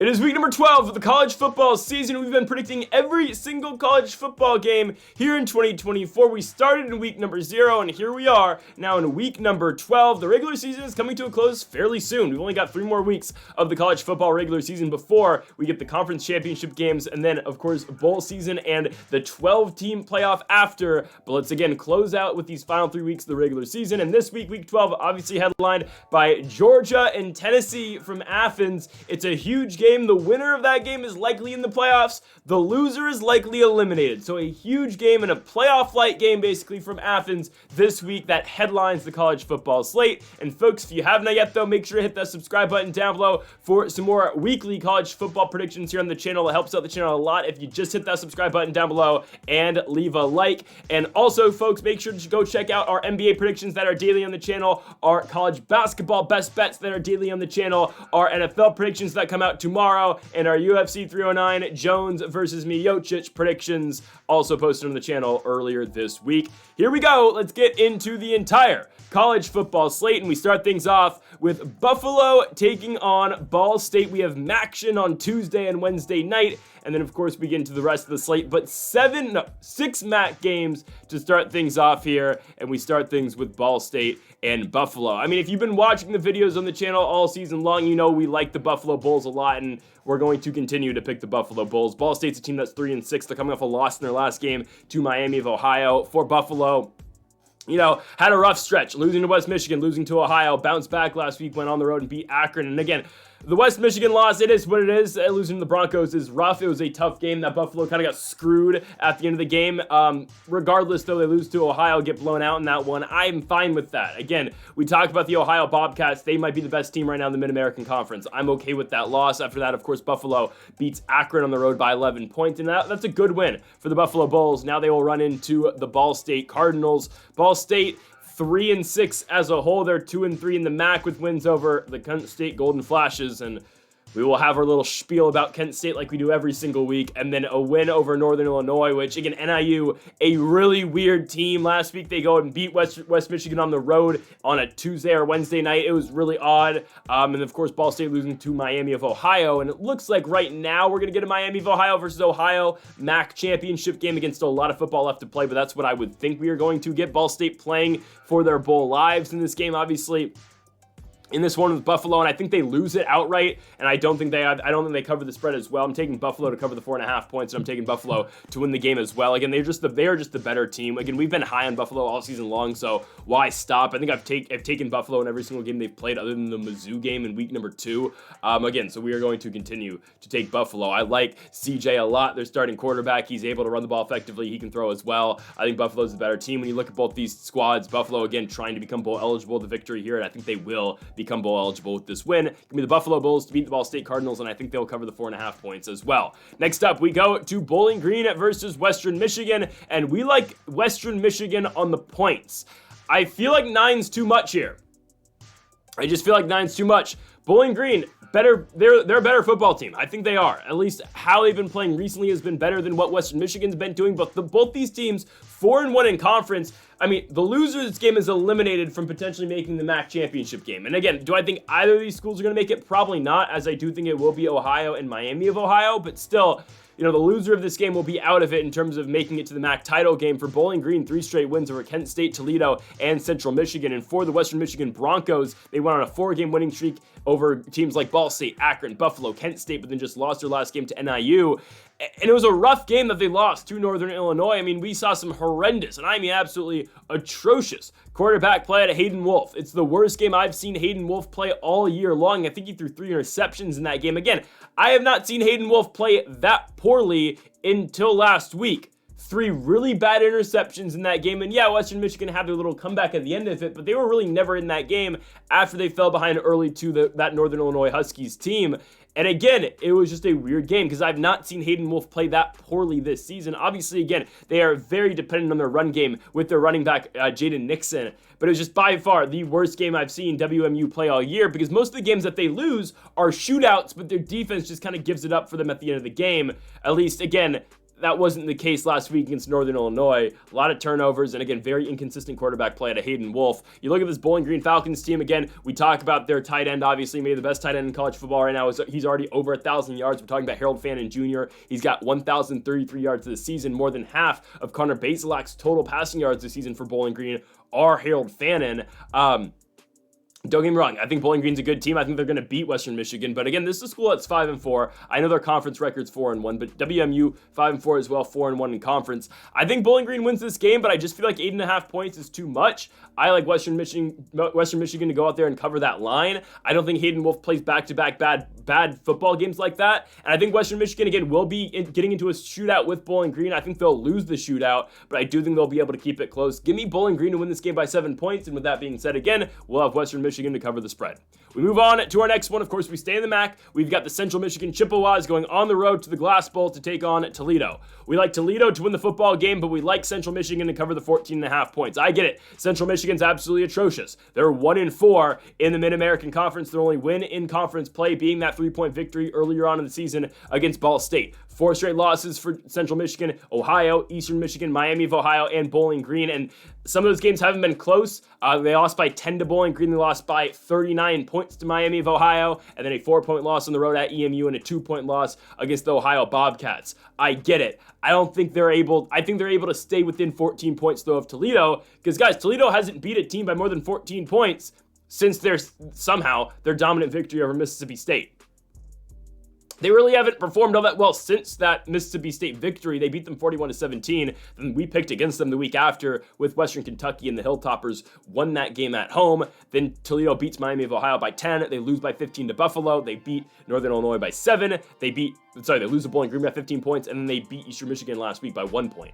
It is week number 12 of the college football season. We've been predicting every single college football game here in 2024. We started in week number 0, and here we are now in week number 12. The regular season is coming to a close fairly soon. We've only got 3 more weeks of the college football regular season before we get the conference championship games, and then, of course, bowl season and the 12-team playoff after. But let's again close out with these final 3 weeks of the regular season. And this week, week 12, obviously headlined by Georgia and Tennessee from Athens. It's a huge game. The winner of that game is likely in the playoffs. The loser is likely eliminated. So a huge game and a playoff-like game basically from Athens this week that headlines the college football slate. And folks, if you have not yet though, make sure to hit that subscribe button down below for some more weekly college football predictions here on the channel. It helps out the channel a lot if you just hit that subscribe button down below and leave a like. And also, folks, make sure to go check out our NBA predictions that are daily on the channel, our college basketball best bets that are daily on the channel, our NFL predictions that come out tomorrow, and our UFC 309 Jones versus Miocic predictions also posted on the channel earlier this week. Here we go. Let's get into the entire college football slate, and we start things off with Buffalo taking on Ball State. We have Maction on Tuesday and Wednesday night, and then of course we get into the rest of the slate, but 6 MAC games to start things off here, and we start things with Ball State and Buffalo. I mean, if you've been watching the videos on the channel all season long, you know we like the Buffalo Bulls a lot, and we're going to continue to pick the Buffalo Bulls. Ball State's a team that's 3-6. They're coming off a loss in their last game to Miami of Ohio. For Buffalo, had a rough stretch, losing to West Michigan, losing to Ohio, bounced back last week, went on the road and beat Akron. And again, the West Michigan loss, it is what it is. Losing to the Broncos is rough. It was a tough game. That Buffalo kind of got screwed at the end of the game. Regardless, though, they lose to Ohio, get blown out in that one. I'm fine with that. Again, we talked about the Ohio Bobcats. They might be the best team right now in the Mid-American Conference. I'm okay with that loss. After that, of course, Buffalo beats Akron on the road by 11 points, and that's a good win for the Buffalo Bulls. Now they will run into the Ball State Cardinals. Ball State 3-6 as a whole. They're 2-3 in the MAC with wins over the Kent State Golden Flashes, and we will have our little spiel about Kent State like we do every single week, and then a win over Northern Illinois, which, again, NIU, a really weird team. Last week, they go and beat West Michigan on the road on a Tuesday or Wednesday night. It was really odd, and of course, Ball State losing to Miami of Ohio, and it looks like right now we're going to get a Miami of Ohio versus Ohio MAC championship game. Again, still a lot of football left to play, but that's what I would think we are going to get. Ball State playing for their bowl lives in this game, obviously. In this one with Buffalo, and I think they lose it outright, and I don't think they cover the spread as well. I'm taking Buffalo to cover the 4.5 points, and I'm taking Buffalo to win the game as well. Again, they are just the better team. Again, we've been high on Buffalo all season long, so why stop? I think I've taken Buffalo in every single game they've played other than the Mizzou game in week number 2. Again, so we are going to continue to take Buffalo. I like CJ a lot. Their starting quarterback. He's able to run the ball effectively. He can throw as well. I think Buffalo's the better team. When you look at both these squads, Buffalo, again, trying to become bowl eligible, the victory here, and I think they will become bowl eligible with this win. Give me the Buffalo Bulls to beat the Ball State Cardinals, and I think they'll cover the 4.5 points as well. Next up, we go to Bowling Green versus Western Michigan, and we like Western Michigan on the points. I feel like 9's too much here. I just feel like 9's too much. Bowling Green, better. They're a better football team. I think they are. At least how they've been playing recently has been better than what Western Michigan's been doing. But both these teams, 4-1 in conference. I mean, the loser of this game is eliminated from potentially making the MAC championship game. And again, do I think either of these schools are going to make it? Probably not, as I do think it will be Ohio and Miami of Ohio. But still, the loser of this game will be out of it in terms of making it to the MAC title game. For Bowling Green, 3 straight wins over Kent State, Toledo, and Central Michigan. And for the Western Michigan Broncos, they went on a 4-game winning streak over teams like Ball State, Akron, Buffalo, Kent State, but then just lost their last game to NIU. And it was a rough game that they lost to Northern Illinois. I mean, we saw some horrendous, and I mean absolutely atrocious quarterback play at Hayden Wolf. It's the worst game I've seen Hayden Wolf play all year long. I think he threw 3 interceptions in that game. Again, I have not seen Hayden Wolf play that poorly until last week. 3 really bad interceptions in that game. And yeah, Western Michigan had their little comeback at the end of it, but they were really never in that game after they fell behind early to that Northern Illinois Huskies team. And again, it was just a weird game because I've not seen Hayden Wolf play that poorly this season. Obviously, again, they are very dependent on their run game with their running back, Jaden Nixon. But it was just by far the worst game I've seen WMU play all year because most of the games that they lose are shootouts, but their defense just kind of gives it up for them at the end of the game. At least, again, that wasn't the case last week against Northern Illinois. A lot of turnovers, and again, very inconsistent quarterback play out of Hayden Wolf. You look at this Bowling Green Falcons team, again, we talk about their tight end, obviously, maybe the best tight end in college football right now. He's already over 1,000 yards. We're talking about Harold Fannin Jr. He's got 1,033 yards this season. More than half of Connor Bazelak's total passing yards this season for Bowling Green are Harold Fannin. Don't get me wrong, I think Bowling Green's a good team. I think they're going to beat Western Michigan. But again, this is a school that's 5-4. I know their conference record's 4-1, but WMU 5-4 as well, 4-1 in conference. I think Bowling Green wins this game, but I just feel like 8.5 points is too much. I like Western Michigan to go out there and cover that line. I don't think Hayden Wolf plays back-to-back bad football games like that. And I think Western Michigan, again, will be getting into a shootout with Bowling Green. I think they'll lose the shootout, but I do think they'll be able to keep it close. Give me Bowling Green to win this game by 7 points. And with that being said, again, we'll have Western Michigan to cover the spread. We move on to our next one. Of course, we stay in the MAC. We've got the Central Michigan Chippewas going on the road to the Glass Bowl to take on Toledo. We like Toledo to win the football game, but we like Central Michigan to cover the 14.5 points. I get it. Central Michigan's absolutely atrocious. They're 1-4 in the Mid-American Conference. Their only win in conference play being that 3-point victory earlier on in the season against Ball State. 4 straight losses for Central Michigan, Ohio, Eastern Michigan, Miami of Ohio, and Bowling Green. And some of those games haven't been close. They lost by 10 to Bowling Green. They lost by 39 points to Miami of Ohio, and then a 4-point loss on the road at EMU and a 2-point loss against the Ohio Bobcats. I get it. I think they're able to stay within 14 points though of Toledo, because guys, Toledo hasn't beat a team by more than 14 points since their dominant victory over Mississippi State. They really haven't performed all that well since that Mississippi State victory. They beat them 41-17. Then we picked against them the week after with Western Kentucky, and the Hilltoppers won that game at home. Then Toledo beats Miami of Ohio by 10. They lose by 15 to Buffalo. They beat Northern Illinois by 7. They lose to Bowling Green by 15 points, and then they beat Eastern Michigan last week by 1 point.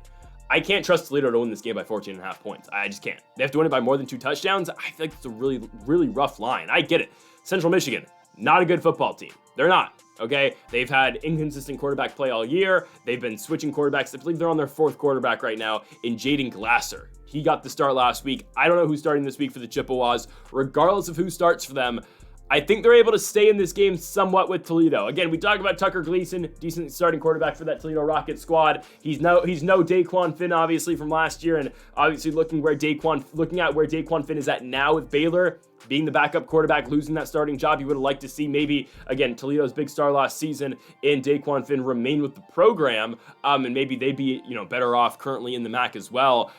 I can't trust Toledo to win this game by 14.5 points. I just can't. They have to win it by more than 2 touchdowns. I feel like it's a really, really rough line. I get it. Central Michigan, not a good football team. They're not. Okay, they've had inconsistent quarterback play all year. They've been switching quarterbacks. I believe they're on their 4th quarterback right now in Jaden Glasser. He got the start last week. I don't know who's starting this week for the Chippewas. Regardless of who starts for them, I think they're able to stay in this game somewhat with Toledo. Again, we talk about Tucker Gleason, decent starting quarterback for that Toledo Rocket squad. He's no Daquan Finn, obviously, from last year, and obviously looking at where Daquan Finn is at now with Baylor, being the backup quarterback, losing that starting job. You would have liked to see maybe, again, Toledo's big star last season in Daquan Finn remain with the program, and maybe they'd be, better off currently in the MAC as well.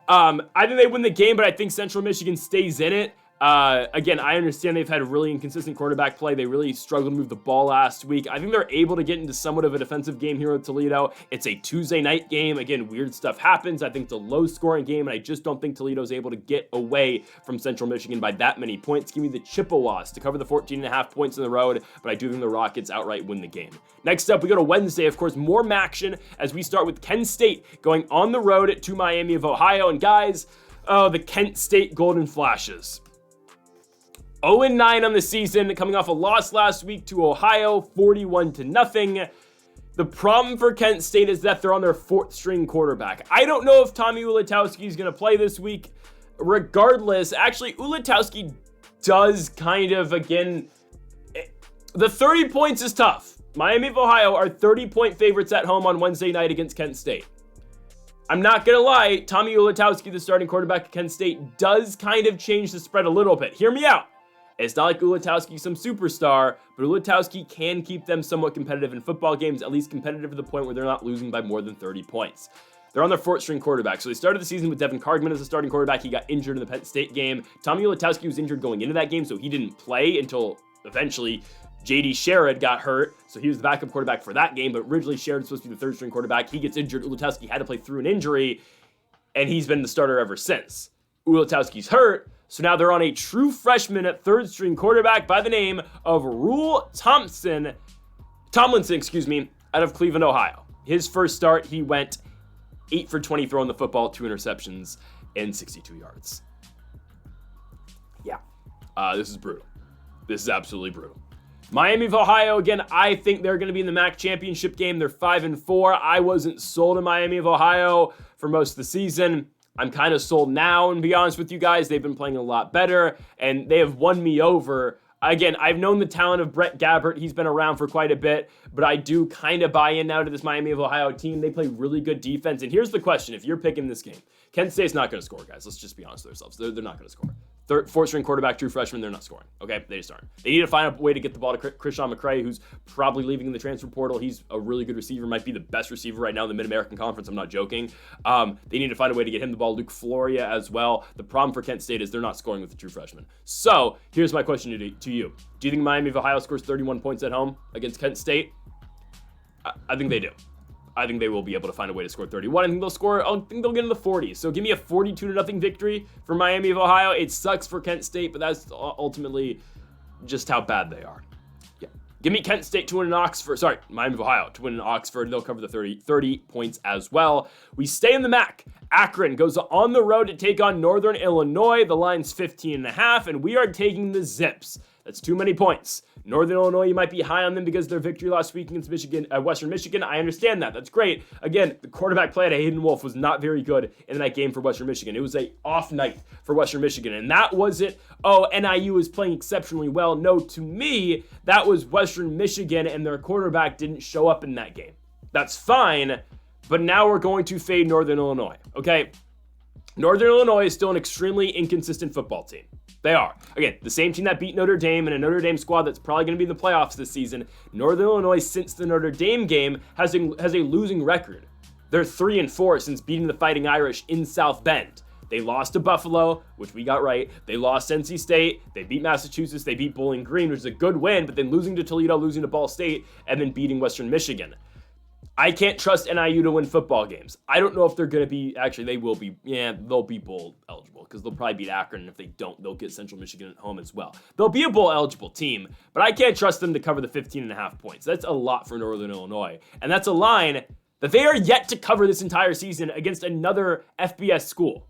I think they win the game, but I think Central Michigan stays in it. Again, I understand they've had really inconsistent quarterback play. They really struggled to move the ball last week. I think they're able to get into somewhat of a defensive game here with Toledo. It's a Tuesday night game. Again, weird stuff happens. I think it's a low-scoring game, and I just don't think Toledo's able to get away from Central Michigan by that many points. Give me the Chippewas to cover the 14.5 points on the road, but I do think the Rockets outright win the game. Next up, we go to Wednesday. Of course, more action as we start with Kent State going on the road to Miami of Ohio. And guys, the Kent State Golden Flashes. 0-9 on the season, coming off a loss last week to Ohio, 41-0. The problem for Kent State is that they're on their 4th string quarterback. I don't know if Tommy Ulatowski is going to play this week. Regardless, actually, Ulatowski does kind of, again, the 30 points is tough. Miami of Ohio are 30-point favorites at home on Wednesday night against Kent State. I'm not going to lie, Tommy Ulatowski, the starting quarterback at Kent State, does kind of change the spread a little bit. Hear me out. It's not like Ulatowski's some superstar, but Ulatowski can keep them somewhat competitive in football games, at least competitive to the point where they're not losing by more than 30 points. They're on their 4th string quarterback. So they started the season with Devin Cargman as a starting quarterback. He got injured in the Penn State game. Tommy Ulatowski was injured going into that game, so he didn't play until eventually J.D. Sherrod got hurt, so he was the backup quarterback for that game, but originally Sherrod was supposed to be the 3rd string quarterback. He gets injured. Ulatowski had to play through an injury, and he's been the starter ever since. Ulatowski's hurt, so now they're on a true freshman at 3rd string quarterback by the name of Rule Tomlinson, out of Cleveland, Ohio. His first start, he went 8 for 20 throwing the football, 2 interceptions, and 62 yards. Yeah, this is brutal. This is absolutely brutal. Miami of Ohio, again, I think they're going to be in the MAC championship game. They're 5-4. I wasn't sold on Miami of Ohio for most of the season. I'm kind of sold now, and to be honest with you guys, they've been playing a lot better, and they have won me over Again, I've known the talent of Brett Gabbert. He's been around for quite a bit, but I do kind of buy in now to this Miami of Ohio team. They play really good defense. And here's the question. If you're picking this game, Kent State's not going to score, guys. Let's just be honest with ourselves. They're not going to score. Fourth-string quarterback, true freshman, they're not scoring. Okay, they just aren't. They need to find a way to get the ball to Christian McCray, who's probably leaving in the transfer portal. He's a really good receiver, might be the best receiver right now in the Mid-American Conference. I'm not joking. They need to find a way to get him the ball. Luke Floria as well. The problem for Kent State is they're not scoring with the true freshman. So here's my question to you. Do you think Miami of Ohio scores 31 points at home against Kent State? I think they do. I think they will be able to find a way to score 31. I think they'll get in the 40s. So give me a 42-0 victory for Miami of Ohio. It sucks for Kent State, but that's ultimately just how bad they are. Yeah. Give me Kent State to win in Oxford. Sorry, Miami of Ohio to win in Oxford. They'll cover the 30 points as well. We stay in the MAC. Akron goes on the road to take on Northern Illinois. The line's 15.5, and we are taking the Zips. That's too many points. Northern Illinois, you might be high on them because of their victory last week against Western Michigan. I understand that. That's great. Again, the quarterback play at Hayden Wolf was not very good in that game for Western Michigan. It was an off night for Western Michigan. And that wasn't, NIU is playing exceptionally well. No, to me, that was Western Michigan and their quarterback didn't show up in that game. That's fine, but now we're going to fade Northern Illinois, okay? Northern Illinois is still an extremely inconsistent football team. They are. Again, the same team that beat Notre Dame and a Notre Dame squad that's probably going to be in the playoffs this season. Northern Illinois, since the Notre Dame game, has a losing record. They're 3-4 since beating the Fighting Irish in South Bend. They lost to Buffalo, which we got right. They lost NC State. They beat Massachusetts. They beat Bowling Green, which is a good win, but then losing to Toledo, losing to Ball State, and then beating Western Michigan. I can't trust NIU to win football games. I don't know if they're going to be, actually they will be, they'll be bowl eligible because they'll probably beat Akron, and if they don't, they'll get Central Michigan at home as well. They'll be a bowl eligible team, but I can't trust them to cover the 15.5 points. That's a lot for Northern Illinois, and that's a line that they are yet to cover this entire season against another FBS school.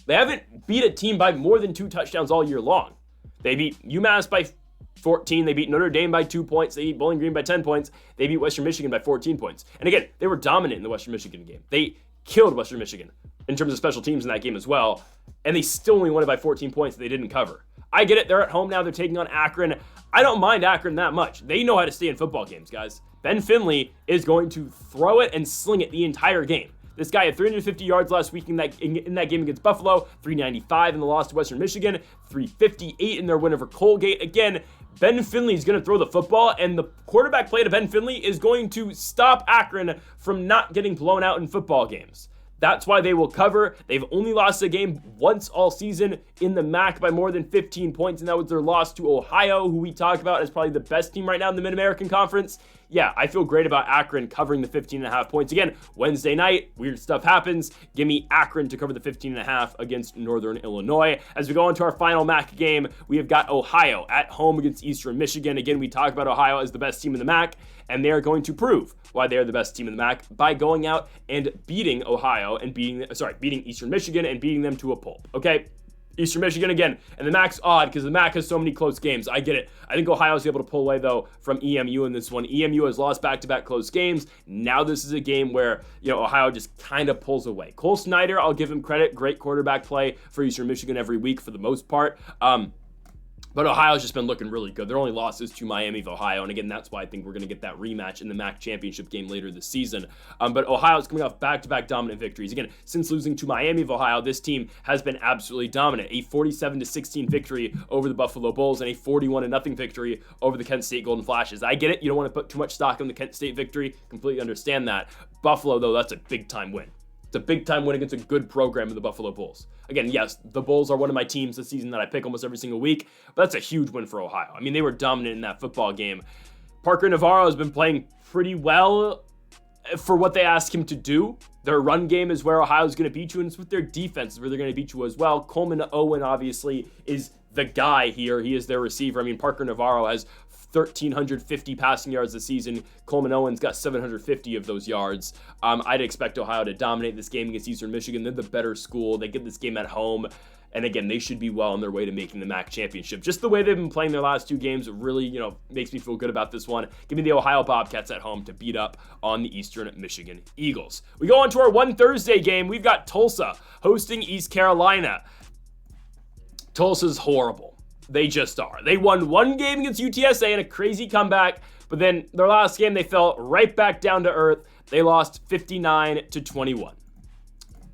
They haven't beat a team by more than 2 touchdowns all year long. They beat UMass by 14. They beat Notre Dame by 2 points. They beat Bowling Green by 10 points. They beat Western Michigan by 14 points. And again, they were dominant in the Western Michigan game. They killed Western Michigan in terms of special teams in that game as well. And they still only won it by 14 points that they didn't cover. I get it. They're at home now. They're taking on Akron. I don't mind Akron that much. They know how to stay in football games, guys. Ben Finley is going to throw it and sling it the entire game. This guy had 350 yards last week in that game against Buffalo, 395 in the loss to Western Michigan, 358 in their win over Colgate. Again, Ben Finley is going to throw the football, and the quarterback play to Ben Finley is going to stop Akron from not getting blown out in football games. That's why they will cover. They've only lost a game once all season in the MAC by more than 15 points, and that was their loss to Ohio, who we talk about as probably the best team right now in the Mid-American Conference. Yeah, I feel great about Akron covering the 15.5 points. Again, Wednesday night, weird stuff happens. Give me Akron to cover the 15.5 against Northern Illinois. As we go into our final MAC game, we have got Ohio at home against Eastern Michigan. Again, we talk about Ohio as the best team in the MAC, and they are going to prove why they are the best team in the MAC by going out and beating Ohio and beating Eastern Michigan and beating them to a pulp. Okay? Eastern Michigan again, and the MAC's odd because the MAC has so many close games. I get it. I think Ohio's able to pull away though from EMU in this one. EMU has lost back-to-back close games. Now this is a game where Ohio just kind of pulls away. Cole Snyder, I'll give him credit. Great quarterback play for Eastern Michigan every week for the most part. But Ohio's just been looking really good. Their only loss is to Miami of Ohio. And again, that's why I think we're going to get that rematch in the MAC championship game later this season. But Ohio's coming off back-to-back dominant victories. Again, since losing to Miami of Ohio, this team has been absolutely dominant. A 47-16 victory over the Buffalo Bulls and a 41-0 victory over the Kent State Golden Flashes. I get it. You don't want to put too much stock on the Kent State victory. Completely understand that. Buffalo, though, that's a big-time win. It's a big-time win against a good program in the Buffalo Bulls. Again, yes, the Bulls are one of my teams this season that I pick almost every single week, but that's a huge win for Ohio. I mean, they were dominant in that football game. Parker Navarro has been playing pretty well for what they ask him to do. Their run game is where Ohio's going to beat you, and it's with their defense where they're going to beat you as well. Coleman Owen, obviously, is the guy here. He is their receiver. I mean, Parker Navarro has 1,350 passing yards this season. Coleman Owens got 750 of those yards. I'd expect Ohio to dominate this game against Eastern Michigan. They're the better school. They get this game at home. And again, they should be well on their way to making the MAC championship. Just the way they've been playing their last 2 games really, makes me feel good about this one. Give me the Ohio Bobcats at home to beat up on the Eastern Michigan Eagles. We go on to our one Thursday game. We've got Tulsa hosting East Carolina. Tulsa's horrible. They just are. They won one game against UTSA in a crazy comeback, but then their last game, they fell right back down to earth. They lost 59-21.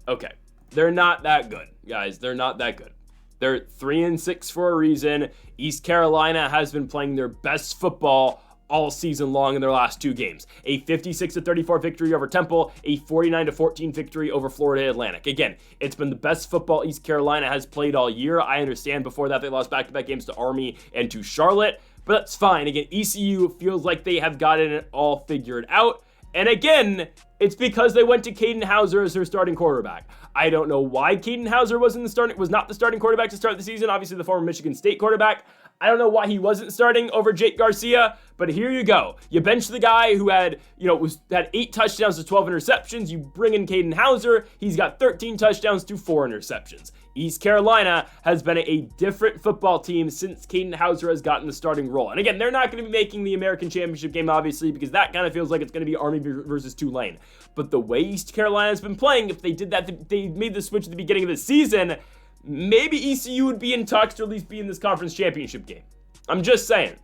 Okay, they're not that good, guys. They're not that good. They're 3-6 for a reason. East Carolina has been playing their best football all season long in their last two games. A 56-34 victory over Temple, a 49-14 victory over Florida Atlantic. Again, it's been the best football East Carolina has played all year. I understand before that they lost back-to-back games to Army and to Charlotte, but that's fine. Again, ECU feels like they have gotten it all figured out. And again, it's because they went to Caden Hauser as their starting quarterback. I don't know why Caden Hauser was not the starting quarterback to start the season. Obviously, the former Michigan State quarterback. I don't know why he wasn't starting over Jake Garcia, but here you go. You bench the guy who had 8 touchdowns to 12 interceptions. You bring in Caden Hauser. He's got 13 touchdowns to 4 interceptions. East Carolina has been a different football team since Caden Hauser has gotten the starting role. And again, they're not going to be making the American Championship game, obviously, because that kind of feels like it's going to be Army versus Tulane. But the way East Carolina has been playing, if they did that, they made the switch at the beginning of the season, maybe ECU would be in talks to at least be in this conference championship game. I'm just saying.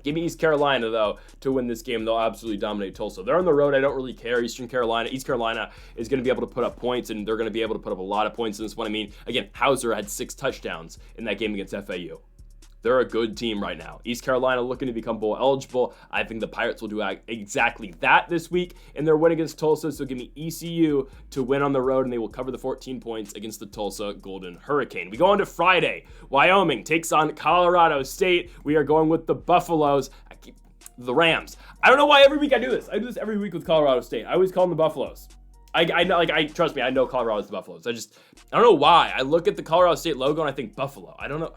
Give me East Carolina, though, to win this game. They'll absolutely dominate Tulsa. They're on the road. I don't really care. East Carolina is going to be able to put up points, and they're going to be able to put up a lot of points in this one. I mean, again, Hauser had 6 touchdowns in that game against FAU. They're a good team right now. East Carolina looking to become bowl eligible. I think the Pirates will do exactly that this week in their win against Tulsa. So give me ECU to win on the road, and they will cover the 14 points against the Tulsa Golden Hurricane. We go on to Friday. Wyoming takes on Colorado State. We are going with the Buffaloes. The Rams. I don't know why every week I do this. I do this every week with Colorado State. I always call them the Buffaloes. I know, trust me, I know Colorado's the Buffaloes. I don't know why. I look at the Colorado State logo and I think Buffalo. I don't know.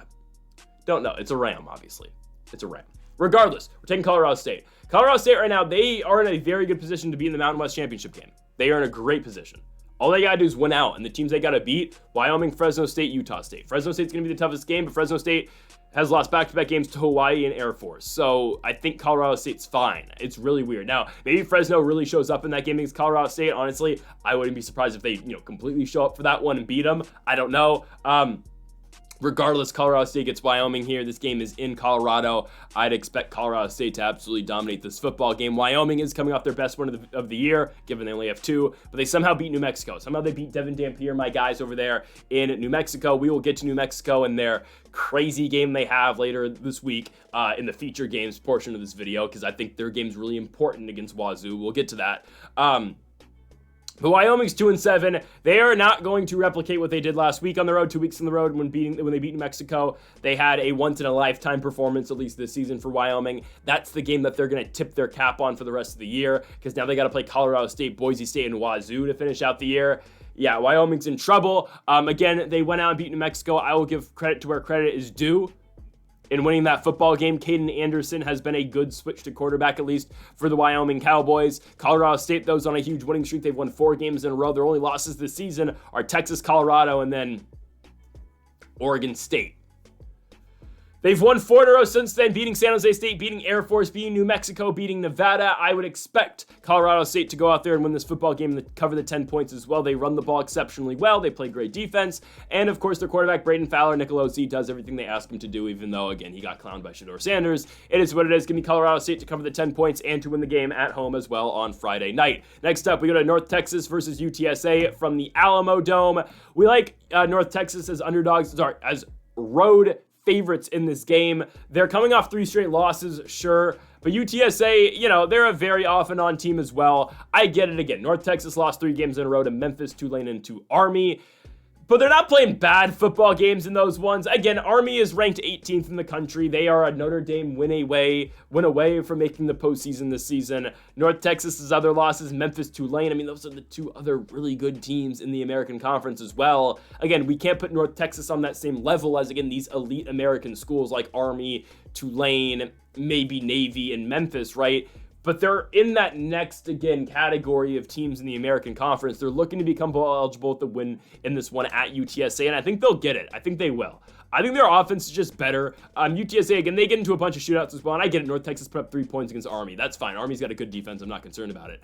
It's a Ram, obviously. It's a Ram. Regardless, we're taking Colorado State. Colorado State right now, they are in a very good position to be in the Mountain West Championship game. They are in a great position. All they got to do is win out, and the teams they got to beat, Wyoming, Fresno State, Utah State. Fresno State's going to be the toughest game, but Fresno State has lost back-to-back games to Hawaii and Air Force. So I think Colorado State's fine. It's really weird. Now, maybe Fresno really shows up in that game against Colorado State. Honestly, I wouldn't be surprised if they, completely show up for that one and beat them. I don't know. Regardless, Colorado State gets Wyoming here. This game is in Colorado. I'd expect Colorado State to absolutely dominate this football game. Wyoming is coming off their best win of the year, given they only have 2, but they somehow beat New Mexico. Somehow they beat Devin Dampier, my guys over there in New Mexico. We will get to New Mexico and their crazy game they have later this week in the feature games portion of this video, because I think their game's really important against Wazoo. We'll get to that. But Wyoming's 2-7. They are not going to replicate what they did last week on the road, 2 weeks on the road when they beat New Mexico. They had a once-in-a-lifetime performance, at least this season, for Wyoming. That's the game that they're going to tip their cap on for the rest of the year, because now they got to play Colorado State, Boise State, and Wazoo to finish out the year. Yeah, Wyoming's in trouble. Again, they went out and beat New Mexico. I will give credit to where credit is due. In winning that football game, Caden Anderson has been a good switch to quarterback, at least for the Wyoming Cowboys. Colorado State, though, is on a huge winning streak. They've won 4 games in a row. Their only losses this season are Texas, Colorado, and then Oregon State. They've won 4 in a row since then, beating San Jose State, beating Air Force, beating New Mexico, beating Nevada. I would expect Colorado State to go out there and win this football game and cover the 10 points as well. They run the ball exceptionally well. They play great defense. And, of course, their quarterback, Braden Fowler, Nicolosi, does everything they ask him to do, even though, again, he got clowned by Shedeur Sanders. It is what it is. Give me Colorado State to cover the 10 points and to win the game at home as well on Friday night. Next up, we go to North Texas versus UTSA from the Alamo Dome. We like North Texas as as road favorites in this game. They're coming off 3 straight losses, sure, but UTSA, they're a very off and on team as well. I get it again. North Texas lost 3 games in a row to Memphis, Tulane, and to Army. But they're not playing bad football games in those ones. Again, Army is ranked 18th in the country. They are a Notre Dame win away from making the postseason this season. North Texas's other losses, Memphis, Tulane. I mean, those are the 2 other really good teams in the American Conference as well. Again, we can't put North Texas on that same level as, again, these elite American schools like Army, Tulane, maybe Navy, and Memphis, right? But they're in that next, again, category of teams in the American Conference. They're looking to become bowl eligible with the win in this one at UTSA, and I think they'll get it. I think they will. I think their offense is just better. UTSA, again, they get into a bunch of shootouts as well, and I get it. North Texas put up 3 points against Army. That's fine. Army's got a good defense. I'm not concerned about it.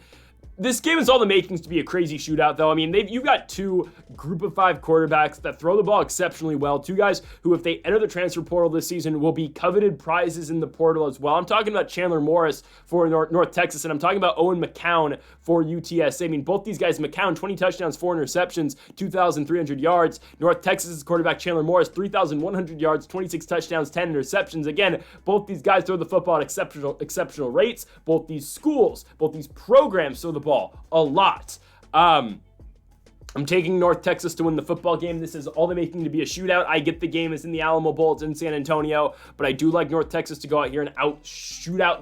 This game has all the makings to be a crazy shootout, though. I mean, you've got two group of 5 quarterbacks that throw the ball exceptionally well. Two guys who, if they enter the transfer portal this season, will be coveted prizes in the portal as well. I'm talking about Chandler Morris for North Texas, and I'm talking about Owen McCown for UTSA. I mean, both these guys, McCown, 20 touchdowns, 4 interceptions, 2,300 yards. North Texas' quarterback, Chandler Morris, 3,100 yards, 26 touchdowns, 10 interceptions. Again, both these guys throw the football at exceptional rates. Both these schools, both these programs throw the ball a lot. I'm taking North Texas to win the football game. This is all the making to be a shootout. I get the game is in the Alamo Bowl. It's in San Antonio, but I do like North Texas to go out here and outscore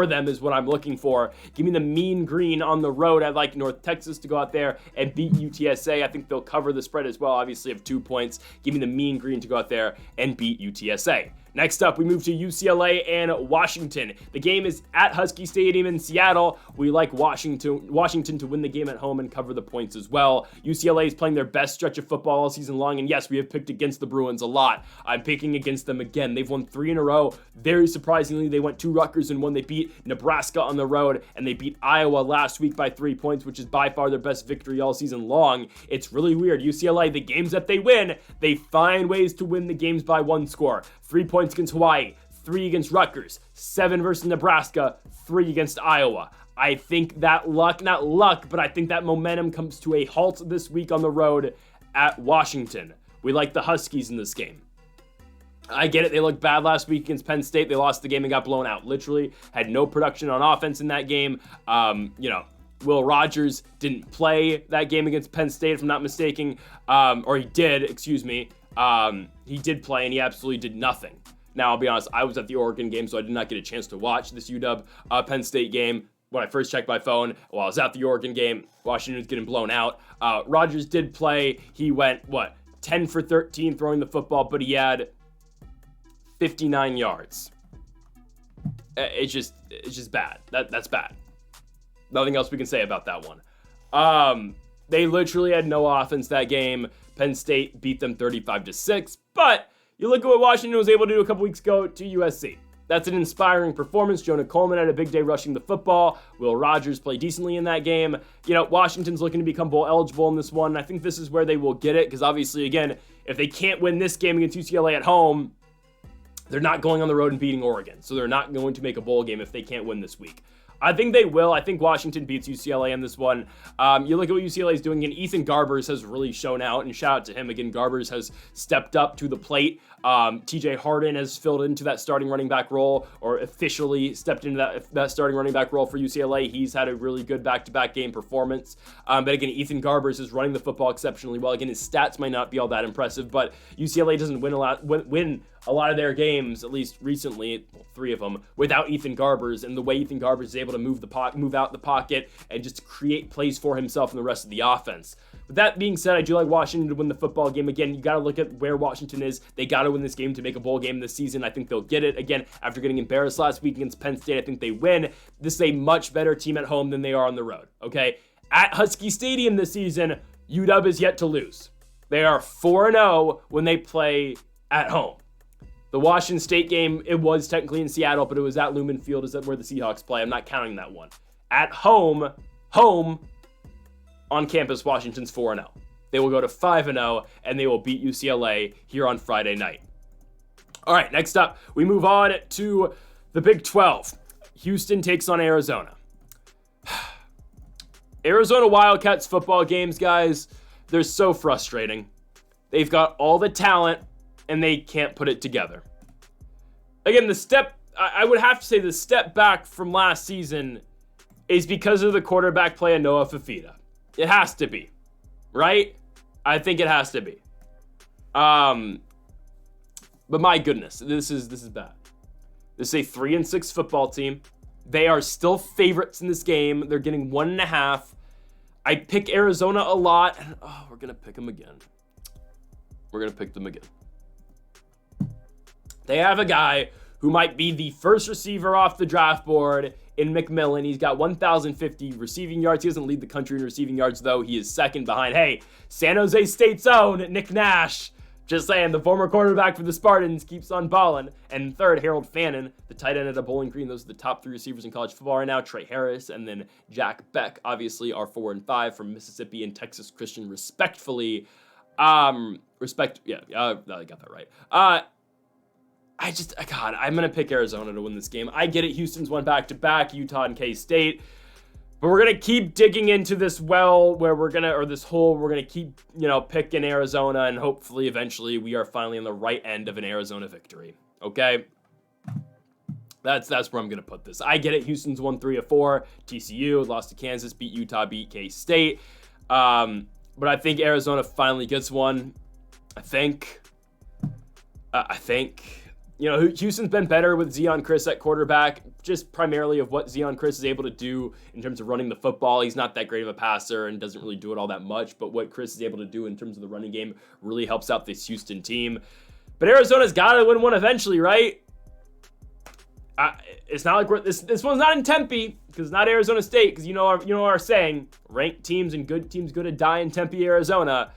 them is what I'm looking for. Give me the mean green on the road. I'd like North Texas to go out there and beat UTSA. I think they'll cover the spread as well, obviously of 2 points. Give me the mean green to go out there and beat UTSA. Next up, we move to UCLA and Washington. The game is at Husky Stadium in Seattle. We like Washington to win the game at home and cover the points as well. UCLA is playing their best stretch of football all season long, and yes, we have picked against the Bruins a lot. I'm picking against them again. They've won 3 in a row. Very surprisingly, they went to Rutgers and won. They beat Nebraska on the road, and they beat Iowa last week by 3 points, which is by far their best victory all season long. It's really weird. UCLA, the games that they win, they find ways to win the games by 1 score. 3 points against Hawaii, 3 against Rutgers, 7 versus Nebraska, 3 against Iowa. I think that not luck, but I think that momentum comes to a halt this week on the road at Washington. We like the Huskies in this game. I get it. They looked bad last week against Penn State. They lost the game and got blown out. Literally had no production on offense in that game. Will Rogers didn't play that game against Penn State, if I'm not mistaken. Or he did, excuse me. He did play, and he absolutely did nothing. Now, I'll be honest, I was at the Oregon game, so I did not get a chance to watch this UW Penn State game. When I first checked my phone, while I was at the Oregon game, Washington was getting blown out. Rogers did play. He went, 10 for 13 throwing the football, but he had 59 yards. It's just bad. That's bad. Nothing else we can say about that one. They literally had no offense that game. Penn State beat them 35-6, but you look at what Washington was able to do a couple weeks ago to USC. That's an inspiring performance. Jonah Coleman had a big day rushing the football. Will Rogers played decently in that game. Washington's looking to become bowl eligible in this one. I think this is where they will get it, because obviously, again, if they can't win this game against UCLA at home, they're not going on the road and beating Oregon. So they're not going to make a bowl game if they can't win this week. I think they will. I think Washington beats UCLA in this one. You look at what UCLA is doing, and Ethan Garbers has really shown out, and shout out to him. Again, Garbers has stepped up to the plate. TJ Harden has filled into that starting running back role, or officially stepped into that starting running back role for UCLA. He's had a really good back-to-back game performance. But again, Ethan Garbers is running the football exceptionally well. Again, his stats might not be all that impressive, but UCLA doesn't win a lot of their games, at least recently, 3 of them, without Ethan Garbers, and the way Ethan Garbers is able to move out the pocket and just create plays for himself and the rest of the offense. With that being said, I do like Washington to win the football game. Again, you got to look at where Washington is. They got to win this game to make a bowl game this season. I think they'll get it. Again, after getting embarrassed last week against Penn State, I think they win. This is a much better team at home than they are on the road, okay? At Husky Stadium this season, UW is yet to lose. They are 4-0 when they play at home. The Washington State game, it was technically in Seattle, but it was at Lumen Field, is that where the Seahawks play. I'm not counting that one. At home, on campus, Washington's 4-0. They will go to 5-0, and they will beat UCLA here on Friday night. All right, next up, we move on to the Big 12. Houston takes on Arizona. Arizona Wildcats football games, guys, they're so frustrating. They've got all the talent, and they can't put it together. Again, I would have to say the step back from last season is because of the quarterback play of Noah Fafita. It has to be, right? I think it has to be. But my goodness, this is bad. This is a 3-6 football team. They are still favorites in this game. They're getting 1.5. I pick Arizona a lot, and we're gonna pick them again. We're gonna pick them again. They have a guy who might be the first receiver off the draft board in McMillan. He's got 1,050 receiving yards. He doesn't lead the country in receiving yards, though. He is second behind, San Jose State's own Nick Nash. Just saying, the former quarterback for the Spartans keeps on balling. And third, Harold Fannin, the tight end at Bowling Green. Those are the top 3 receivers in college football right now. Trey Harris and then Jack Beck, obviously, are 4 and 5 from Mississippi and Texas Christian, respectfully. I got that right. I'm going to pick Arizona to win this game. I get it. Houston's won back-to-back, Utah and K-State. But we're going to keep digging into this well where we're going to keep, picking Arizona, and hopefully eventually we are finally on the right end of an Arizona victory. Okay? That's where I'm going to put this. I get it. Houston's won 3 of 4. TCU lost to Kansas, beat Utah, beat K-State. But I think Arizona finally gets one. I think. Houston's been better with Zion Chris at quarterback, just primarily of what Zion Chris is able to do in terms of running the football. He's not that great of a passer and doesn't really do it all that much, but what Chris is able to do in terms of the running game really helps out this Houston team. But Arizona's got to win one eventually, right? It's not like this one's not in Tempe, because it's not Arizona State, because you know our saying, ranked teams and good teams go to die in Tempe, Arizona.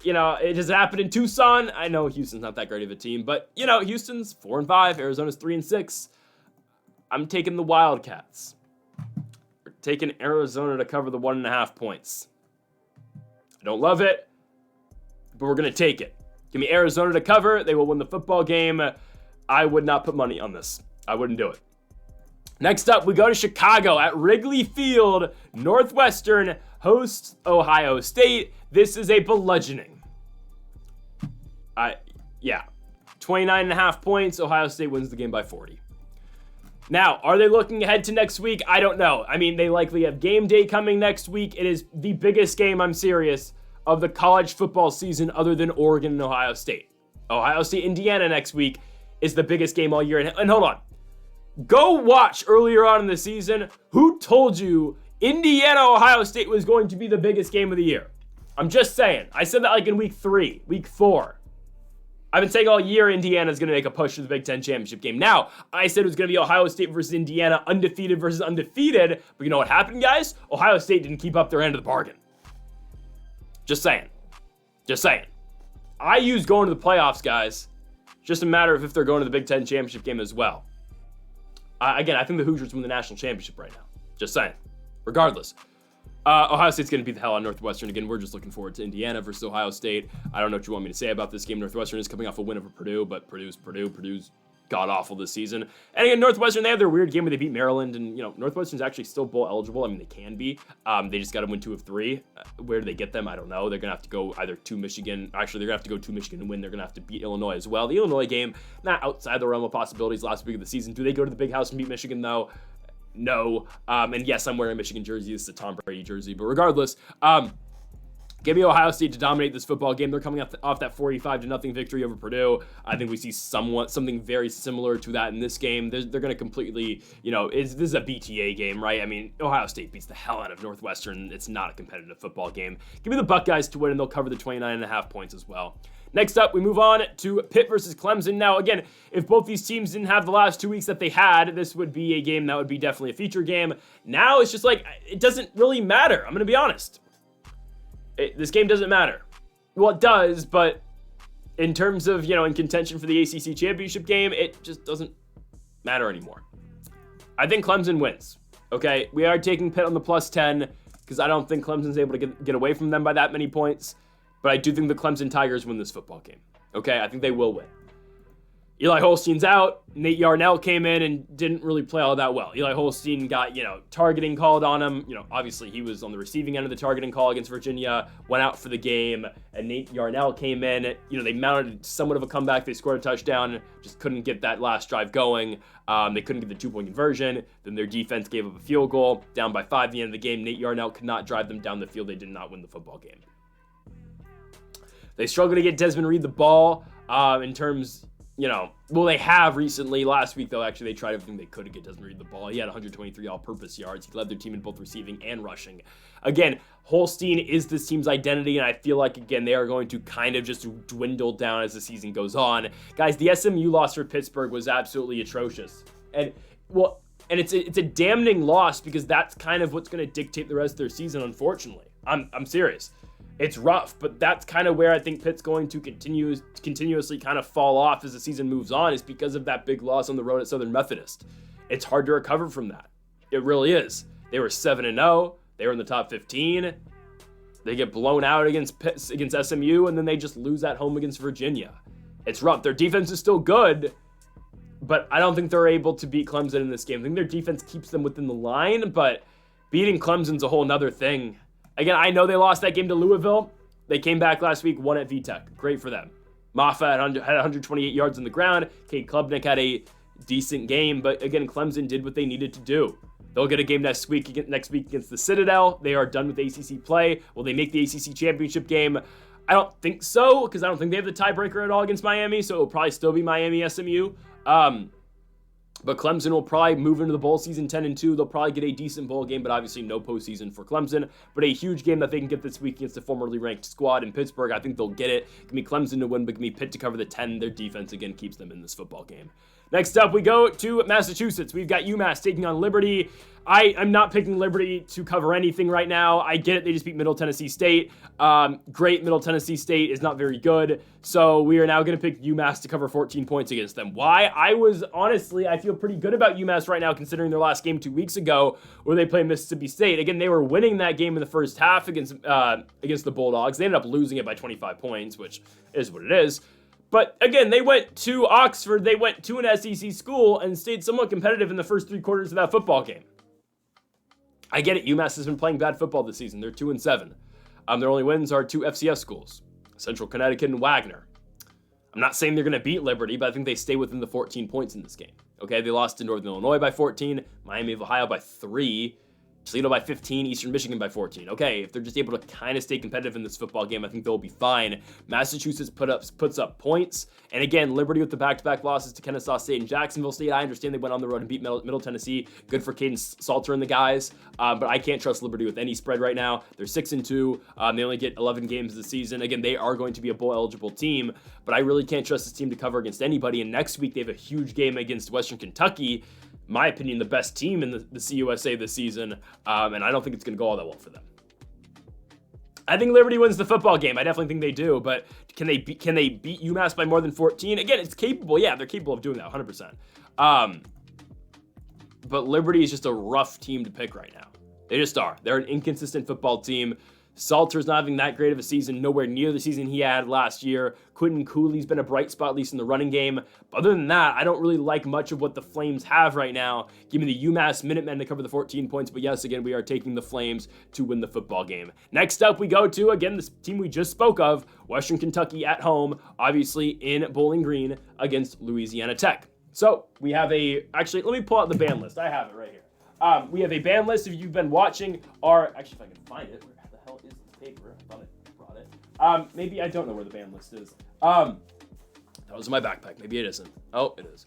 It just happened in Tucson. I know Houston's not that great of a team, but, Houston's 4 and 5. Arizona's 3 and 6. I'm taking the Wildcats. We're taking Arizona to cover the 1.5 points. I don't love it, but we're going to take it. Give me Arizona to cover. They will win the football game. I would not put money on this. I wouldn't do it. Next up, we go to Chicago at Wrigley Field. Northwestern hosts Ohio State. This is a bludgeoning. 29.5 points. Ohio State wins the game by 40. Now, are they looking ahead to next week? I don't know. I mean, they likely have game day coming next week. It is the biggest game, I'm serious, of the college football season other than Oregon and Ohio State. Ohio State, Indiana next week is the biggest game all year. And hold on. Go watch earlier on in the season who told you Indiana, Ohio State was going to be the biggest game of the year. I'm just saying. I said that like in week 3, week 4. I've been saying all year Indiana's going to make a push to the Big Ten championship game. Now, I said it was going to be Ohio State versus Indiana, undefeated versus undefeated. But you know what happened, guys? Ohio State didn't keep up their end of the bargain. Just saying. I use going to the playoffs, guys. Just a matter of if they're going to the Big Ten championship game as well. Again, I think the Hoosiers win the national championship right now. Just saying. Regardless. Ohio State's going to beat the hell out of Northwestern. Again, we're just looking forward to Indiana versus Ohio State. I don't know what you want me to say about this game. Northwestern is coming off a win over Purdue, but Purdue's god-awful this season. And again, Northwestern, they have their weird game where they beat Maryland, and, Northwestern's actually still bowl eligible. I mean, they can be. They just got to win 2 of 3. Where do they get them? I don't know. They're going to have to go either to Michigan. Actually, they're going to have to go to Michigan and win. They're going to have to beat Illinois as well. The Illinois game, not outside the realm of possibilities last week of the season. Do they go to the Big House and beat Michigan, though? No. And yes, I'm wearing a Michigan jersey. This is a Tom Brady jersey. But regardless, give me Ohio State to dominate this football game. They're coming off that 45-0 victory over Purdue. I think we see something very similar to that in this game. They're going to completely, this is a BTA game, right? I mean, Ohio State beats the hell out of Northwestern. It's not a competitive football game. Give me the Buckeyes to win, and they'll cover the 29.5 points as well. Next up, we move on to Pitt versus Clemson. Now, again, if both these teams didn't have the last 2 weeks that they had, this would be a game that would be definitely a feature game. Now, it's just like, it doesn't really matter. I'm going to be honest. This game doesn't matter. Well, it does, but in terms of, in contention for the ACC championship game, it just doesn't matter anymore. I think Clemson wins. Okay, we are taking Pitt on the plus 10 because I don't think Clemson's able to get away from them by that many points. But I do think the Clemson Tigers win this football game. Okay, I think they will win. Eli Holstein's out. Nate Yarnell came in and didn't really play all that well. Eli Holstein got, targeting called on him. Obviously he was on the receiving end of the targeting call against Virginia, went out for the game, and Nate Yarnell came in. They mounted somewhat of a comeback. They scored a touchdown, just couldn't get that last drive going. They couldn't get the 2-point conversion. Then their defense gave up a field goal, down by 5 at the end of the game. Nate Yarnell could not drive them down the field. They did not win the football game. They struggled to get Desmond Reed the ball in terms, they have recently. Last week, though, actually, they tried everything they could to get Desmond Reed the ball. He had 123 all-purpose yards. He led their team in both receiving and rushing. Again, Holstein is this team's identity, and I feel like, again, they are going to kind of just dwindle down as the season goes on. Guys, the SMU loss for Pittsburgh was absolutely atrocious. And it's a damning loss because that's kind of what's going to dictate the rest of their season, unfortunately. I'm serious. It's rough, but that's kind of where I think Pitt's going to continuously kind of fall off as the season moves on, is because of that big loss on the road at Southern Methodist. It's hard to recover from that. It really is. They were 7-0. They were in the top 15. They get blown out against SMU, and then they just lose at home against Virginia. It's rough. Their defense is still good, but I don't think they're able to beat Clemson in this game. I think their defense keeps them within the line, but beating Clemson's a whole nother thing. Again, I know they lost that game to Louisville. They came back last week, won at VTech. Great for them. Maffa had 128 yards on the ground. Cade Klubnik had a decent game, but again, Clemson did what they needed to do. They'll get a game next week against the Citadel. They are done with ACC play. Will they make the ACC championship game? I don't think so, because I don't think they have the tiebreaker at all against Miami, so it'll probably still be Miami SMU. But Clemson will probably move into the bowl season 10-2. They'll probably get a decent bowl game, but obviously no postseason for Clemson. But a huge game that they can get this week against the formerly ranked squad in Pittsburgh. I think they'll get it. Give me Clemson to win, but give me Pitt to cover the 10. Their defense, again, keeps them in this football game. Next up, we go to Massachusetts. We've got UMass taking on Liberty. I'm not picking Liberty to cover anything right now. I get it. They just beat Middle Tennessee State. Great. Middle Tennessee State is not very good. So we are now going to pick UMass to cover 14 points against them. Why? I feel pretty good about UMass right now, considering their last game 2 weeks ago where they played Mississippi State. Again, they were winning that game in the first half against the Bulldogs. They ended up losing it by 25 points, which is what it is. But again, they went to Oxford, they went to an SEC school and stayed somewhat competitive in the first 3 quarters of that football game. I get it, UMass has been playing bad football this season. They're 2-7. Their only wins are 2 FCS schools, Central Connecticut and Wagner. I'm not saying they're going to beat Liberty, but I think they stay within the 14 points in this game. Okay, they lost to Northern Illinois by 14, Miami of Ohio by 3, Toledo by 15, Eastern Michigan by 14. Okay, if they're just able to kind of stay competitive in this football game, I think they'll be fine. Massachusetts puts up points. And again, Liberty with the back-to-back losses to Kennesaw State and Jacksonville State. I understand they went on the road and beat Middle Tennessee. Good for Caden Salter and the guys. But I can't trust Liberty with any spread right now. They're 6-2. They only get 11 games this season. Again, they are going to be a bowl-eligible team, but I really can't trust this team to cover against anybody. And next week, they have a huge game against Western Kentucky. My opinion, the best team in the CUSA this season, and I don't think it's going to go all that well for them. I think Liberty wins the football game. I definitely think they do, but can they beat UMass by more than 14? Again, it's capable. Yeah, they're capable of doing that 100%. But Liberty is just a rough team to pick right now. They just are. They're an inconsistent football team. Salter's not having that great of a season, nowhere near the season he had last year. Quentin Cooley's been a bright spot, at least in the running game. But other than that, I don't really like much of what the Flames have right now. Give me the UMass Minutemen to cover the 14 points. But yes, again, we are taking the Flames to win the football game. Next up, we go to, again, this team we just spoke of, Western Kentucky at home, obviously in Bowling Green against Louisiana Tech. So we have actually, let me pull out the band list. I have it right here. We have a band list. If you've been watching actually, if I can find it, paper. I thought I brought it. Maybe I don't know where the band list is. That was in my backpack. Maybe it isn't. Oh, it is.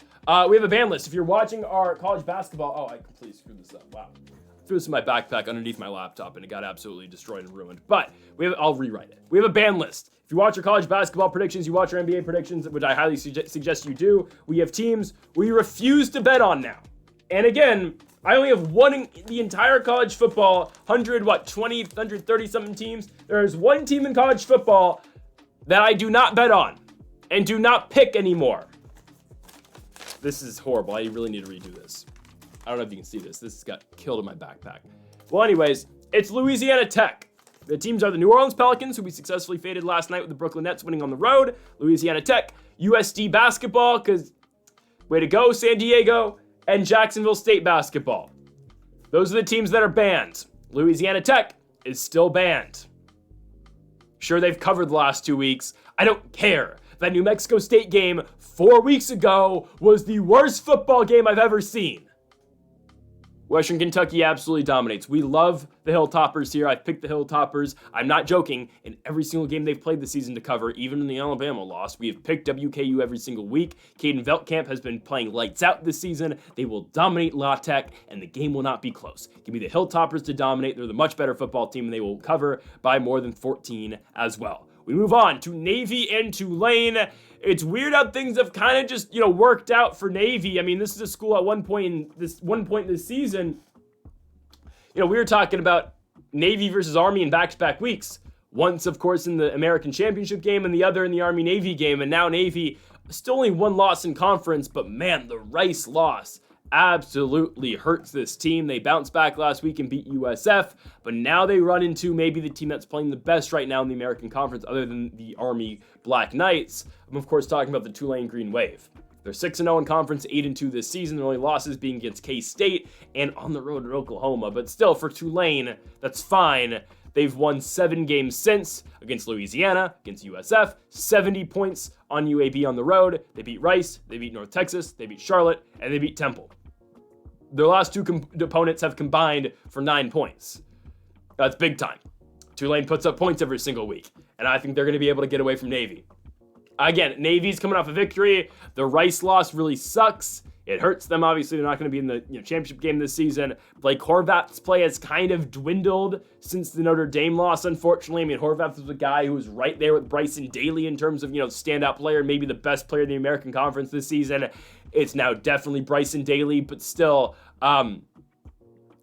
We have a band list. If you're watching our college basketball, I completely screwed this up. Wow. I threw this in my backpack underneath my laptop and it got absolutely destroyed and ruined. But I'll rewrite it. We have a band list. If you watch your college basketball predictions, you watch our NBA predictions, which I highly suggest you do. We have teams we refuse to bet on now. And again, I only have one in the entire college football, 130-something teams. There is one team in college football that I do not bet on and do not pick anymore. This is horrible. I really need to redo this. I don't know if you can see this. This got killed in my backpack. Well, anyways, it's Louisiana Tech. The teams are the New Orleans Pelicans, who we successfully faded last night with the Brooklyn Nets winning on the road. Louisiana Tech, USD basketball, because way to go, San Diego. And Jacksonville State basketball. Those are the teams that are banned. Louisiana Tech is still banned. Sure, they've covered the last 2 weeks. I don't care. That New Mexico State game 4 weeks ago was the worst football game I've ever seen. Western Kentucky absolutely dominates. We love the Hilltoppers here. I've picked the Hilltoppers. I'm not joking. In every single game they've played this season to cover, even in the Alabama loss, we have picked WKU every single week. Caden Veltkamp has been playing lights out this season. They will dominate La Tech, and the game will not be close. Give me the Hilltoppers to dominate. They're the much better football team, and they will cover by more than 14 as well. We move on to Navy and Tulane. It's weird how things have kind of just, worked out for Navy. I mean, this is a school at one point in this season, we were talking about Navy versus Army in back-to-back weeks. Once, of course, in the American Championship game and the other in the Army-Navy game. And now Navy still only one loss in conference, but man, the Rice loss absolutely hurts this team. They bounced back last week and beat USF, but now they run into maybe the team that's playing the best right now in the American Conference other than the Army Black Knights. I'm, of course, talking about the Tulane Green Wave. They're 6-0 in conference, 8-2 this season. Their only losses being against K-State and on the road at Oklahoma. But still, for Tulane, that's fine. They've won 7 games since against Louisiana, against USF, 70 points on UAB on the road. They beat Rice, they beat North Texas, they beat Charlotte, and they beat Temple. Their last 2 opponents have combined for 9 points. That's big time. Tulane puts up points every single week, and I think they're going to be able to get away from Navy. Again, Navy's coming off a victory. The Rice loss really sucks. It hurts them. Obviously, they're not going to be in the championship game this season. Blake Horvath's play has kind of dwindled since the Notre Dame loss, unfortunately. I mean, Horvath was a guy who was right there with Bryson Daly in terms of, standout player, maybe the best player in the American Conference this season. It's now definitely Bryson Daly, but still,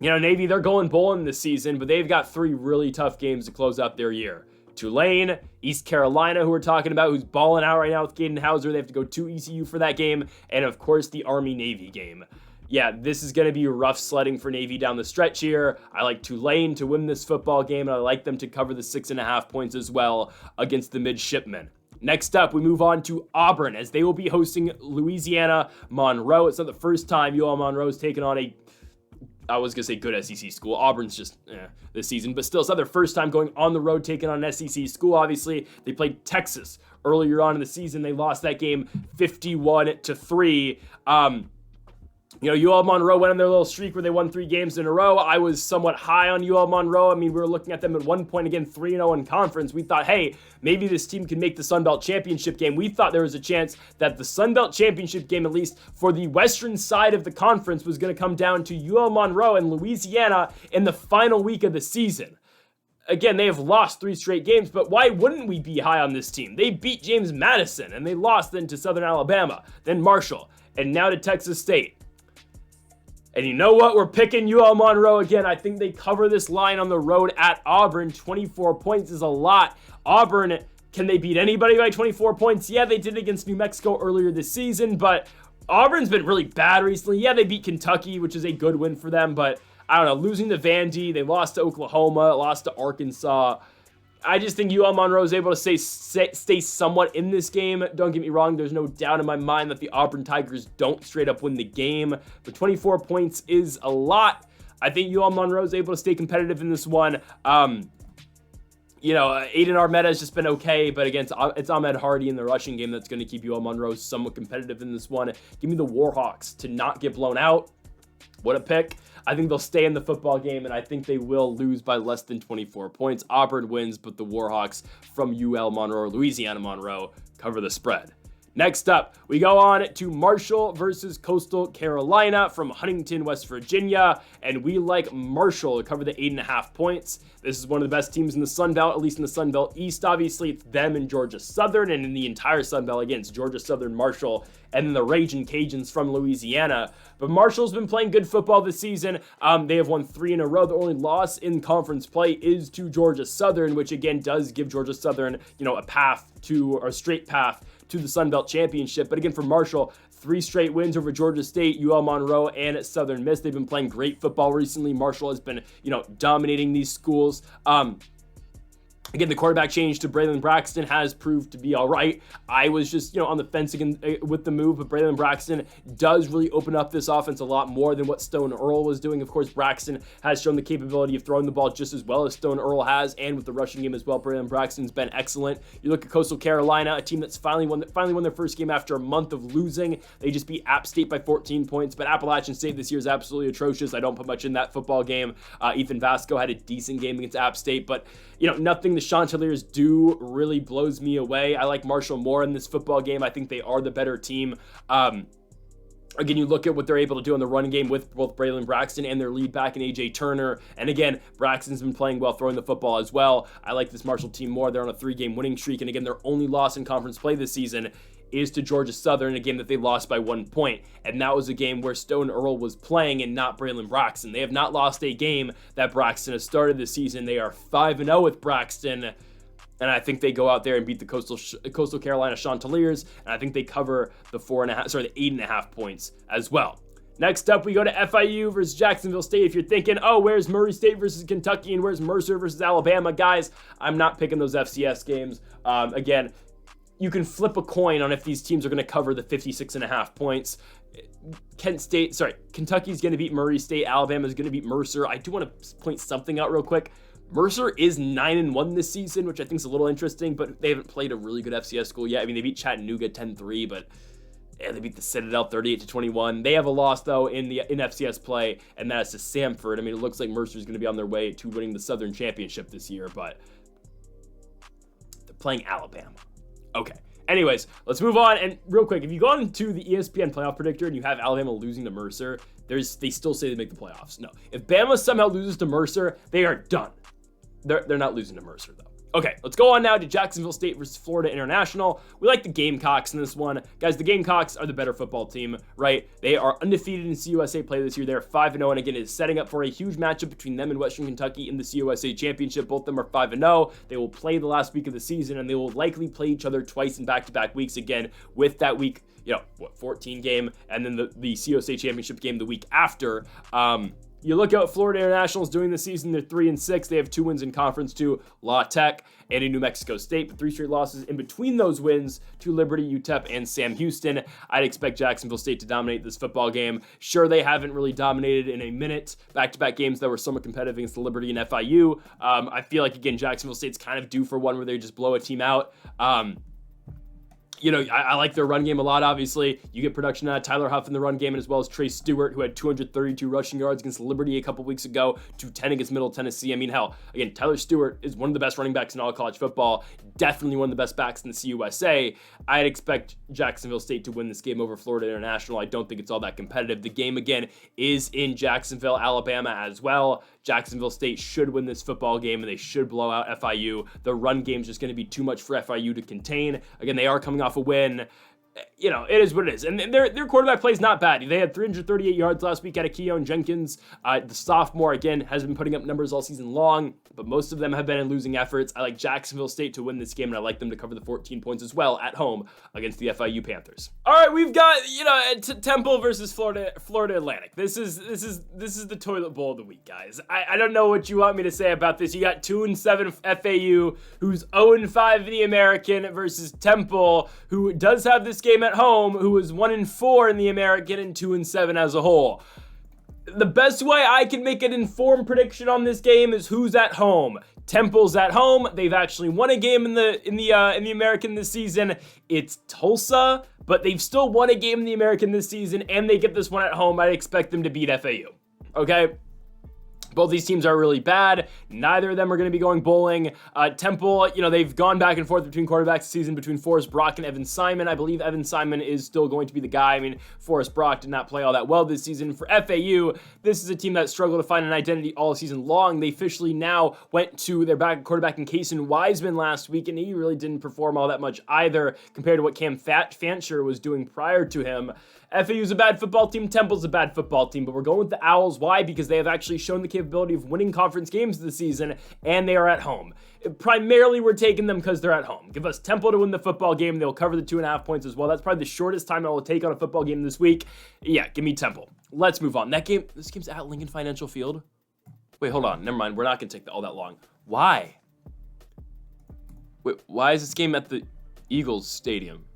Navy, they're going bowling this season, but they've got 3 really tough games to close out their year. Tulane, East Carolina, who we're talking about, who's balling out right now with Caden Hauser. They have to go to ECU for that game. And, of course, the Army-Navy game. Yeah, this is going to be rough sledding for Navy down the stretch here. I like Tulane to win this football game, and I like them to cover the 6.5 points as well against the Midshipmen. Next up, we move on to Auburn, as they will be hosting Louisiana Monroe. It's not the first time UL Monroe's taken on good SEC school. Auburn's just this season, but still, it's not their first time going on the road taking on an SEC school. Obviously, they played Texas earlier on in the season. They lost that game 51-3. UL Monroe went on their little streak where they won 3 games in a row. I was somewhat high on UL Monroe. I mean, we were looking at them at one point, again, 3-0 in conference. We thought, hey, maybe this team can make the Sun Belt Championship game. We thought there was a chance that the Sun Belt Championship game, at least for the western side of the conference, was going to come down to UL Monroe and Louisiana in the final week of the season. Again, they have lost 3 straight games, but why wouldn't we be high on this team? They beat James Madison, and they lost then to Southern Alabama, then Marshall, and now to Texas State. And you know what? We're picking UL Monroe again. I think they cover this line on the road at Auburn. 24 points is a lot. Auburn, can they beat anybody by 24 points? Yeah, they did against New Mexico earlier this season, but Auburn's been really bad recently. Yeah, they beat Kentucky, which is a good win for them, but I don't know, losing to Vandy, they lost to Oklahoma, lost to Arkansas. I just think UL Monroe is able to stay somewhat in this game. Don't get me wrong, there's no doubt in my mind that the Auburn Tigers don't straight up win the game, but 24 points is a lot. I think UL Monroe is able to stay competitive in this one. Aiden Armetta has just been okay, but again, it's Ahmed Hardy in the rushing game that's going to keep UL Monroe somewhat competitive in this one. Give me the Warhawks to not get blown out. What a pick. I think they'll stay in the football game, and I think they will lose by less than 24 points. Auburn wins, but the Warhawks from UL Monroe, Louisiana Monroe, cover the spread. Next up, we go on to Marshall versus Coastal Carolina from Huntington, West Virginia, and we like Marshall to cover the 8.5 points. This is one of the best teams in the Sun Belt, at least in the Sun Belt East. Obviously, it's them and Georgia Southern, and in the entire Sun Belt, again, it's Georgia Southern, Marshall, and then the Ragin' Cajuns from Louisiana. But Marshall's been playing good football this season. They have won 3 in a row. The only loss in conference play is to Georgia Southern, which again does give Georgia Southern, a straight path to the Sun Belt Championship. But again, for Marshall, 3 straight wins over Georgia State, UL Monroe, and Southern Miss. They've been playing great football recently. Marshall has been, dominating these schools. Again, the quarterback change to Braylon Braxton has proved to be all right. I was just, on the fence again with the move, but Braylon Braxton does really open up this offense a lot more than what Stone Earl was doing. Of course, Braxton has shown the capability of throwing the ball just as well as Stone Earl has, and with the rushing game as well, Braylon Braxton's been excellent. You look at Coastal Carolina, a team that's finally won their first game after a month of losing. They just beat App State by 14 points, but Appalachian State this year is absolutely atrocious. I don't put much in that football game. Ethan Vasco had a decent game against App State, but nothing the Chanticleers do really blows me away. I like Marshall more in this football game. I think they are the better team. Again, you look at what they're able to do in the running game with both Braylon Braxton and their lead back in A.J. Turner. And again, Braxton's been playing well throwing the football as well. I like this Marshall team more. They're on a 3-game winning streak. And again, their only loss in conference play this season is to Georgia Southern, a game that they lost by 1 point. And that was a game where Stone Earl was playing and not Braylon Braxton. They have not lost a game that Braxton has started this season. They are 5-0 with Braxton. And I think they go out there and beat the Coastal Carolina Chanticleers, and I think they cover the 8.5 points as well. Next up, we go to FIU versus Jacksonville State. If you're thinking, oh, where's Murray State versus Kentucky and where's Mercer versus Alabama? Guys, I'm not picking those FCS games. Again, you can flip a coin on if these teams are going to cover the 56.5 points. Kentucky's going to beat Murray State. Alabama's going to beat Mercer. I do want to point something out real quick. Mercer is 9-1 this season, which I think is a little interesting, but they haven't played a really good FCS school yet. I mean, they beat Chattanooga 10-3, but they beat the Citadel 38-21. They have a loss, though, in FCS play, and that is to Samford. I mean, it looks like Mercer's going to be on their way to winning the Southern Championship this year, but they're playing Alabama. Okay. Anyways, let's move on. And real quick, if you go into the ESPN playoff predictor and you have Alabama losing to Mercer, they still say they make the playoffs. No. If Bama somehow loses to Mercer, they are done. They're not losing to Mercer, though. Okay, let's go on now to Jacksonville State versus Florida International. We like the Gamecocks in this one. Guys, the Gamecocks are the better football team, right? They are undefeated in CUSA play this year. They're 5-0, and again, it is setting up for a huge matchup between them and Western Kentucky in the CUSA Championship. Both of them are 5-0. They will play the last week of the season, and they will likely play each other twice in back-to-back weeks again with that week, 14 game, and then the CUSA Championship game the week after. You look at what Florida International is doing this season. They're 3-6. They have 2 wins in conference to La Tech and in New Mexico State, but 3 straight losses in between those wins to Liberty, UTEP, and Sam Houston. I'd expect Jacksonville State to dominate this football game. Sure, they haven't really dominated in a minute. Back-to-back games that were somewhat competitive against the Liberty and FIU. I feel like, again, Jacksonville State's kind of due for one where they just blow a team out. I like their run game a lot, obviously. You get production out of Tyler Huff in the run game, and as well as Trey Stewart, who had 232 rushing yards against Liberty a couple weeks ago, 210 against Middle Tennessee. I mean, hell, again, Tyler Stewart is one of the best running backs in all of college football, definitely one of the best backs in the CUSA. I'd expect Jacksonville State to win this game over Florida International. I don't think it's all that competitive. The game, again, is in Jacksonville, Alabama as well. Jacksonville State should win this football game, and they should blow out FIU. The run game's just going to be too much for FIU to contain. Again, they are coming off a win. It is what it is. And their quarterback play is not bad. They had 338 yards last week out of Keon Jenkins. The sophomore, again, has been putting up numbers all season long, but most of them have been in losing efforts. I like Jacksonville State to win this game, and I like them to cover the 14 points as well at home against the FIU Panthers. All right, we've got, Temple versus Florida Atlantic. This is the toilet bowl of the week, guys. I don't know what you want me to say about this. You got 2-7 FAU, who's 0-5 in the American, versus Temple, who does have this game at home, who is 1-4 in the American and 2-7 as a whole. The best way I can make an informed prediction on this game is who's at home. Temple's at home. They've actually won a game in the American this season. It's Tulsa, but they've still won a game in the American this season, and they get this one at home. I expect them to beat FAU. Okay? Both these teams are really bad. Neither of them are going to be going bowling. Temple, they've gone back and forth between quarterbacks this season between Forrest Brock and Evan Simon. I believe Evan Simon is still going to be the guy. I mean, Forrest Brock did not play all that well this season. For FAU, this is a team that struggled to find an identity all season long. They officially now went to their quarterback in Kason Wiseman last week, and he really didn't perform all that much either compared to what Cam Fancher was doing prior to him. FAU's a bad football team. Temple's a bad football team, but we're going with the Owls. Why? Because they have actually shown the capability of winning conference games this season, and they are at home. Primarily, we're taking them because they're at home. Give us Temple to win the football game. They'll cover the 2.5 points as well. That's probably the shortest time I will take on a football game this week. Yeah, give me Temple. Let's move on. This game's at Lincoln Financial Field. Wait, hold on. Never mind. We're not going to take all that long. Why? Wait, why is this game at the Eagles Stadium?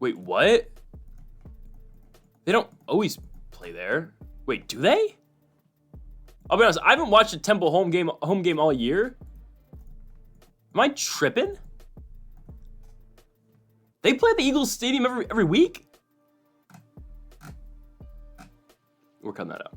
Wait, what? They don't always play there. Wait, do they? I'll be honest, I haven't watched a Temple home game all year. Am I tripping? They play at the Eagles Stadium every week? We're cutting that out.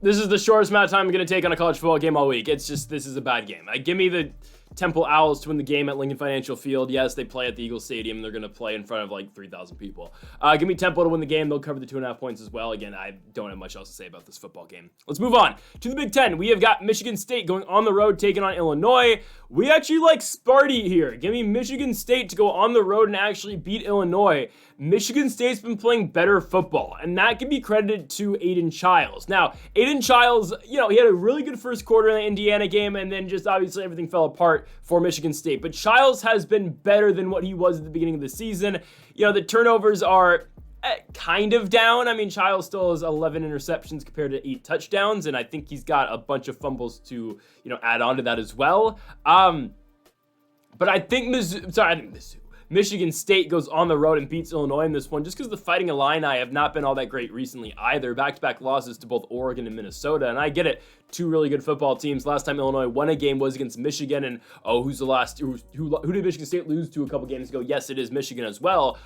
This is the shortest amount of time I'm going to take on a college football game all week. It's just, this is a bad game. Give me the Temple Owls to win the game at Lincoln Financial Field. Yes, they play at the Eagles Stadium. They're going to play in front of like 3,000 people. Give me Temple to win the game. They'll cover the 2.5 points as well. Again, I don't have much else to say about this football game. Let's move on to the Big Ten. We have got Michigan State going on the road, taking on Illinois. We actually like Sparty here. Give me Michigan State to go on the road and actually beat Illinois. Michigan State's been playing better football, and that can be credited to Aiden Childs. Now, Aiden Childs, he had a really good first quarter in the Indiana game, and then just obviously everything fell apart for Michigan State. But Childs has been better than what he was at the beginning of the season. The turnovers are kind of down. I mean, Childs still has 11 interceptions compared to 8 touchdowns, and I think he's got a bunch of fumbles to, add on to that as well. But I think Michigan State goes on the road and beats Illinois in this one, just because the Fighting Illini have not been all that great recently either. Back-to-back losses to both Oregon and Minnesota, and I get it, 2 really good football teams. Last time Illinois won a game was against Michigan, and who did Michigan State lose to a couple games ago? Yes, it is Michigan as well.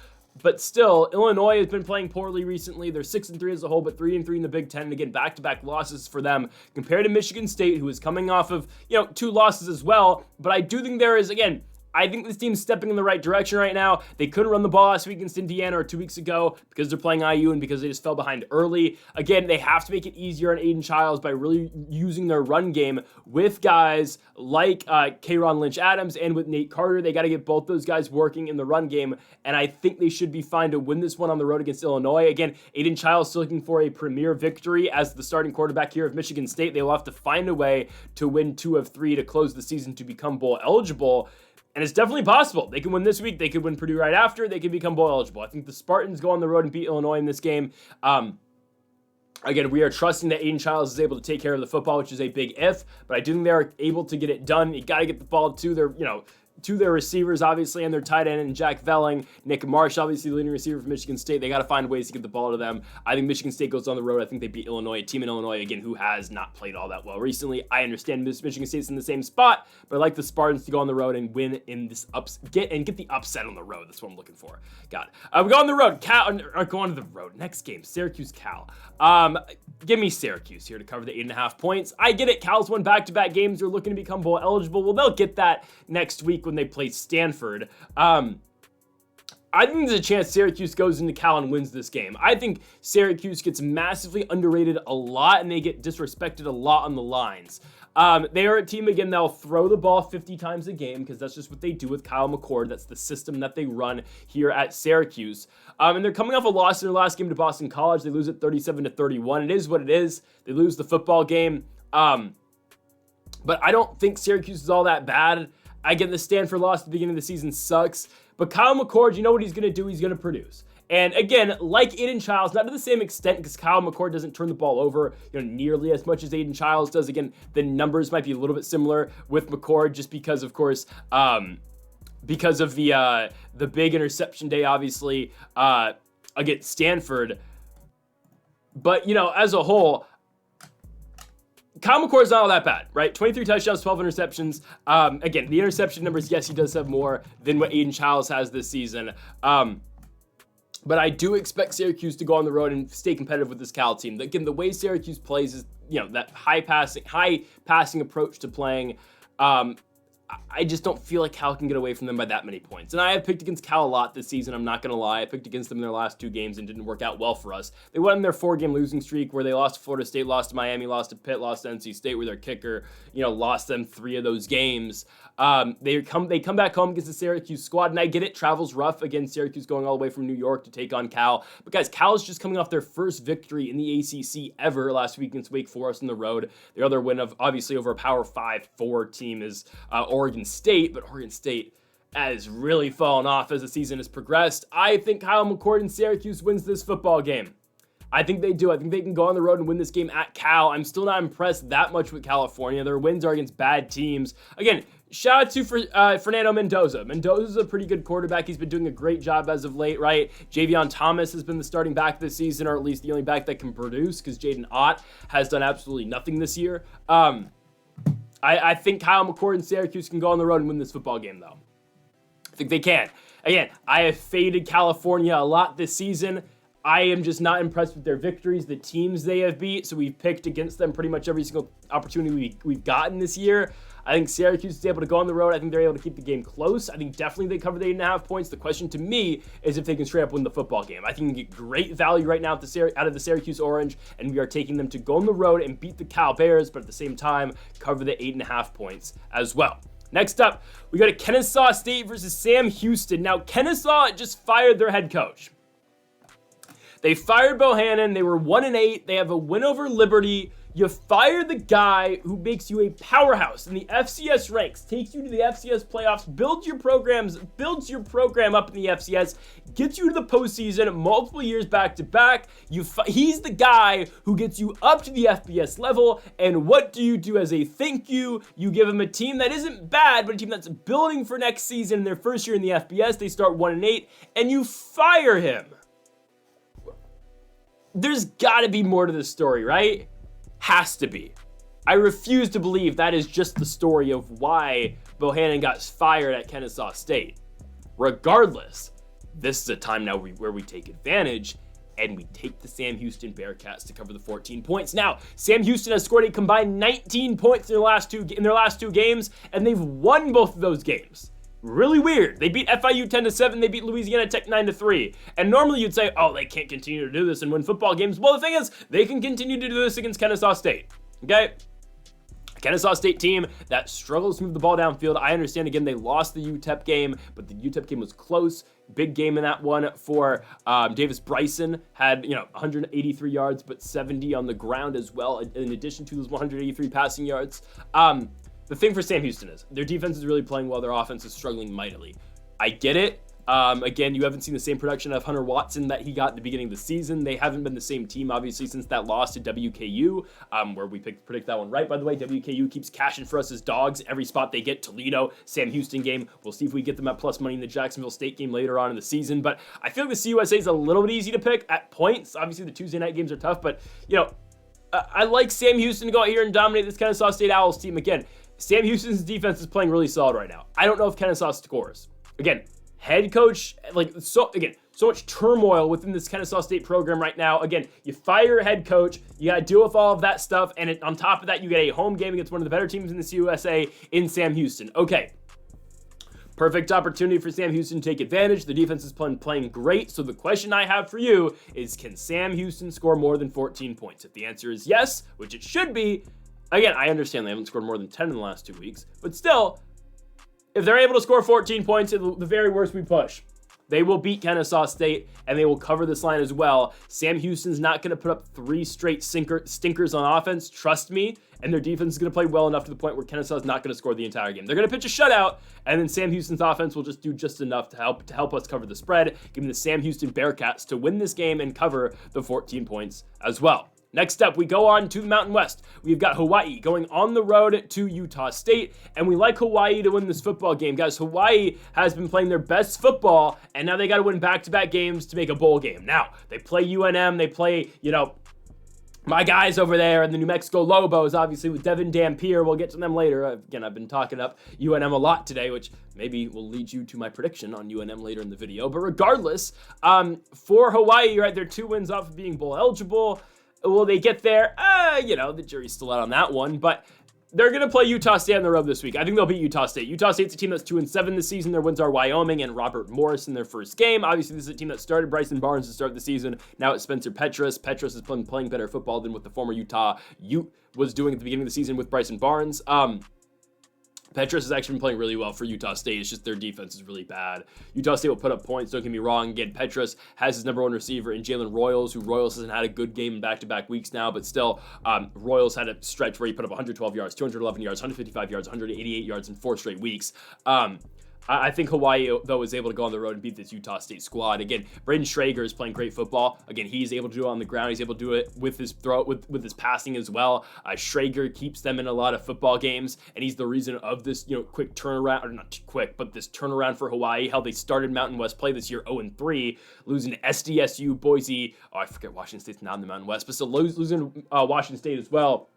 But still, Illinois has been playing poorly recently. They're 6-3 as a whole, but 3-3 in the Big Ten. And again, back-to-back losses for them compared to Michigan State, who is coming off of 2 losses as well. But I do think there is, again, I think this team's stepping in the right direction right now. They couldn't run the ball last week against Indiana or 2 weeks ago because they're playing IU and because they just fell behind early. Again, they have to make it easier on Aiden Childs by really using their run game with guys like K'Ron Lynch-Adams and with Nate Carter. They got to get both those guys working in the run game, and I think they should be fine to win this one on the road against Illinois. Again, Aiden Childs still looking for a premier victory as the starting quarterback here of Michigan State. They will have to find a way to win 2 of 3 to close the season to become bowl eligible. And it's definitely possible. They can win this week. They could win Purdue right after. They could become bowl eligible. I think the Spartans go on the road and beat Illinois in this game. Again, we are trusting that Aiden Childs is able to take care of the football, which is a big if. But I do think they're able to get it done. You got to get the ball to their receivers, obviously, and their tight end, and Jack Velling. Nick Marsh, obviously, the leading receiver for Michigan State. They got to find ways to get the ball to them. I think Michigan State goes on the road. I think they beat Illinois, a team in Illinois, again, who has not played all that well recently. I understand Michigan State's in the same spot, but I like the Spartans to go on the road and win in this get the upset on the road. That's what I'm looking for. Got it. We go on the road. Go on to the road. Next game, Syracuse-Cal. Give me Syracuse here to cover the 8.5 points. I get it. Cal's won back-to-back games. They're looking to become bowl eligible. Well, they'll get that next week when they play Stanford. I think there's a chance Syracuse goes into Cal and wins this game. I think Syracuse gets massively underrated a lot, and they get disrespected a lot on the lines. They are a team, again, they'll throw the ball 50 times a game because that's just what they do with Kyle McCord. That's the system that they run here at Syracuse. And they're coming off a loss in their last game to Boston College. They lose it 37-31. It is what it is. They lose the football game. But I don't think Syracuse is all that bad. Again, the Stanford loss at the beginning of the season sucks. But Kyle McCord, you know what he's going to do? He's going to produce. And again, like Aiden Childs, not to the same extent because Kyle McCord doesn't turn the ball over nearly as much as Aiden Childs does. Again, the numbers might be a little bit similar with McCord just because, of course, because of the big interception day, obviously, against Stanford. But, as a whole, Kyle McCord's not all that bad, right? 23 touchdowns, 12 interceptions. Again, the interception numbers, yes, he does have more than what Aiden Childs has this season. But I do expect Syracuse to go on the road and stay competitive with this Cal team. Again, the way Syracuse plays is, that high passing approach to playing. I just don't feel like Cal can get away from them by that many points. And I have picked against Cal a lot this season, I'm not going to lie. I picked against them in their last 2 games and didn't work out well for us. They went in their 4-game losing streak where they lost to Florida State, lost to Miami, lost to Pitt, lost to NC State where their kicker, lost them 3 of those games. They come back home against the Syracuse squad, and I get it, travel's rough. Again, Syracuse going all the way from New York to take on Cal. But guys, Cal is just coming off their first victory in the ACC ever last week against Wake Forest on the road. Their other win obviously over a Power 5-4 team is Oregon State, but Oregon State has really fallen off as the season has progressed. I think Kyle McCord and Syracuse wins this football game. I think they do. I think they can go on the road and win this game at Cal. I'm still not impressed that much with California. Their wins are against bad teams. Again, shout out to Fernando Mendoza. Mendoza's a pretty good quarterback. He's been doing a great job as of late, right? Javion Thomas has been the starting back this season, or at least the only back that can produce, because Jaden Ott has done absolutely nothing this year. I think Kyle McCord and Syracuse can go on the road and win this football game, though. I think they can. Again, I have faded California a lot this season. I am just not impressed with their victories, the teams they have beat. So we've picked against them pretty much every single opportunity we've gotten this year. I think Syracuse is able to go on the road. I think they're able to keep the game close. I think definitely they cover the 8.5 points. The question to me is if they can straight up win the football game. I think you can get great value right now out of the Syracuse Orange, and we are taking them to go on the road and beat the Cal Bears, but at the same time, cover the 8.5 points as well. Next up, we go to Kennesaw State versus Sam Houston. Now, Kennesaw just fired their head coach. They fired Bohannon. They were 1-8. They have a win over Liberty. You fire the guy who makes you a powerhouse in the FCS ranks, takes you to the FCS playoffs, builds your program up in the FCS, gets you to the postseason multiple years back to back. He's the guy who gets you up to the FBS level. And what do you do as a thank you? You give him a team that isn't bad, but a team that's building for next season in their first year in the FBS. They start 1-8, and you fire him. There's got to be more to this story, right? Has to be. I refuse to believe that is just the story of why Bohannon got fired at Kennesaw State. Regardless, this is a time now where we take advantage and we take the Sam Houston Bearcats to cover the 14 points. Now, Sam Houston has scored a combined 19 points in their last two games, and they've won both of those games. Really weird. They beat FIU 10-7. They beat Louisiana Tech 9-3. And normally you'd say, oh, they can't continue to do this and win football games. Well, the thing is, they can continue to do this against Kennesaw State. Okay? Kennesaw State team that struggles to move the ball downfield. I understand, again, they lost the UTEP game, but the UTEP game was close. Big game in that one for Davis Bryson. Had 183 yards, but 70 on the ground as well, in addition to those 183 passing yards. The thing for Sam Houston is their defense is really playing well. Their offense is struggling mightily. I get it. Again, you haven't seen the same production of Hunter Watson that he got at the beginning of the season. They haven't been the same team, obviously, since that loss to WKU, where we predict that one right, by the way. WKU keeps cashing for us as dogs every spot they get. Toledo, Sam Houston game. We'll see if we get them at plus money in the Jacksonville State game later on in the season. But I feel like the CUSA is a little bit easy to pick at points. Obviously, the Tuesday night games are tough, but, I like Sam Houston to go out here and dominate this Kennesaw State Owls team. Again, Sam Houston's defense is playing really solid right now. I don't know if Kennesaw scores. Again, head coach, so much turmoil within this Kennesaw State program right now. Again, you fire your head coach, you got to deal with all of that stuff, and on top of that, you get a home game against one of the better teams in the CUSA in Sam Houston. Okay. Perfect opportunity for Sam Houston to take advantage. The defense is playing great. So the question I have for you is, can Sam Houston score more than 14 points? If the answer is yes, which it should be, again, I understand they haven't scored more than 10 in the last 2 weeks, but still, if they're able to score 14 points, at the very worst we push, they will beat Kennesaw State, and they will cover this line as well. Sam Houston's not going to put up 3 straight stinkers on offense, trust me, and their defense is going to play well enough to the point where Kennesaw is not going to score the entire game. They're going to pitch a shutout, and then Sam Houston's offense will just do just enough to help us cover the spread, giving the Sam Houston Bearcats to win this game and cover the 14 points as well. Next up, we go on to the Mountain West. We've got Hawaii going on the road to Utah State, and we like Hawaii to win this football game. Guys, Hawaii has been playing their best football, and now they got to win back-to-back games to make a bowl game. Now, they play UNM, they play, my guys over there in the New Mexico Lobos, obviously with Devin Dampier. We'll get to them later. Again, I've been talking up UNM a lot today, which maybe will lead you to my prediction on UNM later in the video. But regardless, for Hawaii, right, they're 2 wins off of being bowl eligible. Will they get there? The jury's still out on that one, but they're going to play Utah State on the road this week. I think they'll beat Utah State. Utah State's a team that's 2-7 this season. Their wins are Wyoming and Robert Morris in their first game. Obviously, this is a team that started Bryson Barnes to start the season. Now it's Spencer Petras. Petras has been playing better football than what the former Utah Ute was doing at the beginning of the season with Bryson Barnes. Petras has actually been playing really well for Utah State. It's just their defense is really bad. Utah State will put up points, don't get me wrong. Again, Petras has his number 1 receiver in Jalen Royals, who Royals hasn't had a good game in back-to-back weeks now, but still, Royals had a stretch where he put up 112 yards, 211 yards, 155 yards, 188 yards in 4 straight weeks. I think Hawaii, though, is able to go on the road and beat this Utah State squad. Again, Braden Schrager is playing great football. Again, he's able to do it on the ground. He's able to do it with his throw, with his passing as well. Schrager keeps them in a lot of football games, and he's the reason of this, quick turnaround, or not too quick, but this turnaround for Hawaii. How they started Mountain West play this year 0-3, losing to SDSU, Boise. I forget Washington State's not in the Mountain West, but still losing Washington State as well.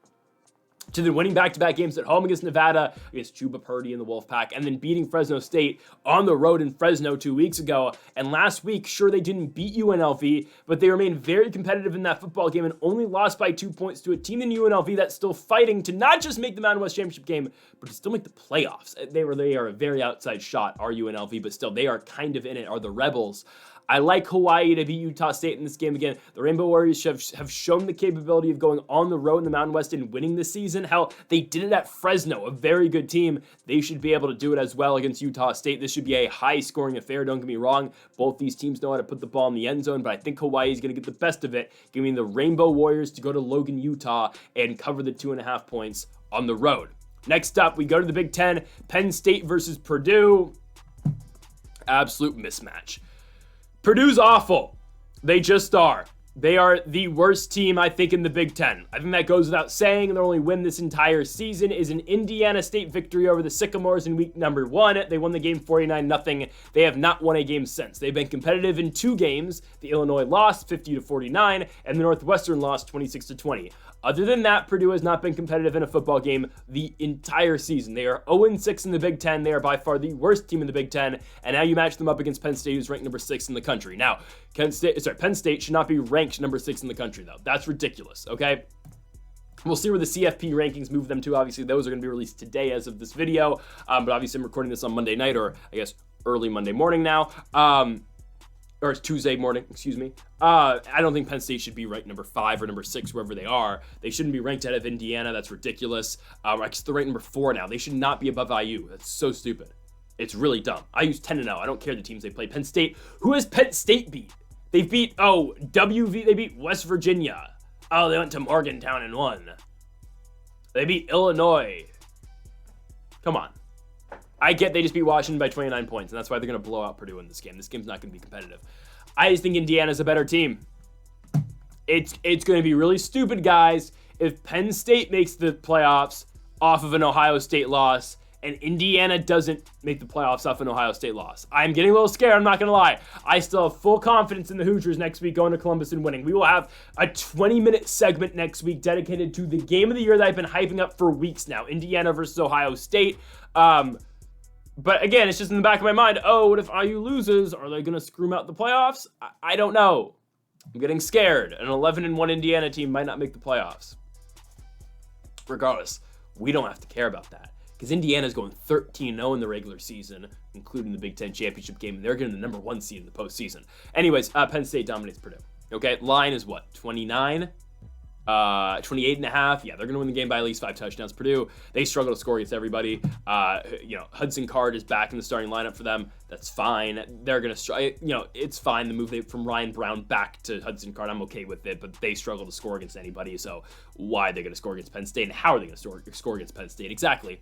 to then winning back-to-back games at home against Nevada, against Chuba Purdy and the Wolfpack, and then beating Fresno State on the road in Fresno 2 weeks ago. And last week, sure, they didn't beat UNLV, but they remained very competitive in that football game and only lost by 2 points to a team in UNLV that's still fighting to not just make the Mountain West Championship game, but to still make the playoffs. They are a very outside shot, are UNLV, but still, they are kind of in it, are the Rebels. I like Hawaii to beat Utah State in this game again. The Rainbow Warriors have shown the capability of going on the road in the Mountain West and winning this season. Hell, they did it at Fresno, a very good team. They should be able to do it as well against Utah State. This should be a high-scoring affair, don't get me wrong. Both these teams know how to put the ball in the end zone, but I think Hawaii is going to get the best of it, giving the Rainbow Warriors to go to Logan, Utah, and cover the 2.5 points on the road. Next up, we go to the Big Ten, Penn State versus Purdue. Absolute mismatch. Purdue's awful. They just are. They are the worst team, I think, in the Big Ten. I think that goes without saying. Their only win this entire season is an Indiana State victory over the Sycamores in week number 1. They won the game 49-0. They have not won a game since. They've been competitive in 2 games. The Illinois lost 50-49, and the Northwestern lost 26-20. Other than that, Purdue has not been competitive in a football game the entire season. They are 0-6 in the Big Ten. They are by far the worst team in the Big Ten. And now you match them up against Penn State, who's ranked number 6 in the country. Now, Penn State should not be ranked number 6 in the country, though. That's ridiculous, okay? We'll see where the CFP rankings move them to. Obviously, those are going to be released today as of this video. But obviously, I'm recording this on Monday night, or I guess early Monday morning now. Or it's Tuesday morning, excuse me. I don't think Penn State should be ranked number 5 or number 6, wherever they are. They shouldn't be ranked ahead of Indiana. That's ridiculous. I guess they're ranked number 4 now. They should not be above IU. That's so stupid. It's really dumb. IU's 10-0. I don't care the teams they play. Penn State, who has Penn State beat? They beat, they beat West Virginia. Oh, they went to Morgantown and won. They beat Illinois. Come on. I get they just beat Washington by 29 points, and that's why they're going to blow out Purdue in this game. This game's not going to be competitive. I just think Indiana's a better team. It's going to be really stupid, guys, if Penn State makes the playoffs off of an Ohio State loss and Indiana doesn't make the playoffs off an Ohio State loss. I'm getting a little scared, I'm not going to lie. I still have full confidence in the Hoosiers next week going to Columbus and winning. We will have a 20-minute segment next week dedicated to the game of the year that I've been hyping up for weeks now, Indiana versus Ohio State. But again, it's just in the back of my mind, what if IU loses? Are they going to screw them out the playoffs? I don't know. I'm getting scared. An 11-1 Indiana team might not make the playoffs. Regardless, we don't have to care about that, because Indiana's going 13-0 in the regular season, including the Big Ten championship game, and they're getting the number 1 seed in the postseason. Anyways, Penn State dominates Purdue. Okay, line is what, 29? 28.5. Yeah, they're going to win the game by at least 5 touchdowns. Purdue, they struggle to score against everybody. Hudson Card is back in the starting lineup for them. That's fine. They're going to, it's fine. The move from Ryan Brown back to Hudson Card, I'm okay with it, but they struggle to score against anybody. So why are they going to score against Penn State? And how are they going to score against Penn State? Exactly.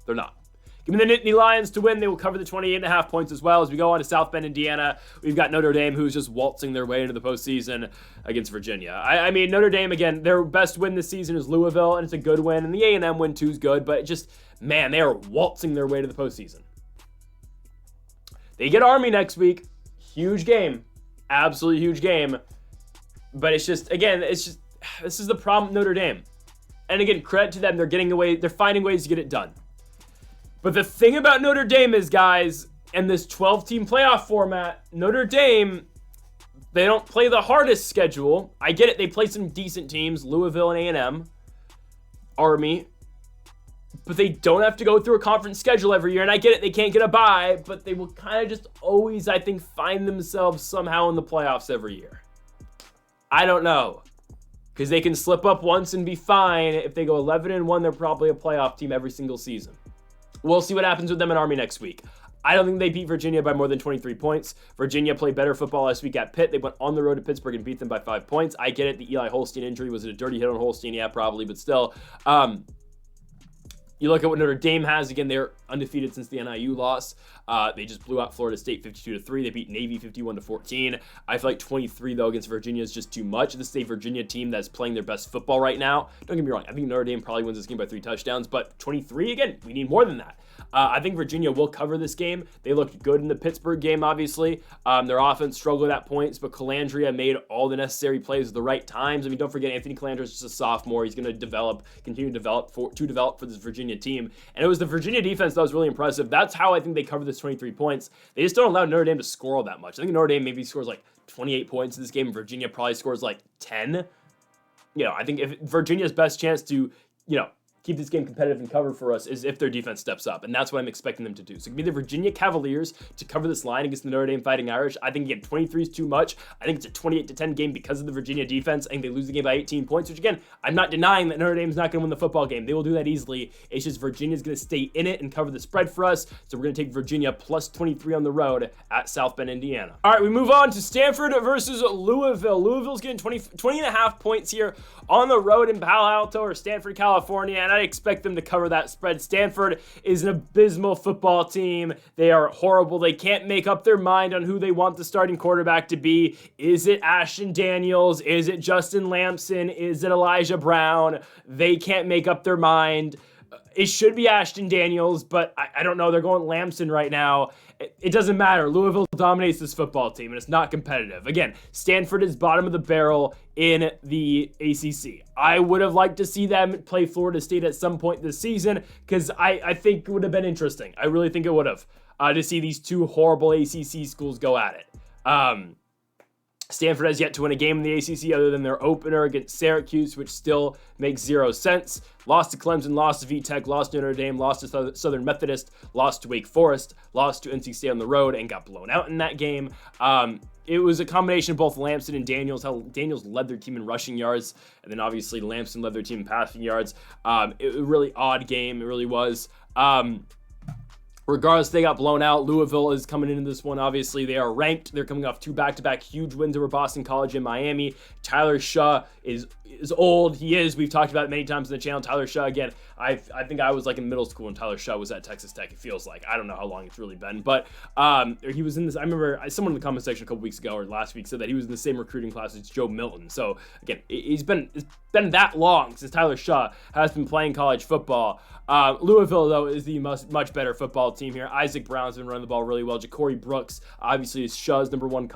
They're not. Give me the Nittany Lions to win. They will cover the 28.5 points as well. As we go on to South Bend, Indiana, we've got Notre Dame, who's just waltzing their way into the postseason against Virginia. I mean, Notre Dame, again, their best win this season is Louisville, and it's a good win, and the A&M win too is good, but just, man, they are waltzing their way to the postseason. They get Army next week. Huge game. Absolutely huge game. But it's just, again, this is the problem with Notre Dame. And again, credit to them. They're finding ways to get it done. But the thing about Notre Dame is, guys, in this 12-team playoff format, Notre Dame, they don't play the hardest schedule. I get it. They play some decent teams, Louisville and A&M, Army. But they don't have to go through a conference schedule every year. And I get it. They can't get a bye. But they will kind of just always, I think, find themselves somehow in the playoffs every year. I don't know. Because they can slip up once and be fine. If they go 11-1, they're probably a playoff team every single season. We'll see what happens with them in Army next week. I don't think they beat Virginia by more than 23 points. Virginia played better football last week at Pitt. They went on the road to Pittsburgh and beat them by 5 points. I get it. The Eli Holstein injury, was it a dirty hit on Holstein? Yeah, probably, but still. You look at what Notre Dame has. Again, they're undefeated since the NIU loss. They just blew out Florida State 52-3. They beat Navy 51-14. I feel like 23 though against Virginia is just too much. This is a Virginia team that's playing their best football right now. Don't get me wrong. I think Notre Dame probably wins this game by 3 touchdowns, but 23 again, we need more than that. I think Virginia will cover this game. They looked good in the Pittsburgh game, obviously. Their offense struggled at points, but Calandria made all the necessary plays at the right times. I mean, don't forget, Anthony Calandria is just a sophomore. He's going to continue to develop for this Virginia team. And it was the Virginia defense that was really impressive. That's how I think they covered this 23 points. They just don't allow Notre Dame to score all that much. I think Notre Dame maybe scores like 28 points in this game, and Virginia probably scores like 10. I think if Virginia's best chance to, keep this game competitive and cover for us is if their defense steps up, and that's what I'm expecting them to do. So it could be the Virginia Cavaliers to cover this line against the Notre Dame Fighting Irish. I think, again, 23 is too much. I think it's a 28-10 game because of the Virginia defense. I think they lose the game by 18 points, which, again, I'm not denying that Notre Dame's not going to win the football game. They will do that easily. It's just Virginia's going to stay in it and cover the spread for us, so we're going to take Virginia plus 23 on the road at South Bend, Indiana. All right, we move on to Stanford versus Louisville. Louisville's getting 20 and a half points here on the road in Palo Alto or Stanford, California, and I expect them to cover that spread. Stanford is an abysmal football team. They are horrible. They can't make up their mind on who they want the starting quarterback to be. Is it Ashton Daniels? Is it Justin Lamson? Is it Elijah Brown? They can't make up their mind. It should be Ashton Daniels, but I don't know. They're going Lamson right now. It doesn't matter. Louisville dominates this football team, and it's not competitive. Again, Stanford is bottom of the barrel in the ACC. I would have liked to see them play Florida State at some point this season because I think it would have been interesting. I really think it would have to see these two horrible ACC schools go at it. Stanford has yet to win a game in the ACC other than their opener against Syracuse, which still makes zero sense. Lost to Clemson, lost to VTech, lost to Notre Dame, lost to Southern Methodist, lost to Wake Forest, lost to NC State on the road, and got blown out in that game. It was a combination of both Lamson and Daniels, how Daniels led their team in rushing yards, and then obviously Lamson led their team in passing yards. It was a really odd game. It really was. Regardless, they got blown out. Louisville is coming into this one. Obviously, they are ranked. They're coming off 2 back-to-back huge wins over Boston College and Miami. Tyler Shaw is old. He is. We've talked about it many times on the channel. Tyler Shaw, again, I think I was like in middle school when Tyler Shaw was at Texas Tech. It feels like. I don't know how long it's really been. But he was in this. I remember someone in the comment section a couple weeks ago or last week said that he was in the same recruiting class as Joe Milton. So, again, it's been that long since Tyler Shaw has been playing college football. Louisville, though, is the much better football team here. Isaac Brown's been running the ball really well. Ja'Cory Brooks, obviously, is Shaw's number one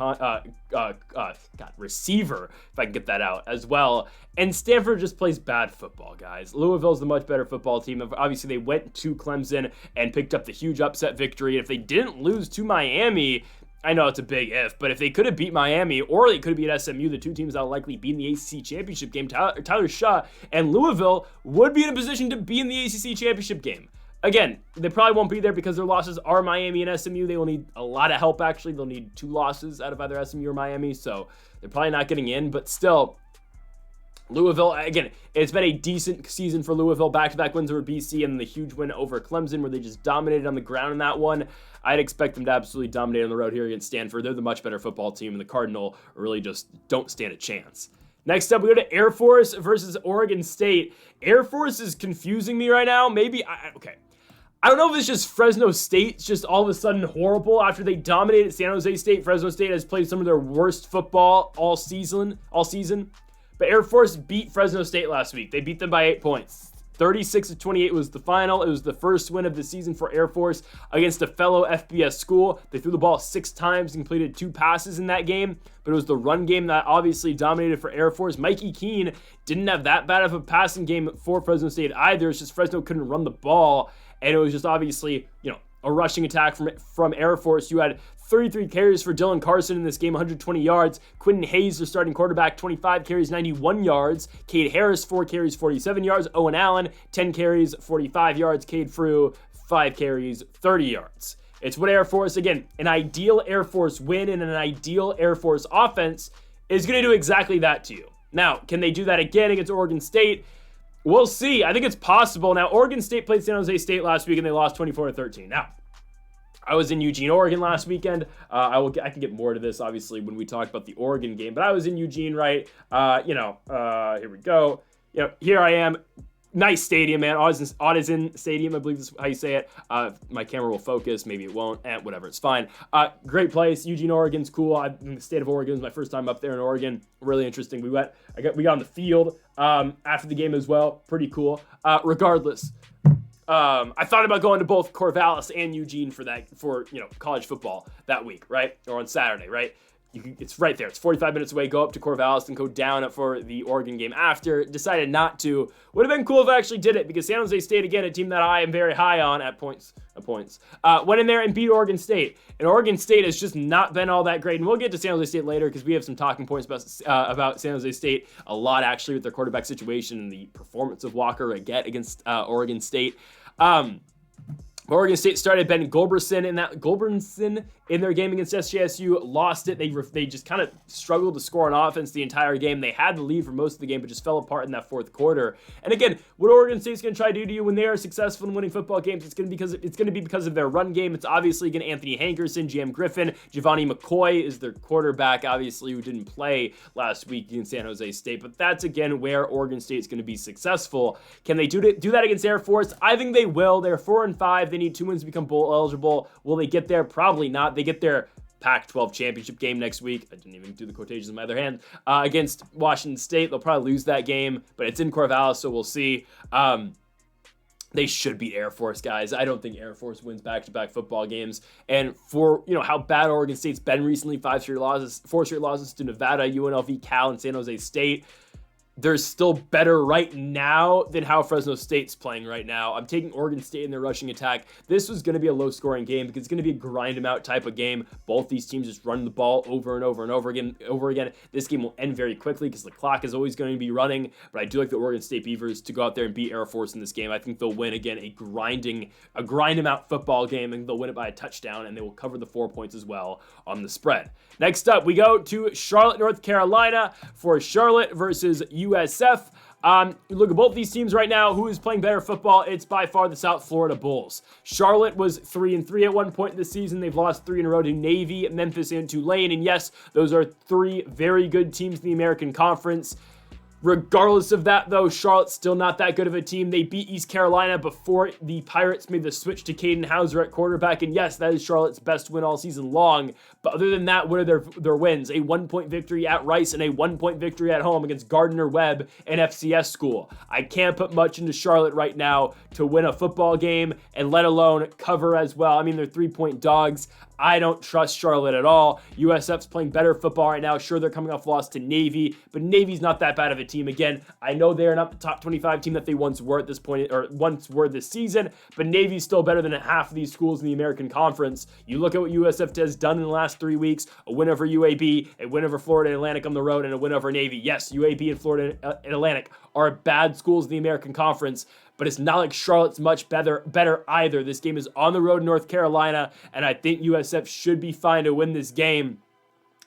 receiver, if I can get that out, as well. And Stanford just plays bad football, guys. Louisville's the much better football team. Obviously, they went to Clemson and picked up the huge upset victory. If they didn't lose to Miami, I know it's a big if, but if they could have beat Miami or they could have beat SMU, the two teams that will likely be in the ACC championship game, Tyler Shaw and Louisville would be in a position to be in the ACC championship game. Again, they probably won't be there because their losses are Miami and SMU. They will need a lot of help, actually. They'll need 2 losses out of either SMU or Miami, so they're probably not getting in, but still, Louisville, again, it's been a decent season for Louisville. Back-to-back wins over BC and the huge win over Clemson where they just dominated on the ground in that one. I'd expect them to absolutely dominate on the road here against Stanford. They're the much better football team, and the Cardinal really just don't stand a chance. Next up, we go to Air Force versus Oregon State. Air Force is confusing me right now. Okay. I don't know if it's just Fresno State's just all of a sudden horrible after they dominated San Jose State. Fresno State has played some of their worst football all season. But Air Force beat Fresno State last week. They beat them by 8 points. 36-28 was the final. It was the first win of the season for Air Force against a fellow FBS school. They threw the ball 6 times and completed 2 passes in that game, but it was the run game that obviously dominated for Air Force. Mikey Keene didn't have that bad of a passing game for Fresno State either. It's just Fresno couldn't run the ball, and it was just obviously, a rushing attack from Air Force. You had 33 carries for Dylan Carson in this game, 120 yards. Quentin Hayes, their starting quarterback, 25 carries, 91 yards. Cade Harris, 4 carries, 47 yards. Owen Allen, 10 carries, 45 yards. Cade Frew, 5 carries, 30 yards. It's what Air Force, again, an ideal Air Force win and an ideal Air Force offense is going to do exactly that to you. Now, can they do that again against Oregon State? We'll see. I think it's possible. Now, Oregon State played San Jose State last week and they lost 24-13. Now, I was in Eugene, Oregon last weekend. I can get more to this, obviously, when we talk about the Oregon game. But I was in Eugene, right? Here we go. Here I am. Nice stadium, man. Audizen Stadium, I believe is how you say it. My camera will focus. Maybe it won't. Whatever. It's fine. Great place. Eugene, Oregon's cool. The state of Oregon was my first time up there in Oregon. Really interesting. We got on the field after the game as well. Pretty cool. Regardless, I thought about going to both Corvallis and Eugene for college football that week, right? Or on Saturday, right? It's right there. It's 45 minutes away. Go up to Corvallis and go down for the Oregon game after. Decided not to. Would have been cool if I actually did it because San Jose State, again, a team that I am very high on at points. Went in there and beat Oregon State. And Oregon State has just not been all that great. And we'll get to San Jose State later because we have some talking points about San Jose State a lot, actually, with their quarterback situation and the performance of Walker against Oregon State. Oregon State started Ben Gulberson in their game against SJSU, lost it. They just kind of struggled to score on offense the entire game. They had the lead for most of the game, but just fell apart in that fourth quarter. And again, what Oregon State's going to try to do to you when they are successful in winning football games, it's going to be because of their run game. It's obviously going to Anthony Hankerson, GM Griffin, Giovanni McCoy is their quarterback, obviously, who didn't play last week in San Jose State. But that's, again, where Oregon State's going to be successful. Can they do that against Air Force? I think they will. They're 4-5. They need 2 wins to become bowl eligible. Will they get there? Probably not. They get their Pac-12 championship game next week. I didn't even do the quotations in my other hand. Against Washington State. They'll probably lose that game, but it's in Corvallis, so we'll see. They should beat Air Force, guys. I don't think Air Force wins back-to-back football games. And for how bad Oregon State's been recently, 4 straight losses to Nevada, UNLV, Cal, and San Jose State. They're still better right now than how Fresno State's playing right now. I'm taking Oregon State in their rushing attack. This was going to be a low-scoring game because it's going to be a grind-em-out type of game. Both these teams just run the ball over and over and over again. This game will end very quickly because the clock is always going to be running. But I do like the Oregon State Beavers to go out there and beat Air Force in this game. I think they'll win, again, a grind-em-out football game, and they'll win it by a touchdown, and they will cover the 4 points as well on the spread. Next up, we go to Charlotte, North Carolina for Charlotte versus USF. You look at both these teams right now. Who is playing better football? It's by far the South Florida Bulls. Charlotte was 3-3 at one point this season. They've lost 3 in a row to Navy, Memphis, and Tulane. And yes, those are 3 very good teams in the American Conference. Regardless of that, though, Charlotte's still not that good of a team. They beat East Carolina before the Pirates made the switch to Caden Hauser at quarterback. And yes, that is Charlotte's best win all season long. But other than that, what are their wins? A 1-point victory at Rice and a 1-point victory at home against Gardner-Webb and FCS school. I can't put much into Charlotte right now to win a football game and let alone cover as well. I mean, they're 3-point dogs. I don't trust Charlotte at all. USF's playing better football right now. Sure, they're coming off loss to Navy, but Navy's not that bad of a team. Again, I know they're not the top 25 team that they once were at this point, or once were this season, but Navy's still better than half of these schools in the American Conference. You look at what USF has done in the last 3 weeks: a win over UAB, a win over Florida Atlantic on the road, and a win over Navy. Yes, UAB and Florida Atlantic are bad schools in the American Conference, but it's not like Charlotte's much better either. This game is on the road in North Carolina, and I think USF should be fine to win this game.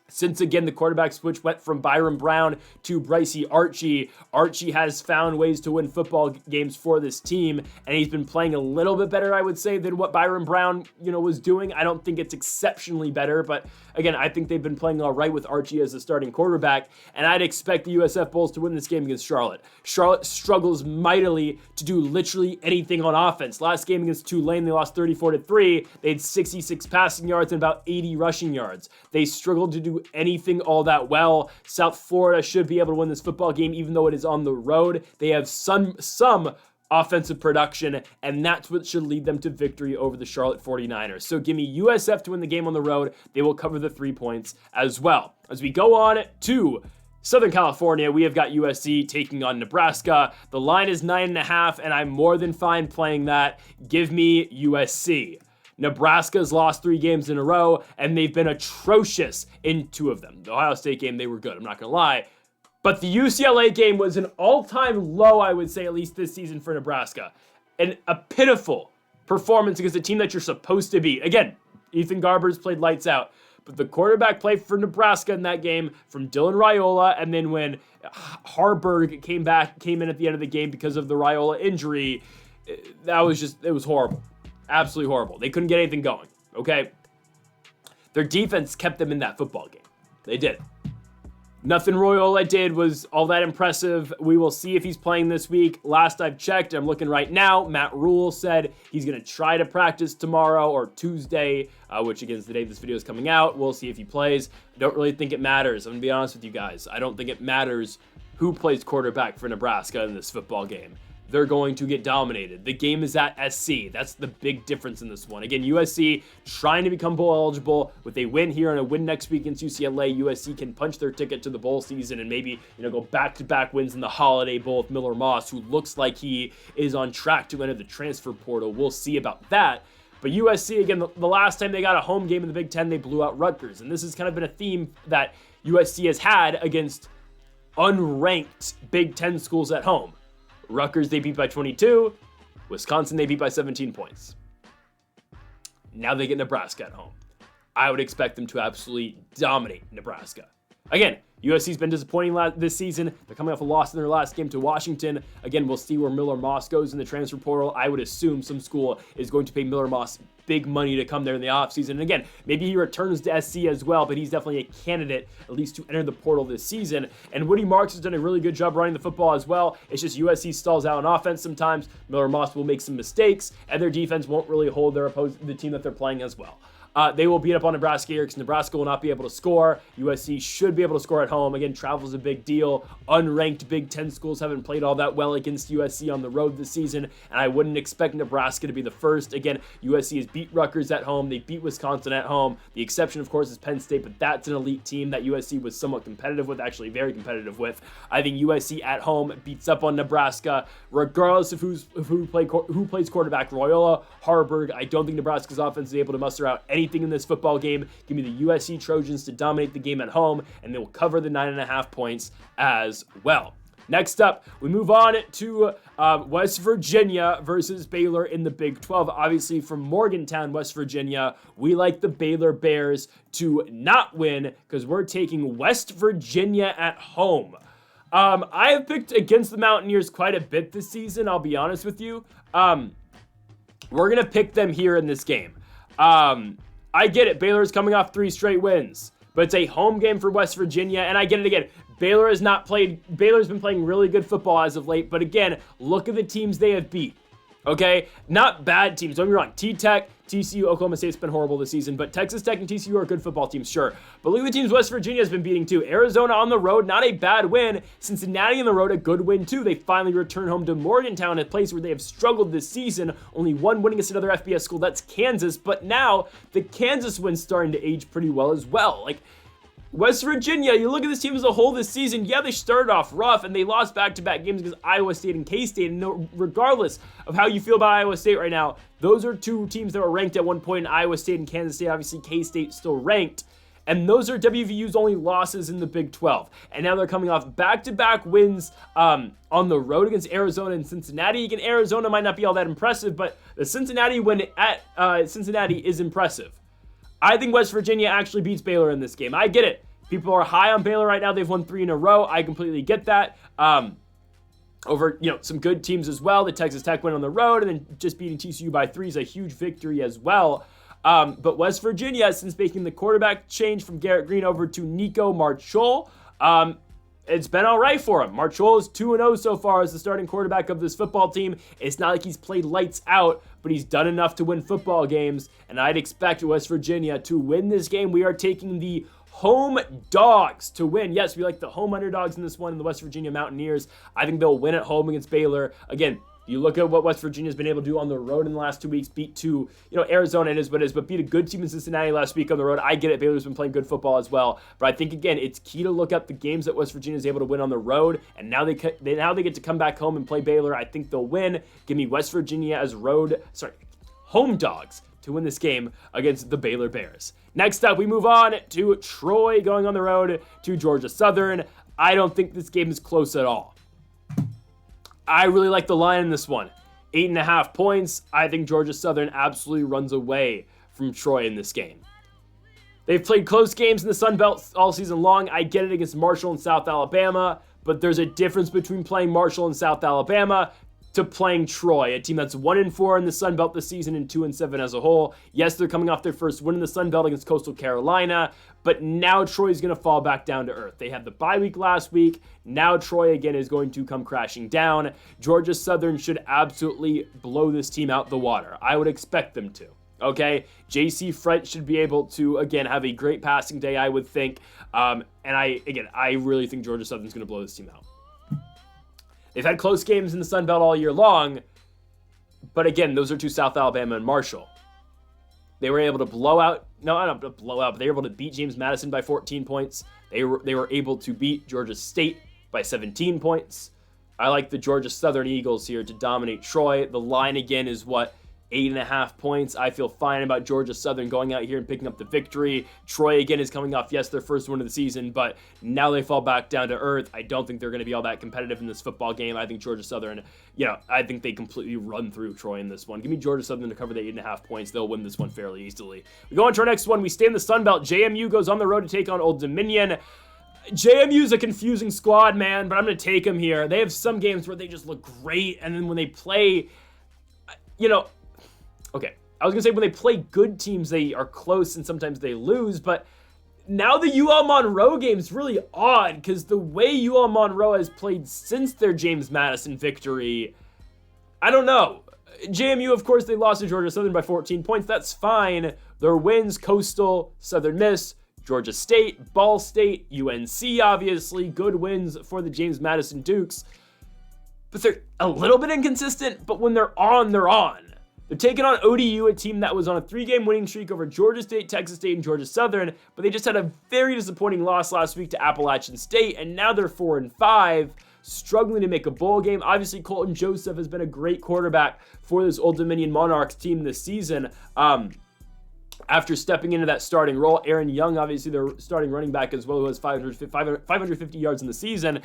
Since, again, the quarterback switch went from Byron Brown to Brycey Archie, Archie has found ways to win football games for this team, and he's been playing a little bit better, I would say, than what Byron Brown, was doing. I don't think it's exceptionally better, but again, I think they've been playing all right with Archie as the starting quarterback, and I'd expect the USF Bulls to win this game against Charlotte. Charlotte struggles mightily to do literally anything on offense. Last game against Tulane, they lost 34-3. They had 66 passing yards and about 80 rushing yards. They struggled to do anything all that well. South Florida should be able to win this football game even though it is on the road. They have some offensive production, and that's what should lead them to victory over the Charlotte 49ers. So give me USF to win the game on the road. They will cover the 3 points as well. As we go on to Southern California, we have got USC taking on Nebraska. The line is 9.5, and I'm more than fine playing that. Give me USC. Nebraska's lost 3 games in a row, and they've been atrocious in 2 of them. The Ohio State game, they were good, I'm not going to lie. But the UCLA game was an all-time low, I would say, at least this season for Nebraska. And a pitiful performance against a team that you're supposed to beat. Again, Ethan Garbers played lights out. But the quarterback play for Nebraska in that game from Dylan Raiola, and then when Harburg came in at the end of the game because of the Raiola injury, it was horrible. Absolutely horrible. They couldn't get anything going, okay? Their defense kept them in that football game. They did. Nothing Royola did was all that impressive. We will see if he's playing this week. Last I've checked, I'm looking right now, Matt Rule said he's going to try to practice tomorrow or Tuesday, which again is the day this video is coming out. We'll see if he plays. I don't really think it matters. I'm going to be honest with you guys. I don't think it matters who plays quarterback for Nebraska in this football game. They're going to get dominated. The game is at SC. That's the big difference in this one. Again, USC trying to become bowl eligible. With a win here and a win next week against UCLA, USC can punch their ticket to the bowl season and maybe, go back-to-back wins in the Holiday Bowl with Miller Moss, who looks like he is on track to enter the transfer portal. We'll see about that. But USC, again, the last time they got a home game in the Big Ten, they blew out Rutgers. And this has kind of been a theme that USC has had against unranked Big Ten schools at home. Rutgers, they beat by 22. Wisconsin, they beat by 17 points. Now they get Nebraska at home. I would expect them to absolutely dominate Nebraska. Again, USC's been disappointing this season. They're coming off a loss in their last game to Washington. Again, we'll see where Miller Moss goes in the transfer portal. I would assume some school is going to pay Miller Moss big money to come there in the offseason. And again, maybe he returns to SC as well, but he's definitely a candidate, at least to enter the portal this season. And Woody Marks has done a really good job running the football as well. It's just USC stalls out on offense sometimes. Miller Moss will make some mistakes, and their defense won't really hold the team that they're playing as well. They will beat up on Nebraska here because Nebraska will not be able to score. USC should be able to score at home. Again, travel is a big deal. Unranked Big Ten schools haven't played all that well against USC on the road this season, and I wouldn't expect Nebraska to be the first. Again, USC has beat Rutgers at home. They beat Wisconsin at home. The exception, of course, is Penn State, but that's an elite team that USC was somewhat competitive with, actually very competitive with. I think USC at home beats up on Nebraska, regardless of who plays quarterback, Royola, Harburg. I don't think Nebraska's offense is able to muster out anything in this football game. Give me the USC Trojans to dominate the game at home, and they will cover the 9.5 points as well. Next up, we move on to West Virginia versus Baylor in the Big 12. Obviously, from Morgantown, West Virginia, we like the Baylor Bears to not win because we're taking West Virginia at home. I have picked against the Mountaineers quite a bit this season, I'll be honest with you. We're going to pick them here in this game. I get it. Baylor's coming off 3 straight wins, but it's a home game for West Virginia, and I get it again. Baylor's been playing really good football as of late, but again, look at the teams they have beat. Okay? Not bad teams. Don't get me wrong. T-Tech, TCU, Oklahoma State's been horrible this season, but Texas Tech and TCU are good football teams, sure. But look at the teams West Virginia has been beating too. Arizona on the road, not a bad win. Cincinnati on the road, a good win too. They finally return home to Morgantown, a place where they have struggled this season. Only one win against another FBS school, that's Kansas. But now, the Kansas win's starting to age pretty well as well. Like, West Virginia, you look at this team as a whole this season, yeah, they started off rough, and they lost back-to-back games against Iowa State and K-State, and regardless of how you feel about Iowa State right now, those are 2 teams that were ranked at one point in Iowa State and Kansas State. Obviously, K-State still ranked, and those are WVU's only losses in the Big 12. And now they're coming off back-to-back wins on the road against Arizona and Cincinnati. Again, Arizona might not be all that impressive, but the Cincinnati win at Cincinnati is impressive. I think West Virginia actually beats Baylor in this game. I get it. People are high on Baylor right now. They've won 3 in a row. I completely get that. Over, some good teams as well. The Texas Tech win on the road, and then just beating TCU by 3 is a huge victory as well. But West Virginia, since making the quarterback change from Garrett Green over to Nico Marchol, it's been all right for him. Marchol is 2-0 so far as the starting quarterback of this football team. It's not like he's played lights out, but he's done enough to win football games, and I'd expect West Virginia to win this game. We are taking the home dogs to win. Yes, we like the home underdogs in this one, in the West Virginia Mountaineers. I think they'll win at home against Baylor. Again, you look at what West Virginia's been able to do on the road in the last 2 weeks, beat Arizona, it is what it is, but beat a good team in Cincinnati last week on the road. I get it. Baylor's been playing good football as well, but I think, again, it's key to look at the games that West Virginia is able to win on the road, and now they get to come back home and play Baylor. I think they'll win. Give me West Virginia as home dogs to win this game against the Baylor Bears. Next up, we move on to Troy going on the road to Georgia Southern. I don't think this game is close at all. I really like the line in this one. 8.5 points. I think Georgia Southern absolutely runs away from Troy in this game. They've played close games in the Sun Belt all season long. I get it against Marshall and South Alabama, but there's a difference between playing Marshall and South Alabama. to playing Troy, a team that's 1-4 in the Sun Belt this season and 2-7 as a whole. Yes, they're coming off their first win in the Sun Belt against Coastal Carolina, but now Troy's going to fall back down to earth. They had the bye week last week. Now Troy again is going to come crashing down. Georgia Southern should absolutely blow this team out the water. I would expect them to. Okay, JC French should be able to, again, have a great passing day, I would think. And I really think Georgia Southern's going to blow this team out. They've had close games in the Sun Belt all year long, but again, those are to South Alabama and Marshall. They were able to but they were able to beat James Madison by 14 points. They were able to beat Georgia State by 17 points. I like the Georgia Southern Eagles here to dominate Troy. The line again is 8.5 points. I feel fine about Georgia Southern going out here and picking up the victory. Troy, again, is coming off, yes, their first win of the season, but now they fall back down to earth. I don't think they're going to be all that competitive in this football game. I think Georgia Southern, I think they completely run through Troy in this one. Give me Georgia Southern to cover the 8.5 points. They'll win this one fairly easily. We go on to our next one. We stay in the Sun Belt. JMU goes on the road to take on Old Dominion. JMU's a confusing squad, man, but I'm going to take them here. They have some games where they just look great, and then when they play, okay, I was going to say when they play good teams, they are close and sometimes they lose, but now the UL Monroe game is really odd because the way UL Monroe has played since their James Madison victory, I don't know. JMU, of course, they lost to Georgia Southern by 14 points. That's fine. Their wins, Coastal, Southern Miss, Georgia State, Ball State, UNC, obviously. Good wins for the James Madison Dukes. But they're a little bit inconsistent, but when they're on, they're on. They're taking on ODU, a team that was on a 3-game winning streak over Georgia State, Texas State, and Georgia Southern, but they just had a very disappointing loss last week to Appalachian State, and now they're 4-5, struggling to make a bowl game. Obviously, Colton Joseph has been a great quarterback for this Old Dominion Monarchs team this season. After stepping into that starting role, Aaron Young, obviously their starting running back as well, who has 550 yards in the season.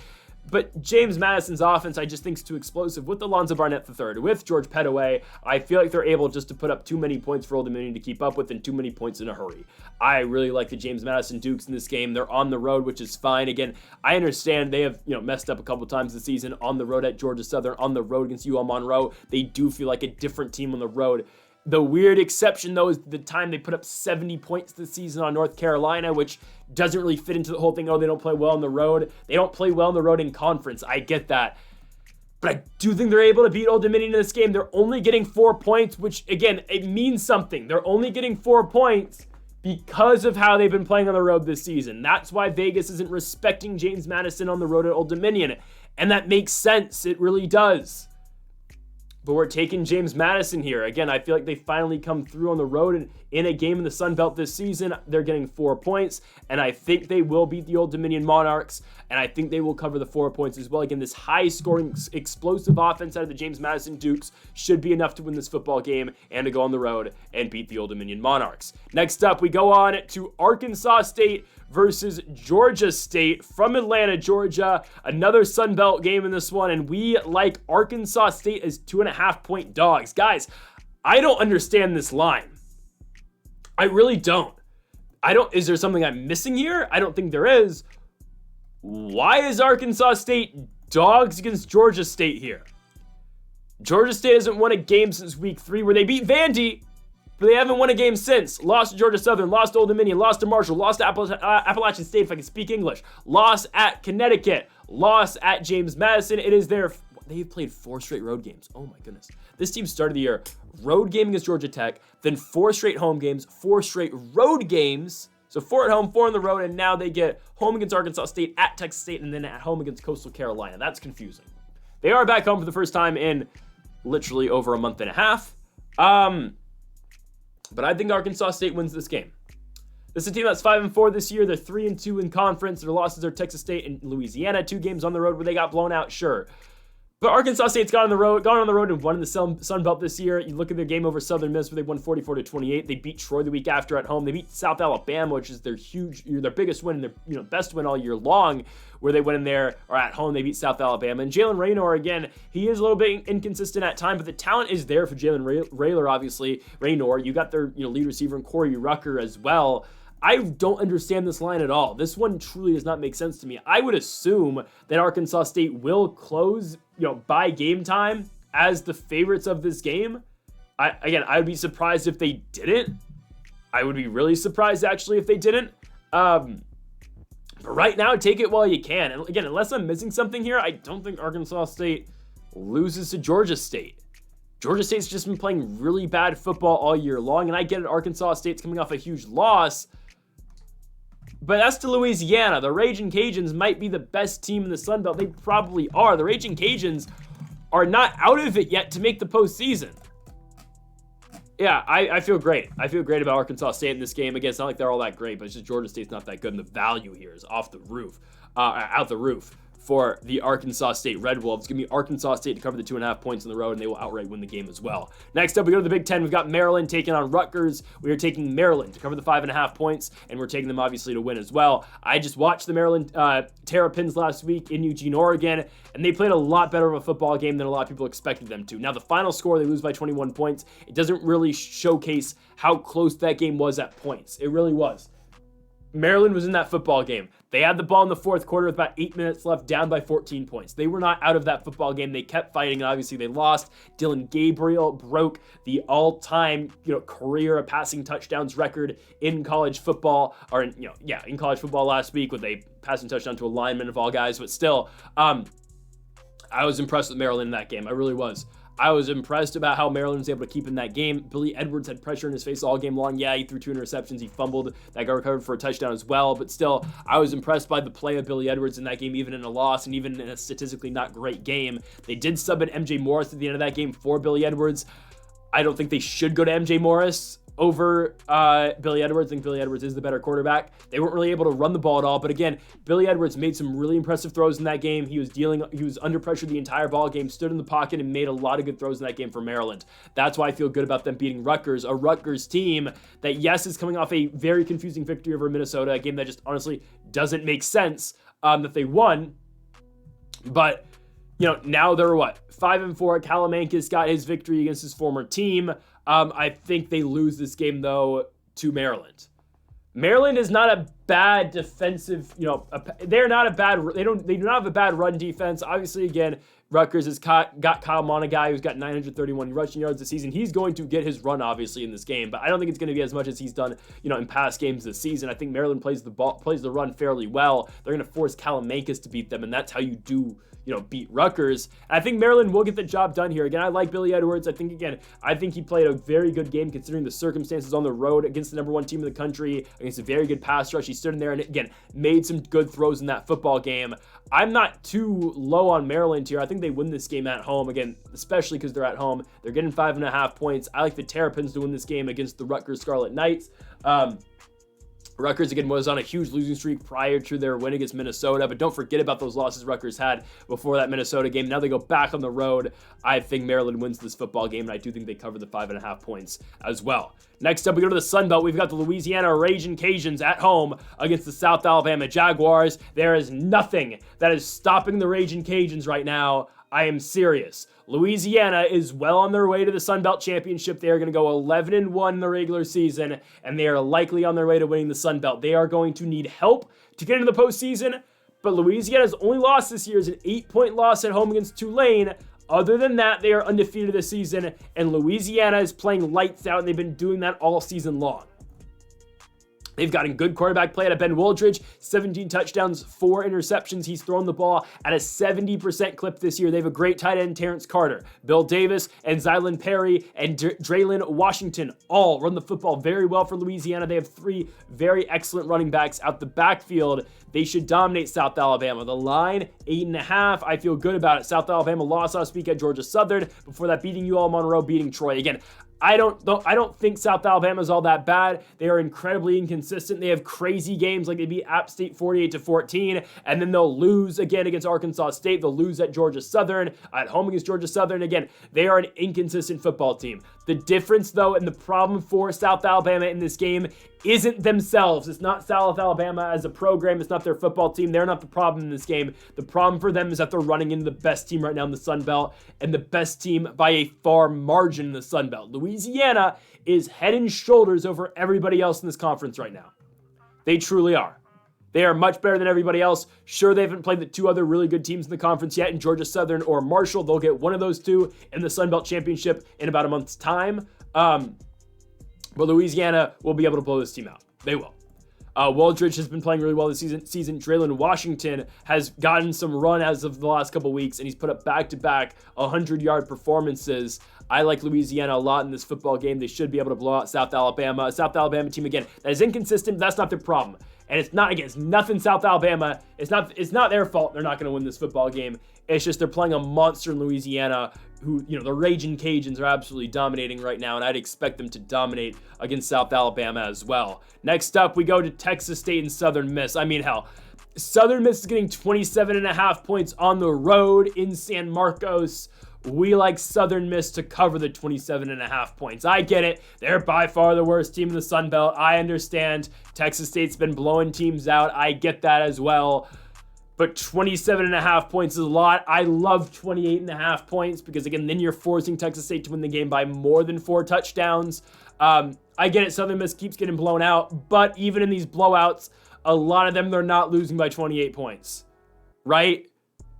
But James Madison's offense, I just think, is too explosive. With Alonzo Barnett III, with George Pettaway, I feel like they're able just to put up too many points for Old Dominion to keep up with and too many points in a hurry. I really like the James Madison Dukes in this game. They're on the road, which is fine. Again, I understand they have messed up a couple times this season on the road at Georgia Southern, on the road against UL Monroe. They do feel like a different team on the road. The weird exception, though, is the time they put up 70 points this season on North Carolina, which doesn't really fit into the whole thing. Oh, they don't play well on the road. They don't play well on the road in conference. I get that. But I do think they're able to beat Old Dominion in this game. They're only getting 4 points, which, again, it means something. They're only getting 4 points because of how they've been playing on the road this season. That's why Vegas isn't respecting James Madison on the road at Old Dominion. And that makes sense. It really does. But we're taking James Madison here. Again, I feel like they finally come through on the road and in a game in the Sun Belt this season. They're getting 4 points, and I think they will beat the Old Dominion Monarchs, and I think they will cover the 4 points as well. Again, this high-scoring, explosive offense out of the James Madison Dukes should be enough to win this football game and to go on the road and beat the Old Dominion Monarchs. Next up, we go on to Arkansas State versus Georgia State from Atlanta, Georgia. Another Sun Belt game in this one, and we like Arkansas State as 2.5-point dogs. Guys, I don't understand this line. I really don't. Is there something I'm missing here? I don't think there is. Why is Arkansas State dogs against Georgia State here? Georgia State hasn't won a game since week 3 where they beat Vandy, but they haven't won a game since. Lost to Georgia Southern, lost to Old Dominion, lost to Marshall, lost to Appalachian State, if I can speak English, lost at Connecticut, lost at James Madison. They've played 4 straight road games. Oh my goodness. This team started the year road game against Georgia Tech, then 4 straight home games, 4 straight road games. So 4 at home, 4 on the road, and now they get home against Arkansas State, at Texas State, and then at home against Coastal Carolina. That's confusing. They are back home for the first time in literally over a month and a half. But I think Arkansas State wins this game. This is a team that's 5-4 this year. They're 3-2 in conference. Their losses are Texas State and Louisiana. 2 games on the road where they got blown out, sure. But Arkansas State's gone on the road and won in the Sun Belt this year. You look at their game over Southern Miss where they won 44-28. They beat Troy the week after at home. They beat South Alabama, which is their biggest win and their best win all year long, where they went in there or at home. They beat South Alabama. And Jalen Raynor, again, he is a little bit inconsistent at times, but the talent is there for Jalen Raylor, obviously. Raynor, you got their lead receiver in Corey Rucker as well. I don't understand this line at all. This one truly does not make sense to me. I would assume that Arkansas State will close, by game time as the favorites of this game. I would be surprised if they didn't. I would be really surprised, actually, if they didn't. But right now, take it while you can. And again, unless I'm missing something here, I don't think Arkansas State loses to Georgia State. Georgia State's just been playing really bad football all year long, and I get it, Arkansas State's coming off a huge loss, but that's to Louisiana. The Ragin' Cajuns might be the best team in the Sun Belt. They probably are. The Ragin' Cajuns are not out of it yet to make the postseason. Yeah, I feel great. I feel great about Arkansas State in this game. Again, it's not like they're all that great, but it's just Georgia State's not that good, and the value here is out the roof for the Arkansas State Red Wolves. Give me Arkansas State to cover the 2.5 points on the road, and they will outright win the game as well. Next up, we go to the Big Ten. We've got Maryland taking on Rutgers. We are taking Maryland to cover the 5.5 points, and we're taking them obviously to win as well. I just watched the Maryland Terrapins last week in Eugene, Oregon, and they played a lot better of a football game than a lot of people expected them to. Now, the final score, they lose by 21 points. It doesn't really showcase how close that game was at points. It really was. Maryland was in that football game. They had the ball in the fourth quarter with about 8 minutes left, down by 14 points. They were not out of that football game. They kept fighting, and obviously they lost. Dylan Gabriel broke the all-time, career passing touchdowns record in college football, in college football last week with a passing touchdown to a lineman of all guys. But still, I was impressed with Maryland in that game. I really was. I was impressed about how Maryland was able to keep in that game. Billy Edwards had pressure in his face all game long. Yeah, he threw 2 interceptions. He fumbled. That got recovered for a touchdown as well. But still, I was impressed by the play of Billy Edwards in that game, even in a loss and even in a statistically not great game. They did sub in MJ Morris at the end of that game for Billy Edwards. I don't think they should go to MJ Morris over Billy Edwards. I think Billy Edwards is the better quarterback. They weren't really able to run the ball at all, but again, Billy Edwards made some really impressive throws in that game. He was under pressure the entire ball game, stood in the pocket, and made a lot of good throws in that game for Maryland. That's why I feel good about them beating Rutgers, a Rutgers team that, yes, is coming off a very confusing victory over Minnesota, a game that just honestly doesn't make sense that they won, but now they're 5-4. Kalamankis got his victory against his former team. I think they lose this game, though, to Maryland. Maryland is not a bad defensive, they're not a bad, they do not have a bad run defense. Obviously, again, Rutgers has got Kyle Monagai, who's got 931 rushing yards this season. He's going to get his run, obviously, in this game, but I don't think it's going to be as much as he's done, in past games this season. I think Maryland plays the run fairly well. They're going to force Kalamankis to beat them, and that's how you do beat Rutgers. And I think Maryland will get the job done here. Again, I like Billy Edwards. I think he played a very good game considering the circumstances on the road against the number 1 team in the country, against a very good pass rush. He stood in there and, again, made some good throws in that football game. I'm not too low on Maryland here. I think they win this game at home, again, especially because they're at home. They're getting 5.5 points. I like the Terrapins to win this game against the Rutgers Scarlet Knights. Rutgers, again, was on a huge losing streak prior to their win against Minnesota, but don't forget about those losses Rutgers had before that Minnesota game. Now they go back on the road. I think Maryland wins this football game, and I do think they cover the 5.5 points as well. Next up, we go to the Sun Belt. We've got the Louisiana Ragin' Cajuns at home against the South Alabama Jaguars. There is nothing that is stopping the Ragin' Cajuns right now. I am serious. Louisiana is well on their way to the Sun Belt Championship. They are going to go 11-1 in the regular season, and they are likely on their way to winning the Sun Belt. They are going to need help to get into the postseason, but Louisiana's only loss this year is an 8-point loss at home against Tulane. Other than that, they are undefeated this season, and Louisiana is playing lights out, and they've been doing that all season long. They've gotten good quarterback play out of Ben Wooldridge, 17 touchdowns, 4 interceptions. He's thrown the ball at a 70% clip this year. They have a great tight end, Terrence Carter. Bill Davis and Zylan Perry and Draylon Washington all run the football very well for Louisiana. They have 3 very excellent running backs out the backfield. They should dominate South Alabama. The line, 8.5. I feel good about it. South Alabama lost last week at Georgia Southern. Before that, beating UL Monroe, beating Troy. Again, I don't think South Alabama is all that bad. They are incredibly inconsistent. They have crazy games like they beat App State 48-14, and then they'll lose again against Arkansas State. They'll lose at Georgia Southern, at home against Georgia Southern. Again, they are an inconsistent football team. The difference, though, and the problem for South Alabama in this game isn't themselves. It's not South Alabama as a program. It's not their football team. They're not the problem in this game. The problem for them is that they're running into the best team right now in the Sun Belt, and the best team by a far margin in the Sun Belt. Louisiana is head and shoulders over everybody else in this conference right now. They truly are. They are much better than everybody else. Sure, they haven't played the two other really good teams in the conference yet, in Georgia Southern or Marshall. They'll get one of those two in the Sun Belt Championship in about a month's time. But Louisiana will be able to blow this team out. They will. Waldridge has been playing really well this season. Draylen Washington has gotten some run as of the last couple weeks, and he's put up back-to-back 100-yard performances. I like Louisiana a lot in this football game. They should be able to blow out South Alabama. A South Alabama team, again, that is inconsistent, but that's not their problem. And it's not, again, it's nothing South Alabama. It's not their fault they're not going to win this football game. It's just they're playing a monster in Louisiana who, the Ragin' Cajuns are absolutely dominating right now, and I'd expect them to dominate against South Alabama as well. Next up, we go to Texas State and Southern Miss. I mean, hell, Southern Miss is getting 27.5 points on the road in San Marcos. We like Southern Miss to cover the 27.5 points. I get it. They're by far the worst team in the Sun Belt. I understand. Texas State's been blowing teams out. I get that as well. But 27.5 points is a lot. I love 28.5 points because, again, then you're forcing Texas State to win the game by more than 4 touchdowns. I get it. Southern Miss keeps getting blown out. But even in these blowouts, a lot of them, they're not losing by 28 points. Right?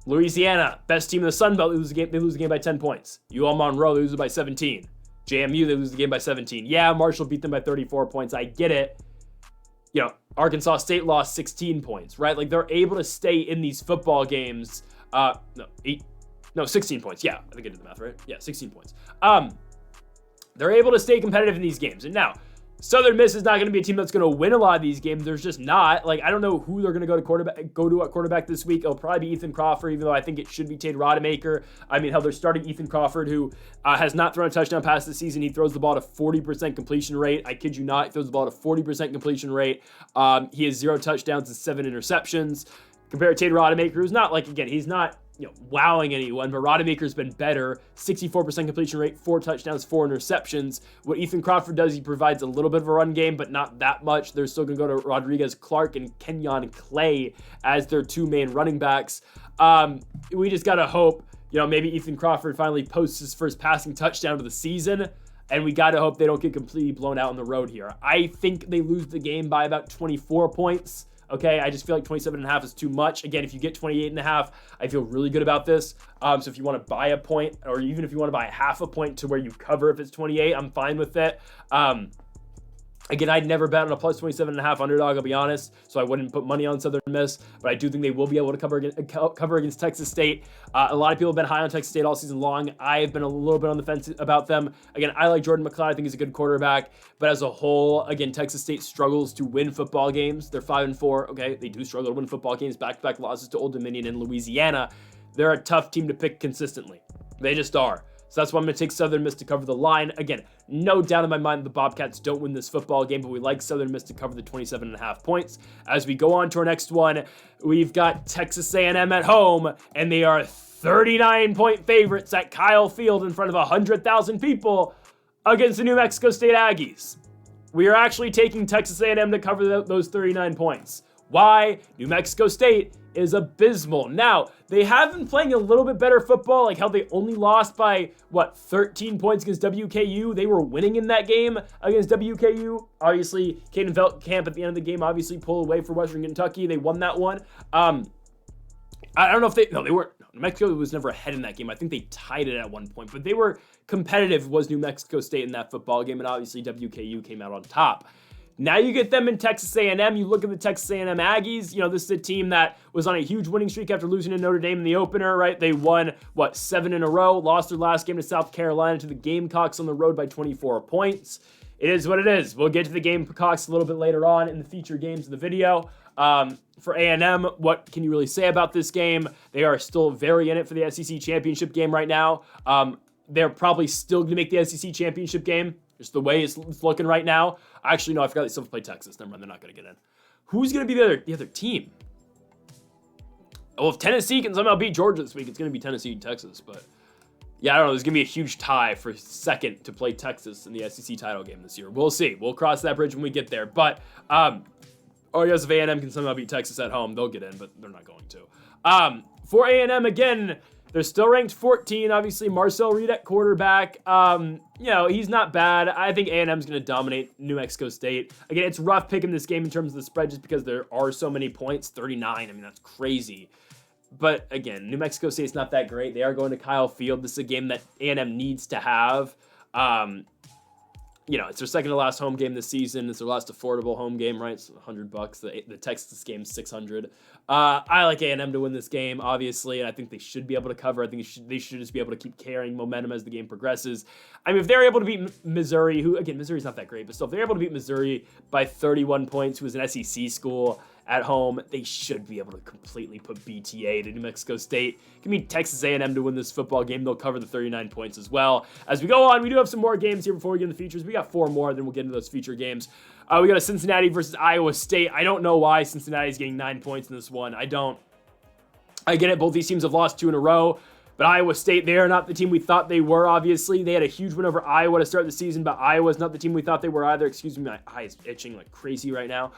Louisiana, best team in the Sun Belt, they lose the game by 10 points. UL Monroe, they lose it by 17. JMU, they lose the game by 17. Yeah, Marshall beat them by 34 points. I get it. Arkansas State lost 16 points, right? Like, they're able to stay in these football games. 16 points. Yeah, I think I did the math right. Yeah, 16 points. They're able to stay competitive in these games. And now, Southern Miss is not going to be a team that's going to win a lot of these games. There's just not. Like, I don't know who they're going to go to at quarterback this week. It'll probably be Ethan Crawford, even though I think it should be Tate Rodemaker. I mean, hell, they're starting Ethan Crawford, who has not thrown a touchdown pass this season. He throws the ball at a 40% completion rate. I kid you not. He throws the ball at a 40% completion rate. He has 0 touchdowns and 7 interceptions. Compared to Tate Rodemaker, who's not, like, again, he's not wowing anyone, but Rodemaker's been better. 64% completion rate, 4 touchdowns, 4 interceptions. What Ethan Crawford does, he provides a little bit of a run game, but not that much. They're still going to go to Rodriguez Clark and Kenyon Clay as their 2 main running backs. We just got to hope, maybe Ethan Crawford finally posts his first passing touchdown of the season, and we got to hope they don't get completely blown out on the road here. I think they lose the game by about 24 points. Okay, I just feel like 27.5 is too much. Again, if you get 28.5, I feel really good about this. So if you want to buy a point, or even if you want to buy half a point to where you cover if it's 28, I'm fine with it. Again, I'd never bet on a plus 27.5 underdog, I'll be honest, so I wouldn't put money on Southern Miss, but I do think they will be able to cover against Texas State. A lot of people have been high on Texas State all season long. I've been a little bit on the fence about them. Again, I like Jordan McLeod. I think he's a good quarterback, but as a whole, again, Texas State struggles to win football games. They're 5-4, okay? They do struggle to win football games, back-to-back losses to Old Dominion and Louisiana. They're a tough team to pick consistently. They just are. So that's why I'm going to take Southern Miss to cover the line. Again, no doubt in my mind the Bobcats don't win this football game, but we like Southern Miss to cover the 27.5 points. As we go on to our next one, we've got Texas A&M at home, and they are 39-point favorites at Kyle Field in front of 100,000 people against the New Mexico State Aggies. We are actually taking Texas A&M to cover those 39 points. Why? New Mexico State is abysmal. Now, they have been playing a little bit better football, like how they only lost by, 13 points against WKU. They were winning in that game against WKU. Obviously, Caden Feldkamp at the end of the game obviously pulled away for Western Kentucky. They won that one. I don't know if they weren't. No, New Mexico was never ahead in that game. I think they tied it at one point, but they were competitive, was New Mexico State in that football game, and obviously WKU came out on top. Now you get them in Texas A&M. You look at the Texas A&M Aggies. This is a team that was on a huge winning streak after losing to Notre Dame in the opener, right? They won, 7 in a row, lost their last game to South Carolina to the Gamecocks on the road by 24 points. It is what it is. We'll get to the Gamecocks a little bit later on in the featured games of the video. For A&M, what can you really say about this game? They are still very in it for the SEC championship game right now. They're probably still going to make the SEC championship game. Just the way it's looking right now. Actually, no, I forgot they still have to play Texas. Never mind, they're not going to get in. Who's going to be the other team? Well, if Tennessee can somehow beat Georgia this week, it's going to be Tennessee and Texas. But, yeah, I don't know. There's going to be a huge tie for second to play Texas in the SEC title game this year. We'll see. We'll cross that bridge when we get there. But, yes, if A&M can somehow beat Texas at home, they'll get in, but they're not going to. For A&M, again, They're still ranked 14. Obviously, Marcel Reed at quarterback. He's not bad. I think A&M's going to dominate New Mexico State. Again, it's rough picking this game in terms of the spread just because there are so many points. 39. I mean, that's crazy. But again, New Mexico State's not that great. They are going to Kyle Field. This is a game that A&M needs to have. It's their second to last home game this season. It's their last affordable home game, right? It's $100. The Texas game's $600. I like A&M to win this game, obviously, and I think they should be able to cover. I think they should just be able to keep carrying momentum as the game progresses. I mean, if they're able to beat Missouri, who, again, Missouri's not that great, but still, if they're able to beat Missouri by 31 points, who is an SEC school at home, they should be able to completely put BTA to New Mexico State. Give me Texas A&M to win this football game. They'll cover the 39 points as well. As we go on, we do have some more games here before we get into the features. We got 4 more, then we'll get into those feature games. We got a Cincinnati versus Iowa State. I don't know why Cincinnati's getting 9 points in this one. I get it. Both these teams have lost 2 in a row. But Iowa State, they are not the team we thought they were, obviously. They had a huge win over Iowa to start the season, but Iowa's not the team we thought they were either. Excuse me, my eye is itching like crazy right now.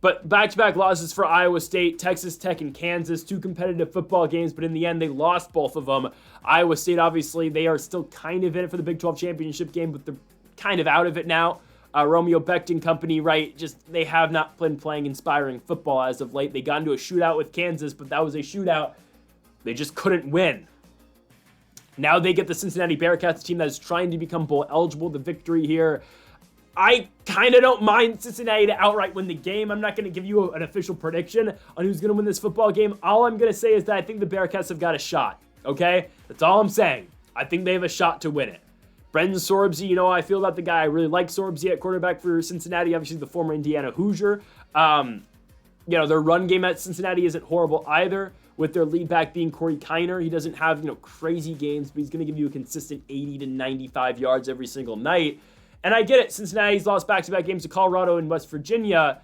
But back-to-back losses for Iowa State, Texas Tech, and Kansas, 2 competitive football games, but in the end, they lost both of them. Iowa State, obviously, they are still kind of in it for the Big 12 championship game, but they're kind of out of it now. Romeo Becton Company, right, they have not been playing inspiring football as of late. They got into a shootout with Kansas, but that was a shootout they just couldn't win. Now they get the Cincinnati Bearcats, team that is trying to become bowl eligible. The victory here, I kind of don't mind Cincinnati to outright win the game. I'm not going to give you an official prediction on who's going to win this football game. All I'm going to say is that I think the Bearcats have got a shot, okay? That's all I'm saying. I think they have a shot to win it. Brendan Sorbsy, you know how I feel about the guy. I really like Sorbsy at quarterback for Cincinnati, obviously the former Indiana Hoosier. Their run game at Cincinnati isn't horrible either, with their lead back being Corey Kiner. He doesn't have, crazy games, but he's going to give you a consistent 80 to 95 yards every single night. And I get it, Cincinnati's lost back-to-back games to Colorado and West Virginia,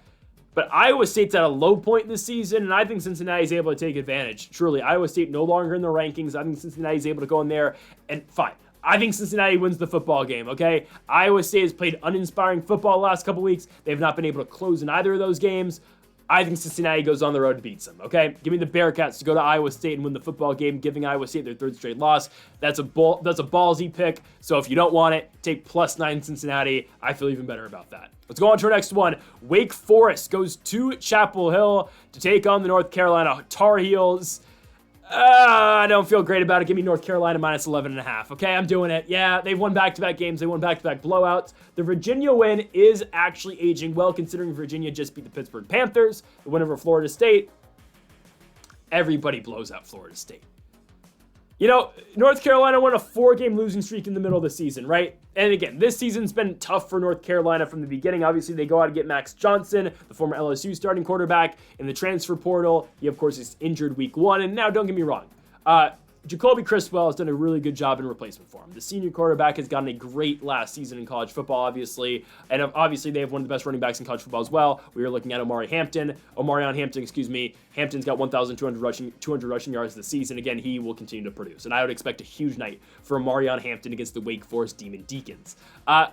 but Iowa State's at a low point this season, and I think Cincinnati's able to take advantage. Truly, Iowa State no longer in the rankings. I think Cincinnati's able to go in there, and fine. I think Cincinnati wins the football game, okay? Iowa State has played uninspiring football the last couple weeks. They have not been able to close in either of those games. I think Cincinnati goes on the road and beats them, okay? Give me the Bearcats to go to Iowa State and win the football game, giving Iowa State their 3rd straight loss. That's a ballsy pick, so if you don't want it, take +9 Cincinnati. I feel even better about that. Let's go on to our next one. Wake Forest goes to Chapel Hill to take on the North Carolina Tar Heels. I don't feel great about it. Give me North Carolina -11.5. Okay, I'm doing it. Yeah, they won back-to-back games. They won back-to-back blowouts. The Virginia win is actually aging well, considering Virginia just beat the Pittsburgh Panthers. The win over Florida State. Everybody blows out Florida State. North Carolina won a 4-game losing streak in the middle of the season, right? And again, this season's been tough for North Carolina from the beginning. Obviously, they go out and get Max Johnson, the former LSU starting quarterback, in the transfer portal. He, of course, is injured week 1. And now, don't get me wrong, Jacoby Criswell has done a really good job in replacement for him. The senior quarterback has gotten a great last season in college football, obviously. And obviously, they have one of the best running backs in college football as well. We are looking at Omarion Hampton, Hampton's got 1,200 rushing yards this season. Again, he will continue to produce. And I would expect a huge night for Omarion Hampton against the Wake Forest Demon Deacons.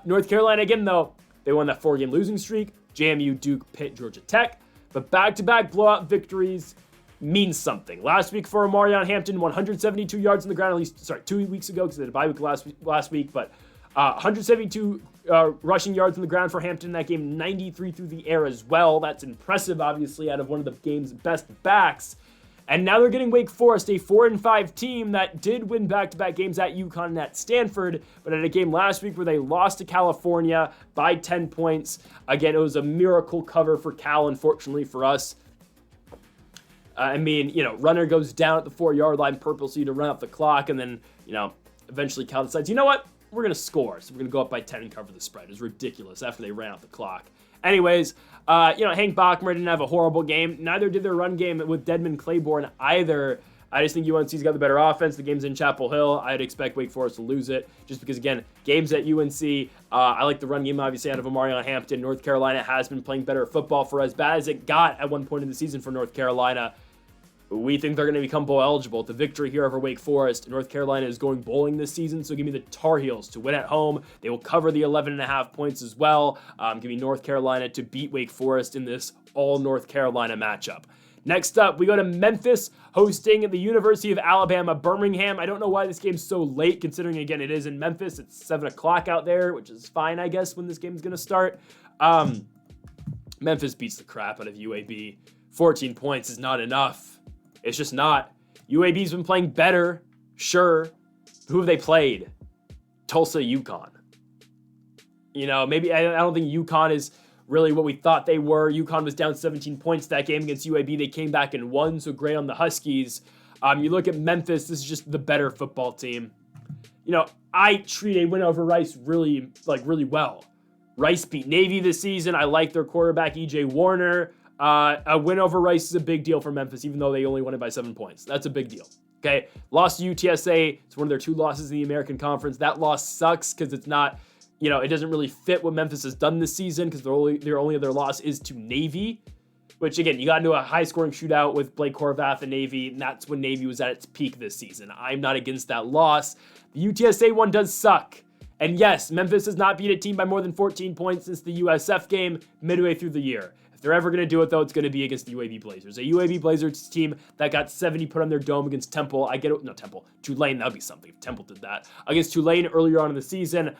North Carolina, again, though, they won that 4-game losing streak. JMU, Duke, Pitt, Georgia Tech. But back-to-back blowout victories means something. Last week for Omarion Hampton, 172 yards on the ground, 2 weeks ago, because they had a bye week last week, but 172 rushing yards on the ground for Hampton in that game, 93 through the air as well. That's impressive, obviously, out of one of the game's best backs. And now they're getting Wake Forest, a 4-5 team that did win back-to-back games at UConn and at Stanford, but had a game last week where they lost to California by 10 points. Again, it was a miracle cover for Cal, unfortunately for us. Runner goes down at the 4-yard line purposely to run up the clock, and then, eventually Cal decides, you know what? We're going to score, so we're going to go up by 10 and cover the spread. It was ridiculous after they ran out the clock. Anyways, Hank Bachmer didn't have a horrible game. Neither did their run game with Dedmon Claiborne either. I just think UNC's got the better offense. The game's in Chapel Hill. I'd expect Wake Forest to lose it just because, again, games at UNC. I like the run game, obviously, out of Omarion Hampton. North Carolina has been playing better football for as bad as it got at one point in the season for North Carolina. We think they're going to become bowl eligible. The victory here over Wake Forest. North Carolina is going bowling this season, so give me the Tar Heels to win at home. They will cover the 11.5 points as well. Give me North Carolina to beat Wake Forest in this all North Carolina matchup. Next up, we go to Memphis hosting the University of Alabama, Birmingham. I don't know why this game's so late, considering, again, it is in Memphis. It's 7 o'clock out there, which is fine, I guess, when this game is going to start. Memphis beats the crap out of UAB. 14 points is not enough. It's just not. UAB's been playing better, sure. Who have they played? Tulsa, UConn. You know, maybe I don't think UConn is really what we thought they were. UConn was down 17 points that game against UAB. They came back and won, so great on the Huskies. You look at Memphis, this is just the better football team. You know, I treat a win over Rice really well. Rice beat Navy this season. I like their quarterback, E.J. Warner. A win over Rice is a big deal for Memphis, even though they only won it by 7 points. That's a big deal. Okay, lost to UTSA. It's one of their 2 losses in the American Conference. That loss sucks because it's not, you know, it doesn't really fit what Memphis has done this season because their only other loss is to Navy, which, again, you got into a high-scoring shootout with Blake Horvath and Navy, and that's when Navy was at its peak this season. I'm not against that loss. The UTSA one does suck. And yes, Memphis has not beat a team by more than 14 points since the USF game midway through the year. If they're ever going to do it, though, it's going to be against the UAB Blazers. A UAB Blazers team that got 70 put on their dome against Temple. I get it. No, Temple. Tulane, that would be something if Temple did that. Against Tulane earlier on in the season.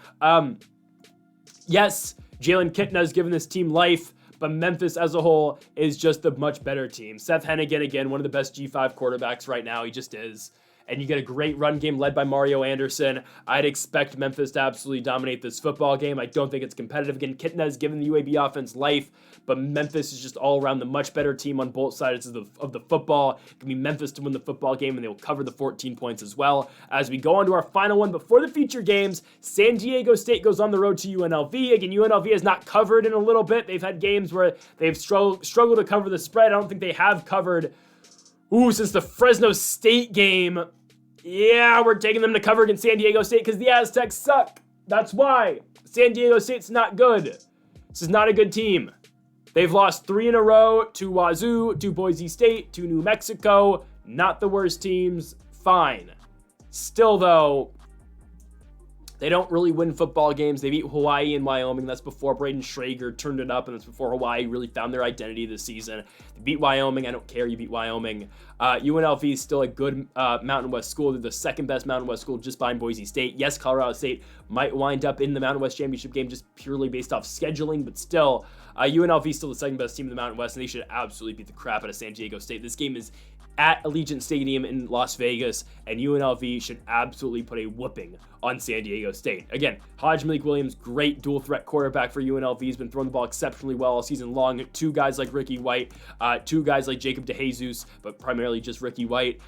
Yes, Jalen Kitna has given this team life, but Memphis as a whole is just a much better team. Seth Hennigan, again, one of the best G5 quarterbacks right now. He just is. And you get a great run game led by Mario Anderson. I'd expect Memphis to absolutely dominate this football game. I don't think it's competitive. Again, Kitna has given the UAB offense life, but Memphis is just all around the much better team on both sides of the football. It can be Memphis to win the football game, and they will cover the 14 points as well. As we go on to our final one before the feature games, San Diego State goes on the road to UNLV. Again, UNLV has not covered in a little bit. They've had games where they've struggled to cover the spread. I don't think they have covered since the Fresno State game. Yeah, we're taking them to cover against San Diego State because the Aztecs suck. That's why. San Diego State's not good. This is not a good team. They've lost 3 in a row to Wazoo, to Boise State, to New Mexico. Not the worst teams. Fine. Still, though, they don't really win football games. They beat Hawaii and Wyoming. That's before Braden Schrager turned it up, and that's before Hawaii really found their identity this season. They beat Wyoming. I don't care. You beat Wyoming. UNLV is still a good Mountain West school. They're the second best Mountain West school just behind Boise State. Yes, Colorado State might wind up in the Mountain West Championship game just purely based off scheduling, but still, UNLV is still the second best team in the Mountain West, and they should absolutely beat the crap out of San Diego State. This game is at Allegiant Stadium in Las Vegas, and UNLV should absolutely put a whooping on San Diego State. Again, Hodge Malik Williams, great dual threat quarterback for UNLV. He's been throwing the ball exceptionally well all season long. 2 guys like Ricky White, 2 guys like Jacob DeJesus, but primarily just Ricky White.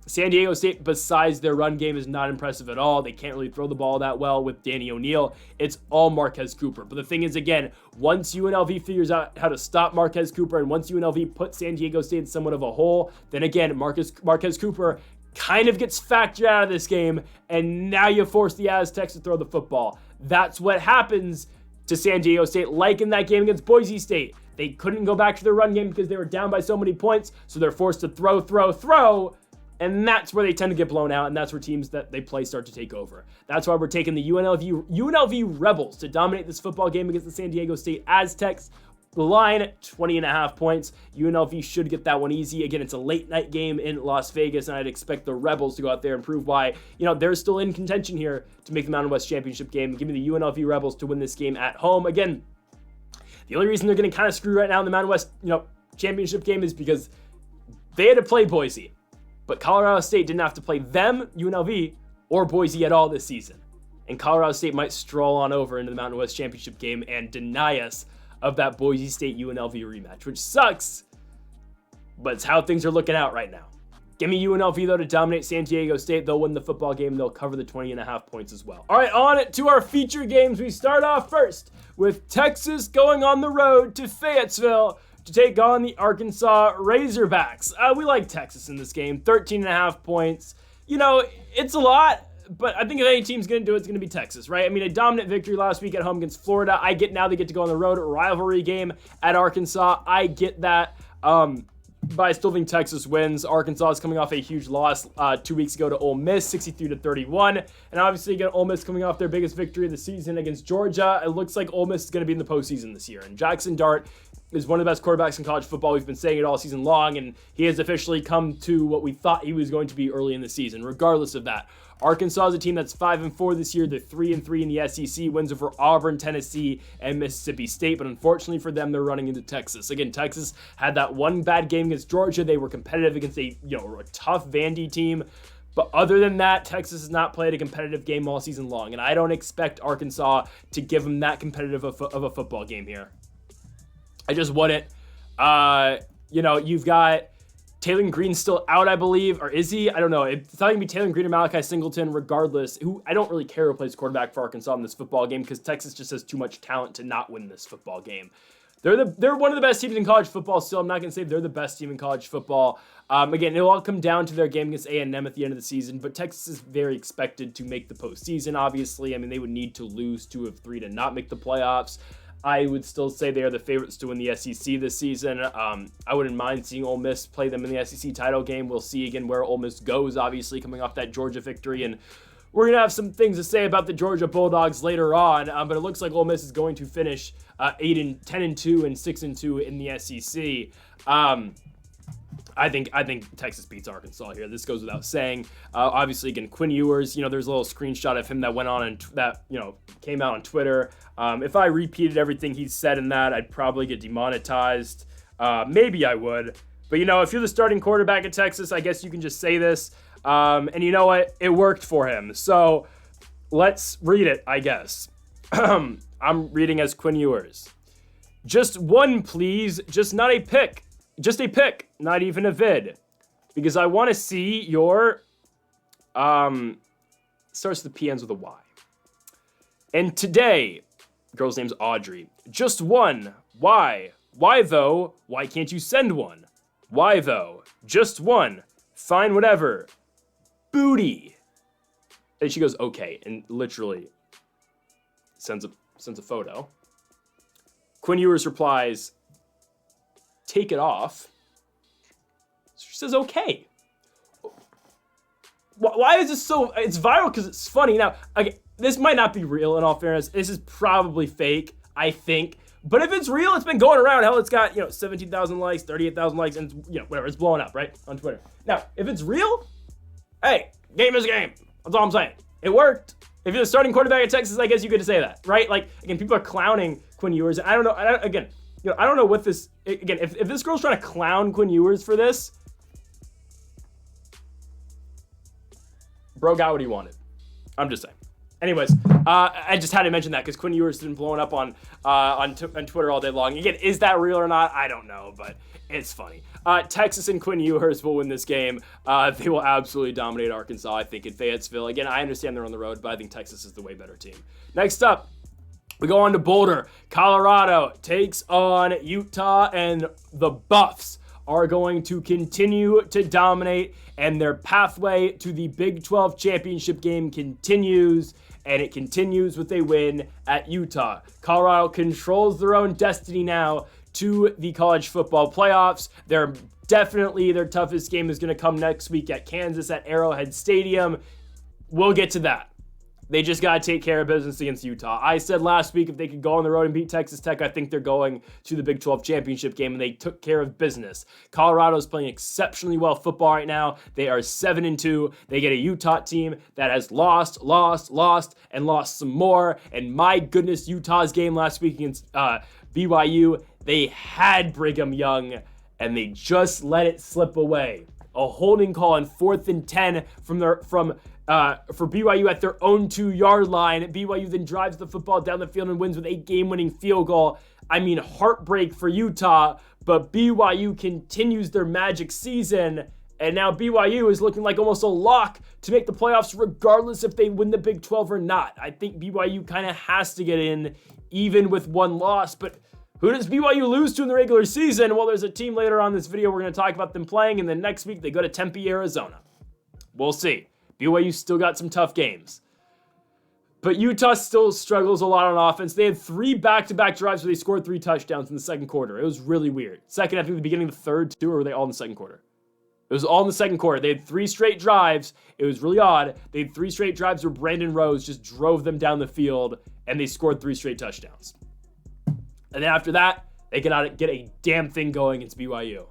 San Diego State, besides their run game, is not impressive at all. They can't really throw the ball that well with Danny O'Neal. It's all Marquez Cooper. But the thing is, again, once UNLV figures out how to stop Marquez Cooper, and once UNLV puts San Diego State in somewhat of a hole, then again, Marquez Cooper kind of gets factored out of this game, and now you force the Aztecs to throw the football. That's what happens to San Diego State, like in that game against Boise State. They couldn't go back to their run game because they were down by so many points, so they're forced to throw, and that's where they tend to get blown out, and that's where teams that they play start to take over. That's why we're taking the UNLV Rebels to dominate this football game against the San Diego State Aztecs. The line, 20.5 points. UNLV should get that one easy. Again, it's a late night game in Las Vegas, and I'd expect the Rebels to go out there and prove why, they're still in contention here to make the Mountain West Championship game. Give me the UNLV Rebels to win this game at home. Again, the only reason they're getting kind of screwed right now in the Mountain West, championship game is because they had to play Boise. But Colorado State didn't have to play them, UNLV, or Boise at all this season. And Colorado State might stroll on over into the Mountain West Championship game and deny us of that Boise State UNLV rematch, which sucks, but it's how things are looking out right now. Give me UNLV, though, to dominate San Diego State. They'll win the football game. They'll cover the 20.5 points as well. All right, on to our feature games. We start off first with Texas going on the road to Fayetteville to take on the Arkansas Razorbacks. We like Texas in this game. 13.5 points. It's a lot, but I think if any team's going to do it, it's going to be Texas, right? I mean, a dominant victory last week at home against Florida. I get now they get to go on the road, rivalry game at Arkansas. I get that. But I still think Texas wins. Arkansas is coming off a huge loss 2 weeks ago to Ole Miss, 63-31. And obviously, again, Ole Miss coming off their biggest victory of the season against Georgia. It looks like Ole Miss is going to be in the postseason this year. And Jackson Dart is one of the best quarterbacks in college football. We've been saying it all season long, and he has officially come to what we thought he was going to be early in the season. Regardless of that, Arkansas is a team that's 5-4 this year. They're 3-3 in the SEC, wins over Auburn, Tennessee, and Mississippi State. But unfortunately for them, they're running into Texas. Again, Texas had that one bad game against Georgia. They were competitive against a tough Vandy team. But other than that, Texas has not played a competitive game all season long, and I don't expect Arkansas to give them that competitive of a football game here. I just wouldn't. You've got Taylor Green still out, I believe, or is he? I don't know. It's not going to be Taylor Green or Malachi Singleton, regardless. Who I don't really care who plays quarterback for Arkansas in this football game because Texas just has too much talent to not win this football game. They're one of the best teams in college football still. I'm not going to say they're the best team in college football. Again, it'll all come down to their game against A&M at the end of the season, but Texas is very expected to make the postseason, obviously. I mean, they would need to lose 2 of 3 to not make the playoffs. I would still say they are the favorites to win the SEC this season. I wouldn't mind seeing Ole Miss play them in the SEC title game. We'll see again where Ole Miss goes, obviously, coming off that Georgia victory, and we're going to have some things to say about the Georgia Bulldogs later on, but it looks like Ole Miss is going to finish 10-2 and 6-2 in the SEC. I think Texas beats Arkansas here. This goes without saying. Obviously, again, Quinn Ewers, there's a little screenshot of him that went on and came out on Twitter. If I repeated everything he said in that, I'd probably get demonetized. Maybe I would. But, if you're the starting quarterback at Texas, I guess you can just say this. And you know what? It worked for him. So let's read it, I guess. I'm reading as Quinn Ewers. Just one, please. Just not a pick. Just a pick, not even a vid. Because I want to see your, starts the P, ends with a Y. And today, girl's name's Audrey. Just one. Why? Why though? Why can't you send one? Why though? Just one. Fine, whatever. Booty. And she goes, okay, and literally sends a photo. Quinn Ewers replies, take it off. She says, okay. Why is this so, it's viral because it's funny. Now, okay, this might not be real in all fairness. This is probably fake, I think. But if it's real, it's been going around. Hell, it's got, 17,000 likes, 38,000 likes, and, whatever, it's blowing up, right, on Twitter. Now, if it's real, hey, game is game. That's all I'm saying. It worked. If you're the starting quarterback at Texas, I guess you get to say that, right? Like, again, people are clowning Quinn Ewers. I don't know. I don't know what this, again, if this girl's trying to clown Quinn Ewers for this, bro got what he wanted. I'm just saying. Anyways, I just had to mention that because Quinn Ewers has been blowing up on Twitter all day long. Again, is that real or not? I don't know, but it's funny. Texas and Quinn Ewers will win this game. They will absolutely dominate Arkansas, I think, in Fayetteville. Again, I understand they're on the road, but I think Texas is the way better team. Next up, we go on to Boulder. Colorado takes on Utah, and the Buffs are going to continue to dominate, and their pathway to the Big 12 championship game continues, and it continues with a win at Utah. Colorado controls their own destiny now to the college football playoffs. Their toughest game is going to come next week at Kansas at Arrowhead Stadium. We'll get to that. They just got to take care of business against Utah. I said last week if they could go on the road and beat Texas Tech, I think they're going to the Big 12 championship game, and they took care of business. Colorado's playing exceptionally well football right now. They are 7-2. They get a Utah team that has lost, and lost some more. And my goodness, Utah's game last week against BYU, they had Brigham Young, and they just let it slip away. A holding call on 4th and 10 for BYU at their own 2-yard line. BYU then drives the football down the field and wins with a game-winning field goal. I mean, heartbreak for Utah, but BYU continues their magic season, and now BYU is looking like almost a lock to make the playoffs regardless if they win the Big 12 or not. I think BYU kind of has to get in even with one loss, but who does BYU lose to in the regular season? Well, there's a team later on this video we're going to talk about them playing, and then next week they go to Tempe, Arizona. We'll see. BYU still got some tough games. But Utah still struggles a lot on offense. They had 3 back-to-back drives where they scored 3 touchdowns in the second quarter. It was really weird. Second, I think the beginning of the third, too, or were they all in the second quarter? It was all in the second quarter. They had 3 straight drives. It was really odd. They had 3 straight drives where Brandon Rose just drove them down the field, and they scored 3 straight touchdowns. And then after that, they cannot get a damn thing going against BYU.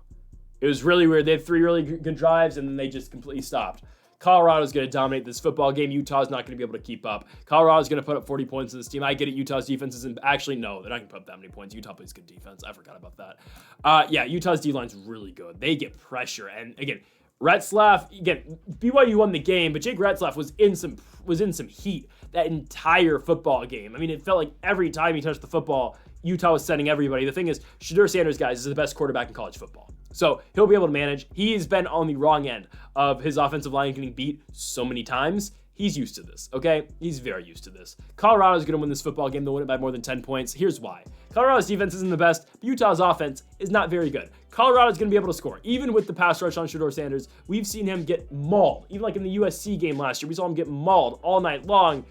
It was really weird. They had 3 really good drives, and then they just completely stopped. Colorado's going to dominate this football game. Utah's not going to be able to keep up. Colorado's going to put up 40 points in this team. I get it. Utah's defense isn't... Actually, no. They're not going to put up that many points. Utah plays good defense. I forgot about that. Yeah, Utah's D-line's really good. They get pressure. And, again, Retzlaff... Again, BYU won the game, but Jake Retzlaff was in some heat that entire football game. I mean, it felt like every time he touched the football, Utah was sending everybody. The thing is, Shedeur Sanders, guys, is the best quarterback in college football. So he'll be able to manage. He's been on the wrong end of his offensive line getting beat so many times. He's used to this, okay? He's very used to this. Colorado's going to win this football game. They'll win it by more than 10 points. Here's why. Colorado's defense isn't the best, but Utah's offense is not very good. Colorado's going to be able to score. Even with the pass rush on Shedeur Sanders, we've seen him get mauled. Even like in the USC game last year, we saw him get mauled all night long,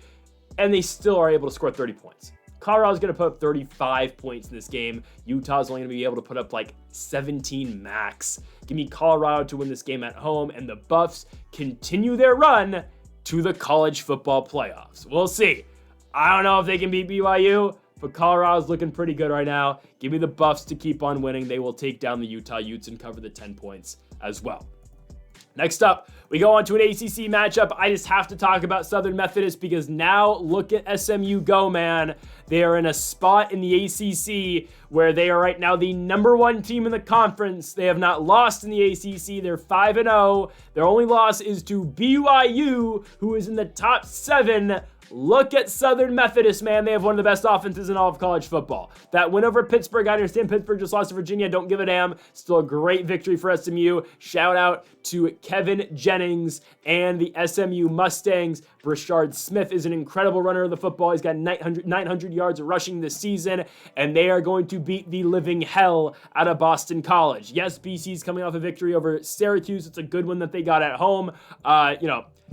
and they still are able to score 30 points. Colorado's going to put up 35 points in this game. Utah's only going to be able to put up like 17 max. Give me Colorado to win this game at home, and the Buffs continue their run to the college football playoffs. We'll see. I don't know if they can beat BYU, but Colorado's looking pretty good right now. Give me the Buffs to keep on winning. They will take down the Utah Utes and cover the 10 points as well. Next up, we go on to an ACC matchup. I just have to talk about Southern Methodist because now look at SMU go, man. They are in a spot in the ACC where they are right now the #1 team in the conference. They have not lost in the ACC. They're 5-0. Their only loss is to BYU, who is in the top 7. Look at Southern Methodist, man. They have one of the best offenses in all of college football. That win over Pittsburgh, I understand Pittsburgh just lost to Virginia. Don't give a damn. Still a great victory for SMU. Shout out to Kevin Jennings and the SMU Mustangs. Brashard Smith is an incredible runner of the football. He's got 900 yards rushing this season, and they are going to beat the living hell out of Boston College. Yes, BC's coming off a victory over Syracuse. It's a good one that they got at home.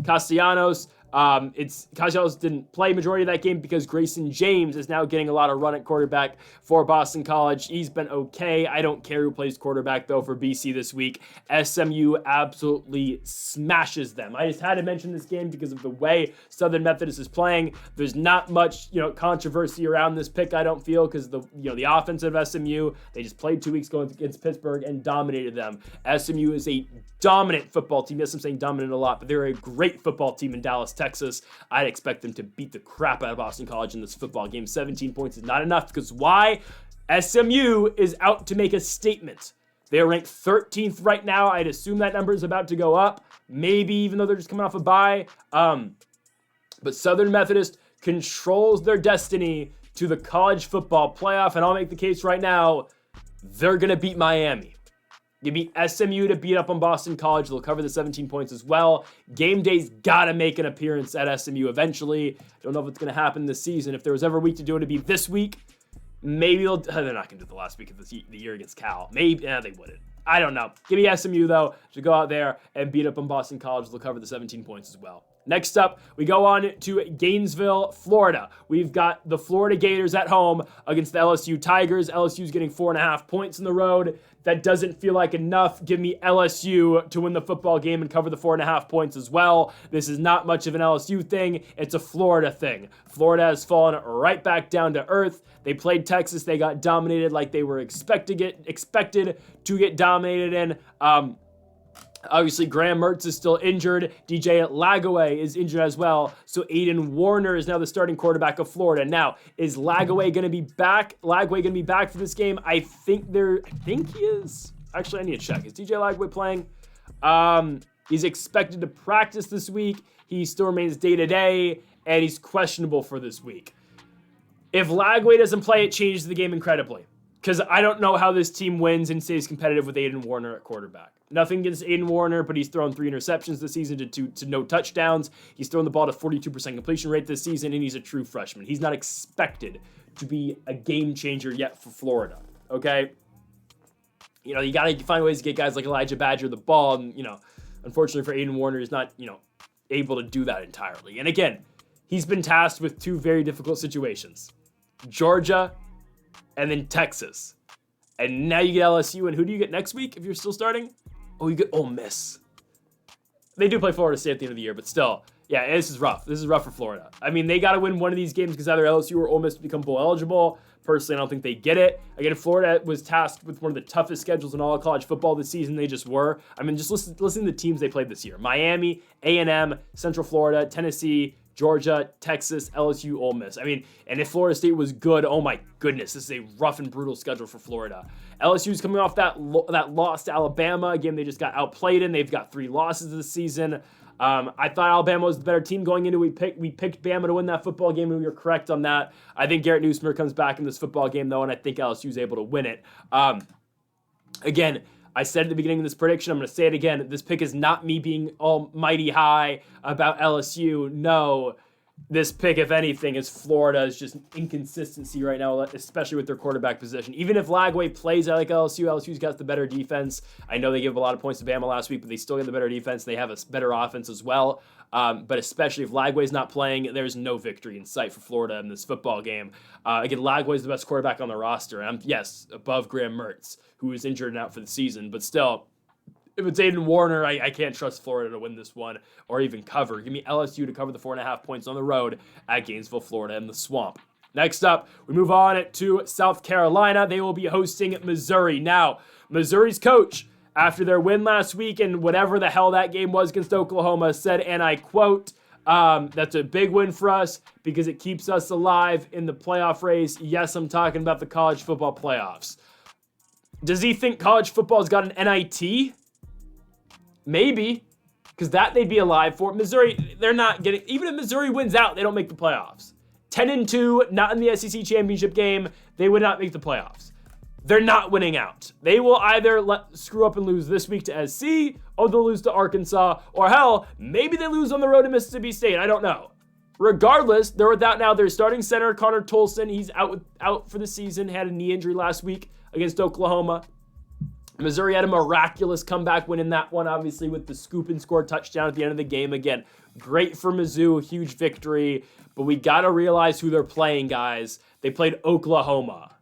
Castellanos... Castellanos didn't play majority of that game because Grayson James is now getting a lot of run at quarterback for Boston College. He's been okay. I don't care who plays quarterback, though, for BC this week. SMU absolutely smashes them. I just had to mention this game because of the way Southern Methodist is playing. There's not much, controversy around this pick, I don't feel, because the offense of SMU, they just played 2 weeks ago against Pittsburgh and dominated them. SMU is a dominant football team. Yes, I'm saying dominant a lot, but they're a great football team in Dallas, Texas. I'd expect them to beat the crap out of Boston College in this football game. 17 points is not enough because why? SMU is out to make a statement. They're ranked 13th right now. I'd assume that number is about to go up, maybe even though they're just coming off a bye. But Southern Methodist controls their destiny to the college football playoff, and I'll make the case right now, they're going to beat Miami. Give me SMU to beat up on Boston College. They'll cover the 17 points as well. Game day's got to make an appearance at SMU eventually. Don't know if it's going to happen this season. If there was ever a week to do it, it'd be this week. Maybe they're not going to do it the last week of the year against Cal. Maybe, they wouldn't. I don't know. Give me SMU, though, to go out there and beat up on Boston College. They'll cover the 17 points as well. Next up, we go on to Gainesville, Florida. We've got the Florida Gators at home against the LSU Tigers. LSU's getting 4.5 points in the road. That doesn't feel like enough. Give me LSU to win the football game and cover the 4.5 points as well. This is not much of an LSU thing. It's a Florida thing. Florida has fallen right back down to earth. They played Texas. They got dominated like they were expected to get dominated in. Obviously, Graham Mertz is still injured. DJ Lagaway is injured as well. So Aiden Warner is now the starting quarterback of Florida. Now, is Lagaway going to be back? Lagaway going to be back for this game? I think he is. Actually, I need to check. Is DJ Lagaway playing? He's expected to practice this week. He still remains day-to-day, and he's questionable for this week. If Lagaway doesn't play, it changes the game incredibly. Because I don't know how this team wins and stays competitive with Aiden Warner at quarterback. Nothing against Aiden Warner, but he's thrown 3 interceptions this season to no touchdowns. He's thrown the ball to 42% completion rate this season, and he's a true freshman. He's not expected to be a game changer yet for Florida, okay? You got to find ways to get guys like Elijah Badger the ball, and, unfortunately for Aiden Warner, he's not, able to do that entirely. And again, he's been tasked with 2 very difficult situations. Georgia and then Texas. And now you get LSU, and who do you get next week if you're still starting? Oh, you get Ole Miss. They do play Florida State at the end of the year, but still, yeah, this is rough. This is rough for Florida. I mean, they got to win one of these games because either LSU or Ole Miss become bowl eligible, Personally, I don't think they get it. Again, Florida was tasked with one of the toughest schedules in all of college football this season. They just were. I mean, just listen to the teams they played this year. Miami, A&M, Central Florida, Tennessee, Georgia, Texas, LSU, Ole Miss. I mean, and if Florida State was good, oh my goodness, this is a rough and brutal schedule for Florida. LSU's coming off that loss to Alabama. Again, they just got outplayed and they've got 3 losses this season. I thought Alabama was the better team going into it. We picked Bama to win that football game, and we were correct on that. I think Garrett Newsommer comes back in this football game, though, and I think LSU's able to win it. Again, I said at the beginning of this prediction, I'm going to say it again, this pick is not me being almighty high about LSU. No, this pick, if anything, is Florida's just inconsistency right now, especially with their quarterback position. Even if Lagway plays like LSU, LSU's got the better defense. I know they gave a lot of points to Bama last week, but they still get the better defense. They have a better offense as well. But especially if Lagway's not playing, there's no victory in sight for Florida in this football game. Again, Lagway's the best quarterback on the roster. And yes, above Graham Mertz, who is injured and out for the season. But still, if it's Aiden Warner, I can't trust Florida to win this one or even cover. Give me LSU to cover the 4.5 points on the road at Gainesville, Florida in the Swamp. Next up, we move on to South Carolina. They will be hosting Missouri. Now, Missouri's coach, after their win last week and whatever the hell that game was against Oklahoma, said, and I quote, that's a big win for us because it keeps us alive in the playoff race. Yes, I'm talking about the college football playoffs. Does he think college football's got an NIT? Maybe, because that they'd be alive for. Missouri, they're not getting, even if Missouri wins out, they don't make the playoffs. 10-2, not in the SEC championship game, they would not make the playoffs. They're not winning out. They will either screw up and lose this week to SC, or they'll lose to Arkansas, or hell, maybe they lose on the road to Mississippi State. I don't know. Regardless, they're without now their starting center, Connor Tolson. He's out for the season, had a knee injury last week against Oklahoma. Missouri had a miraculous comeback win in that one, obviously, with the scoop and score touchdown at the end of the game. Again, great for Mizzou, huge victory, but we got to realize who they're playing, guys. They played Oklahoma.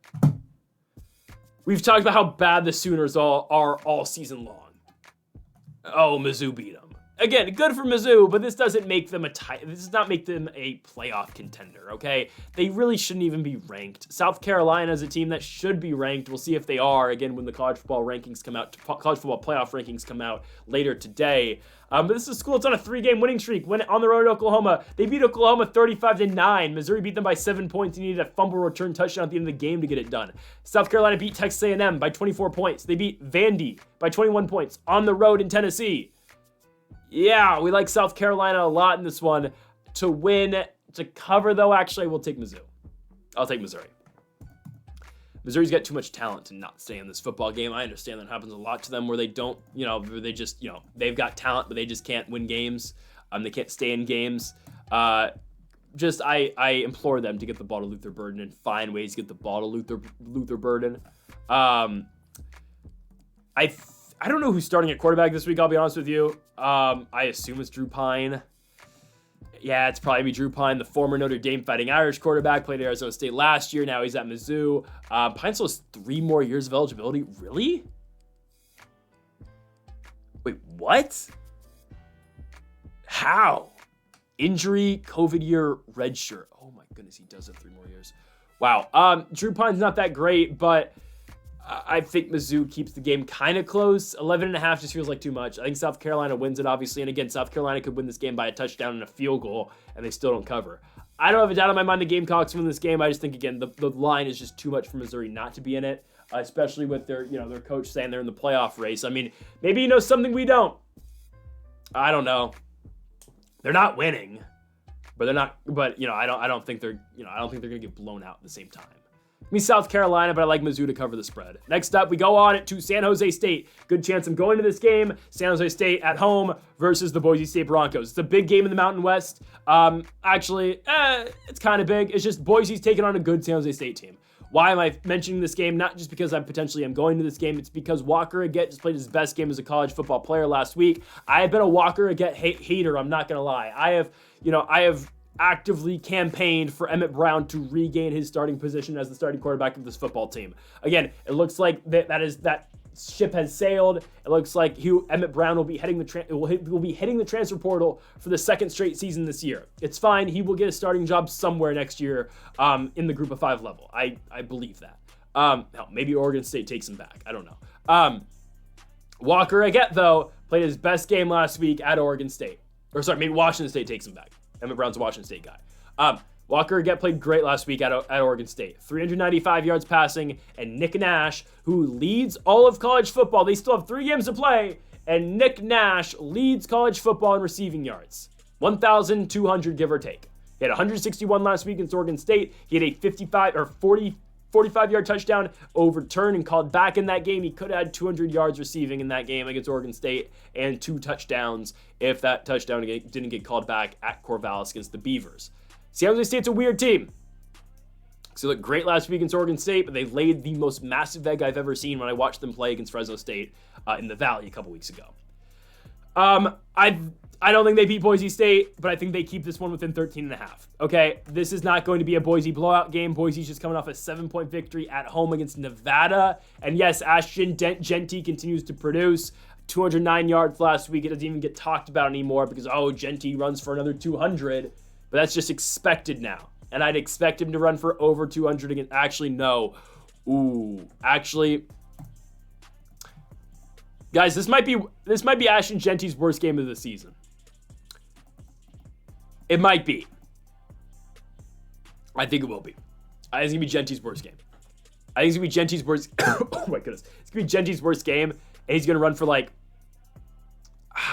We've talked about how bad the Sooners are all season long. Oh, Mizzou beat them. Again, good for Mizzou, but this doesn't make them this does not make them a playoff contender, okay? They really shouldn't even be ranked. South Carolina is a team that should be ranked. We'll see if they are, again, when the college football rankings come out, college football playoff rankings come out later today. But this is a school that's on a 3-game winning streak. Went on the road to Oklahoma. They beat Oklahoma 35-9. Missouri beat them by 7 points. You needed a fumble return touchdown at the end of the game to get it done. South Carolina beat Texas A&M by 24 points. They beat Vandy by 21 points on the road in Tennessee. Yeah, we like South Carolina a lot in this one. To win, to cover, though, actually, we'll take Mizzou. I'll take Missouri. Missouri's got too much talent to not stay in this football game. I understand that happens a lot to them where they don't, where they just, they've got talent, but they just can't win games. They can't stay in games. I implore them to get the ball to Luther Burden and find ways to get the ball to Luther Burden. I don't know who's starting at quarterback this week, I'll be honest with you. I assume it's Drew Pine. Yeah, it's probably be Drew Pine, the former Notre Dame Fighting Irish quarterback, played at Arizona State last year. Now he's at Mizzou. Pine still has 3 more years of eligibility. Really? Wait, what? How? Injury, COVID year, redshirt. Oh my goodness, he does have 3 more years. Wow. Drew Pine's not that great, but I think Mizzou keeps the game kind of close. 11.5 just feels like too much. I think South Carolina wins it, obviously. And again, South Carolina could win this game by a touchdown and a field goal, and they still don't cover. I don't have a doubt in my mind the Gamecocks win this game. I just think, again, the line is just too much for Missouri not to be in it, especially with their coach saying they're in the playoff race. I mean, maybe he knows something we don't. I don't know. They're not winning, but they're not. But I don't think they're gonna get blown out at the same time. Me South Carolina, but I like Mizzou to cover the spread. Next up, we go on to San Jose State. Good chance I'm going to this game. San Jose State at home versus the Boise State Broncos. It's a big game in the Mountain West. Actually, it's kind of big. It's just Boise's taking on a good San Jose State team. Why am I mentioning this game? Not just because I potentially am going to this game. It's because Walker Agette just played his best game as a college football player last week. I have been a Walker Agette hater. I'm not going to lie. I have actively campaigned for Emmett Brown to regain his starting position as the starting quarterback of this football team. Again, it looks like that ship has sailed. It looks like Emmett Brown will be heading the transfer portal for the second straight season this year. It's fine. He will get a starting job somewhere next year in the Group of 5 level. I believe that. Hell, maybe Oregon State takes him back. I don't know. Walker Agette, though, played his best game last week at Oregon State. Or sorry, maybe Washington State takes him back. Emmett Brown's a Washington State guy. Walker Agette played great last week at Oregon State. 395 yards passing, and Nick Nash, who leads all of college football, they still have 3 games to play, and Nick Nash leads college football in receiving yards. 1,200, give or take. He had 161 last week against Oregon State. He had a 45-yard touchdown overturned and called back in that game. He could have had 200 yards receiving in that game against Oregon State and 2 touchdowns if that touchdown didn't get called back at Corvallis against the Beavers. San Jose State's a weird team. So they looked great last week against Oregon State, but they laid the most massive egg I've ever seen when I watched them play against Fresno State in the Valley a couple weeks ago. I don't think they beat Boise State, but I think they keep this one within 13.5. Okay, this is not going to be a Boise blowout game. Boise's just coming off a 7-point victory at home against Nevada. And yes, Ashton Jeanty continues to produce. 209 yards last week. It doesn't even get talked about anymore because, Jeanty runs for another 200. But that's just expected now. And I'd expect him to run for over 200 again. Actually, no. Guys, this might be Ashton Jeanty's worst game of the season. It might be. I think it will be. I think it's going to be Jeanty's worst game. I think it's going to be Jeanty's worst... oh my goodness. It's going to be Jeanty's worst game, and he's going to run for I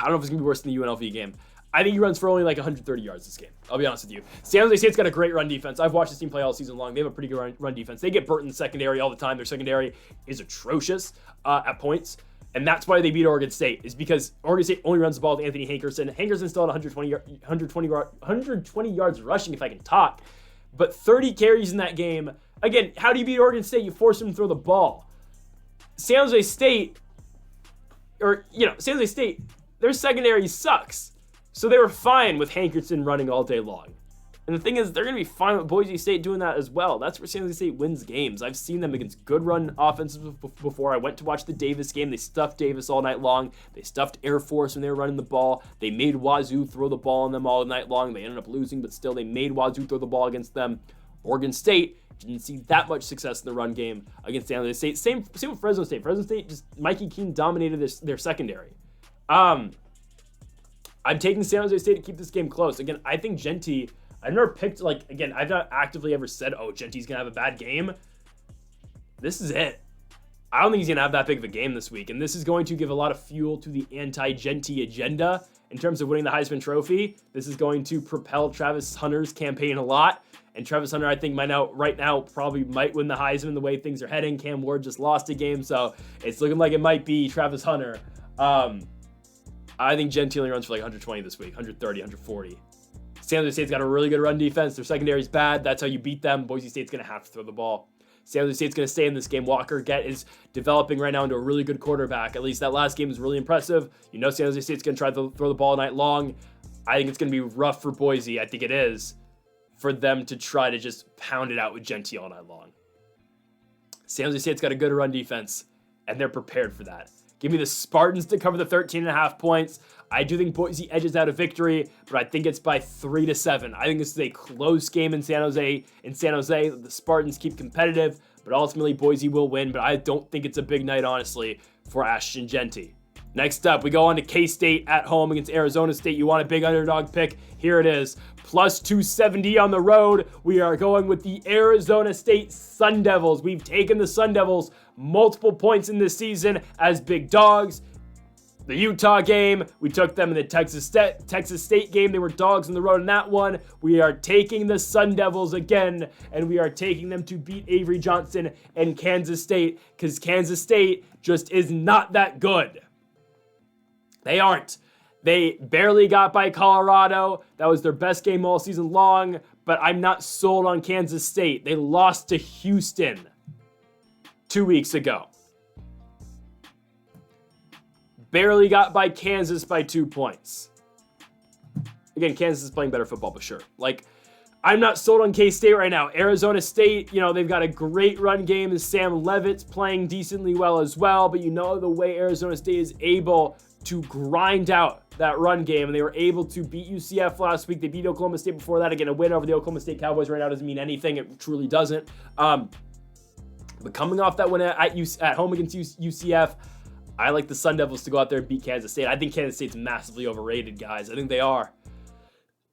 don't know if it's going to be worse than the UNLV game. I think he runs for only 130 yards this game. I'll be honest with you. San Jose State's got a great run defense. I've watched this team play all season long. They have a pretty good run defense. They get burnt in the secondary all the time. Their secondary is atrocious at points. And that's why they beat Oregon State, is because Oregon State only runs the ball with Anthony Hankerson. Hankerson still had 120 yards rushing, if I can talk. But 30 carries in that game. Again, how do you beat Oregon State? You force them to throw the ball. San Jose State, their secondary sucks. So they were fine with Hankerson running all day long. And the thing is, they're going to be fine with Boise State doing that as well. That's where San Jose State wins games. I've seen them against good run offenses before. I went to watch the Davis game. They stuffed Davis all night long. They stuffed Air Force when they were running the ball. They made Wazoo throw the ball on them all night long. They ended up losing, but still they made Wazoo throw the ball against them. Oregon State didn't see that much success in the run game against San Jose State. Same with Fresno State. Fresno State, just Mikey Keene dominated their secondary. I'm taking San Jose State to keep this game close. Again, I think Jeanty... I've never picked, I've not actively ever said, Jeanty's going to have a bad game. This is it. I don't think he's going to have that big of a game this week, and this is going to give a lot of fuel to the anti-Jeanty agenda in terms of winning the Heisman Trophy. This is going to propel Travis Hunter's campaign a lot, and Travis Hunter, I think, right now probably might win the Heisman the way things are heading. Cam Ward just lost a game, so it's looking like it might be Travis Hunter. I think Jeanty only runs for 120 this week, 130, 140. San Jose State's got a really good run defense. Their secondary's bad. That's how you beat them. Boise State's going to have to throw the ball. San Jose State's going to stay in this game. Walker Agette is developing right now into a really good quarterback. At least that last game was really impressive. San Jose State's going to try to throw the ball night long. I think it's going to be rough for Boise. I think it is, for them to try to just pound it out with Jeanty all night long. San Jose State's got a good run defense, and they're prepared for that. Give me the Spartans to cover the 13.5 points. I do think Boise edges out a victory, but I think it's by 3-7. I think this is a close game in San Jose. The Spartans keep competitive, but ultimately Boise will win. But I don't think it's a big night, honestly, for Ashton Jeanty. Next up, we go on to K-State at home against Arizona State. You want a big underdog pick? Here it is. Plus 270 on the road. We are going with the Arizona State Sun Devils. We've taken the Sun Devils multiple points in this season as big dogs. The Utah game, we took them in the Texas State game. They were dogs on the road in that one. We are taking the Sun Devils again, and we are taking them to beat Avery Johnson and Kansas State, because Kansas State just is not that good. They aren't. They barely got by Colorado. That was their best game all season long, but I'm not sold on Kansas State. They lost to Houston 2 weeks ago. Barely got by Kansas by 2 points. Again, Kansas is playing better football, but sure. I'm not sold on K-State right now. Arizona State, they've got a great run game, and Sam Levitt's playing decently well as well, but the way Arizona State is able to grind out that run game, and they were able to beat UCF last week. They beat Oklahoma State before that. Again, a win over the Oklahoma State Cowboys right now doesn't mean anything. It truly doesn't. But coming off that win at home against UCF, I like the Sun Devils to go out there and beat Kansas State. I think Kansas State's massively overrated, guys. I think they are.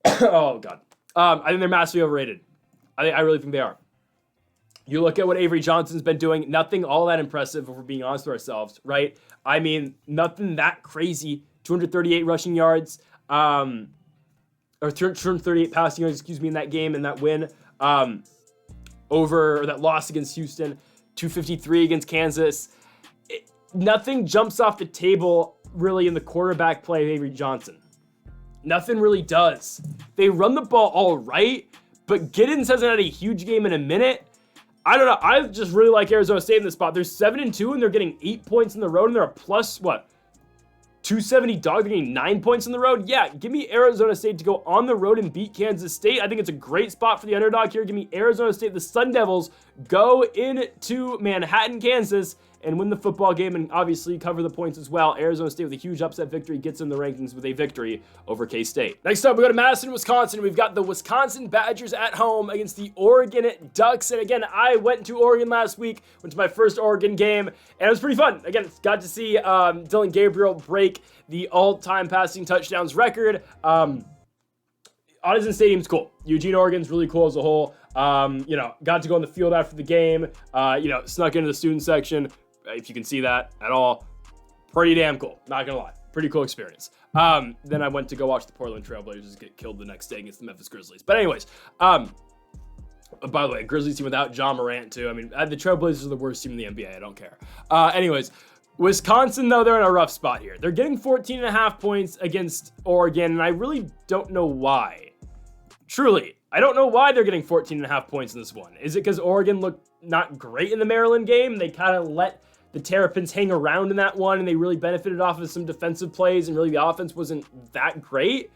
Oh, God. I think they're massively overrated. I really think they are. You look at what Avery Johnson's been doing, nothing all that impressive if we're being honest with ourselves, right? I mean, nothing that crazy. 238 rushing yards, or 238 passing yards, in that game and that win or that loss against Houston, 253 against Kansas. Nothing jumps off the table really in the quarterback play of Avery Johnson. Nothing really does. They run the ball all right, but Giddens hasn't had a huge game in a minute. I don't know. I just really like Arizona State in this spot. They're 7-2, and they're getting 8 points on the road, and they're a plus, 270 dog. They're getting 9 points on the road. Yeah, give me Arizona State to go on the road and beat Kansas State. I think it's a great spot for the underdog here. Give me Arizona State. The Sun Devils go into Manhattan, Kansas, and win the football game and obviously cover the points as well. Arizona State with a huge upset victory gets in the rankings with a victory over K-State. Next up, we go to Madison, Wisconsin. We've got the Wisconsin Badgers at home against the Oregon Ducks. And again, I went to Oregon last week, went to my first Oregon game, and it was pretty fun. Again, got to see Dylan Gabriel break the all-time passing touchdowns record. Autzen Stadium's cool. Eugene, Oregon's really cool as a whole. Got to go on the field after the game, snuck into the student section. If you can see that at all, pretty damn cool. Not gonna lie, pretty cool experience. Then I went to go watch the Portland Trailblazers get killed the next day against the Memphis Grizzlies. But anyways, by the way, Grizzlies team without John Morant too. I mean, the Trailblazers are the worst team in the NBA. I don't care. Anyways, Wisconsin though, they're in a rough spot here. They're getting 14.5 points against Oregon, and I really don't know why. Truly, I don't know why they're getting 14.5 points in this one. Is it because Oregon looked not great in the Maryland game? They kind of let the Terrapins hang around in that one, and they really benefited off of some defensive plays, and really the offense wasn't that great.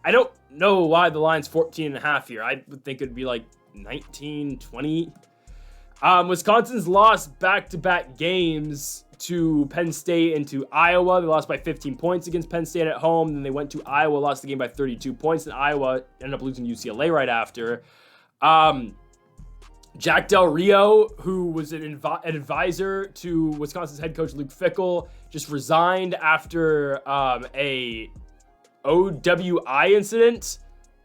I don't know why the line's 14.5 here. I would think it'd be like 19, 20. Wisconsin's lost back-to-back games to Penn State and to Iowa. They lost by 15 points against Penn State at home. Then they went to Iowa, lost the game by 32 points, and Iowa ended up losing to UCLA right after. Jack Del Rio, who was an advisor to Wisconsin's head coach Luke Fickell, just resigned after a OWI incident.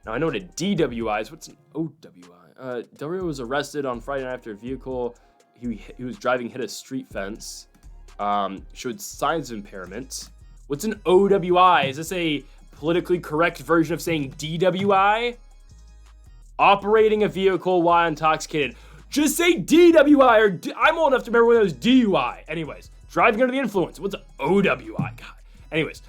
Now, I know what a DWI is. What's an OWI? Del Rio was arrested on Friday night after a vehicle he was driving hit a street fence. Showed signs of impairment. What's an OWI? Is this a politically correct version of saying DWI? Operating a vehicle while intoxicated. Just say DWI, or I'm old enough to remember when it was DUI. Anyways, driving under the influence. What's an OWI? God. Anyways,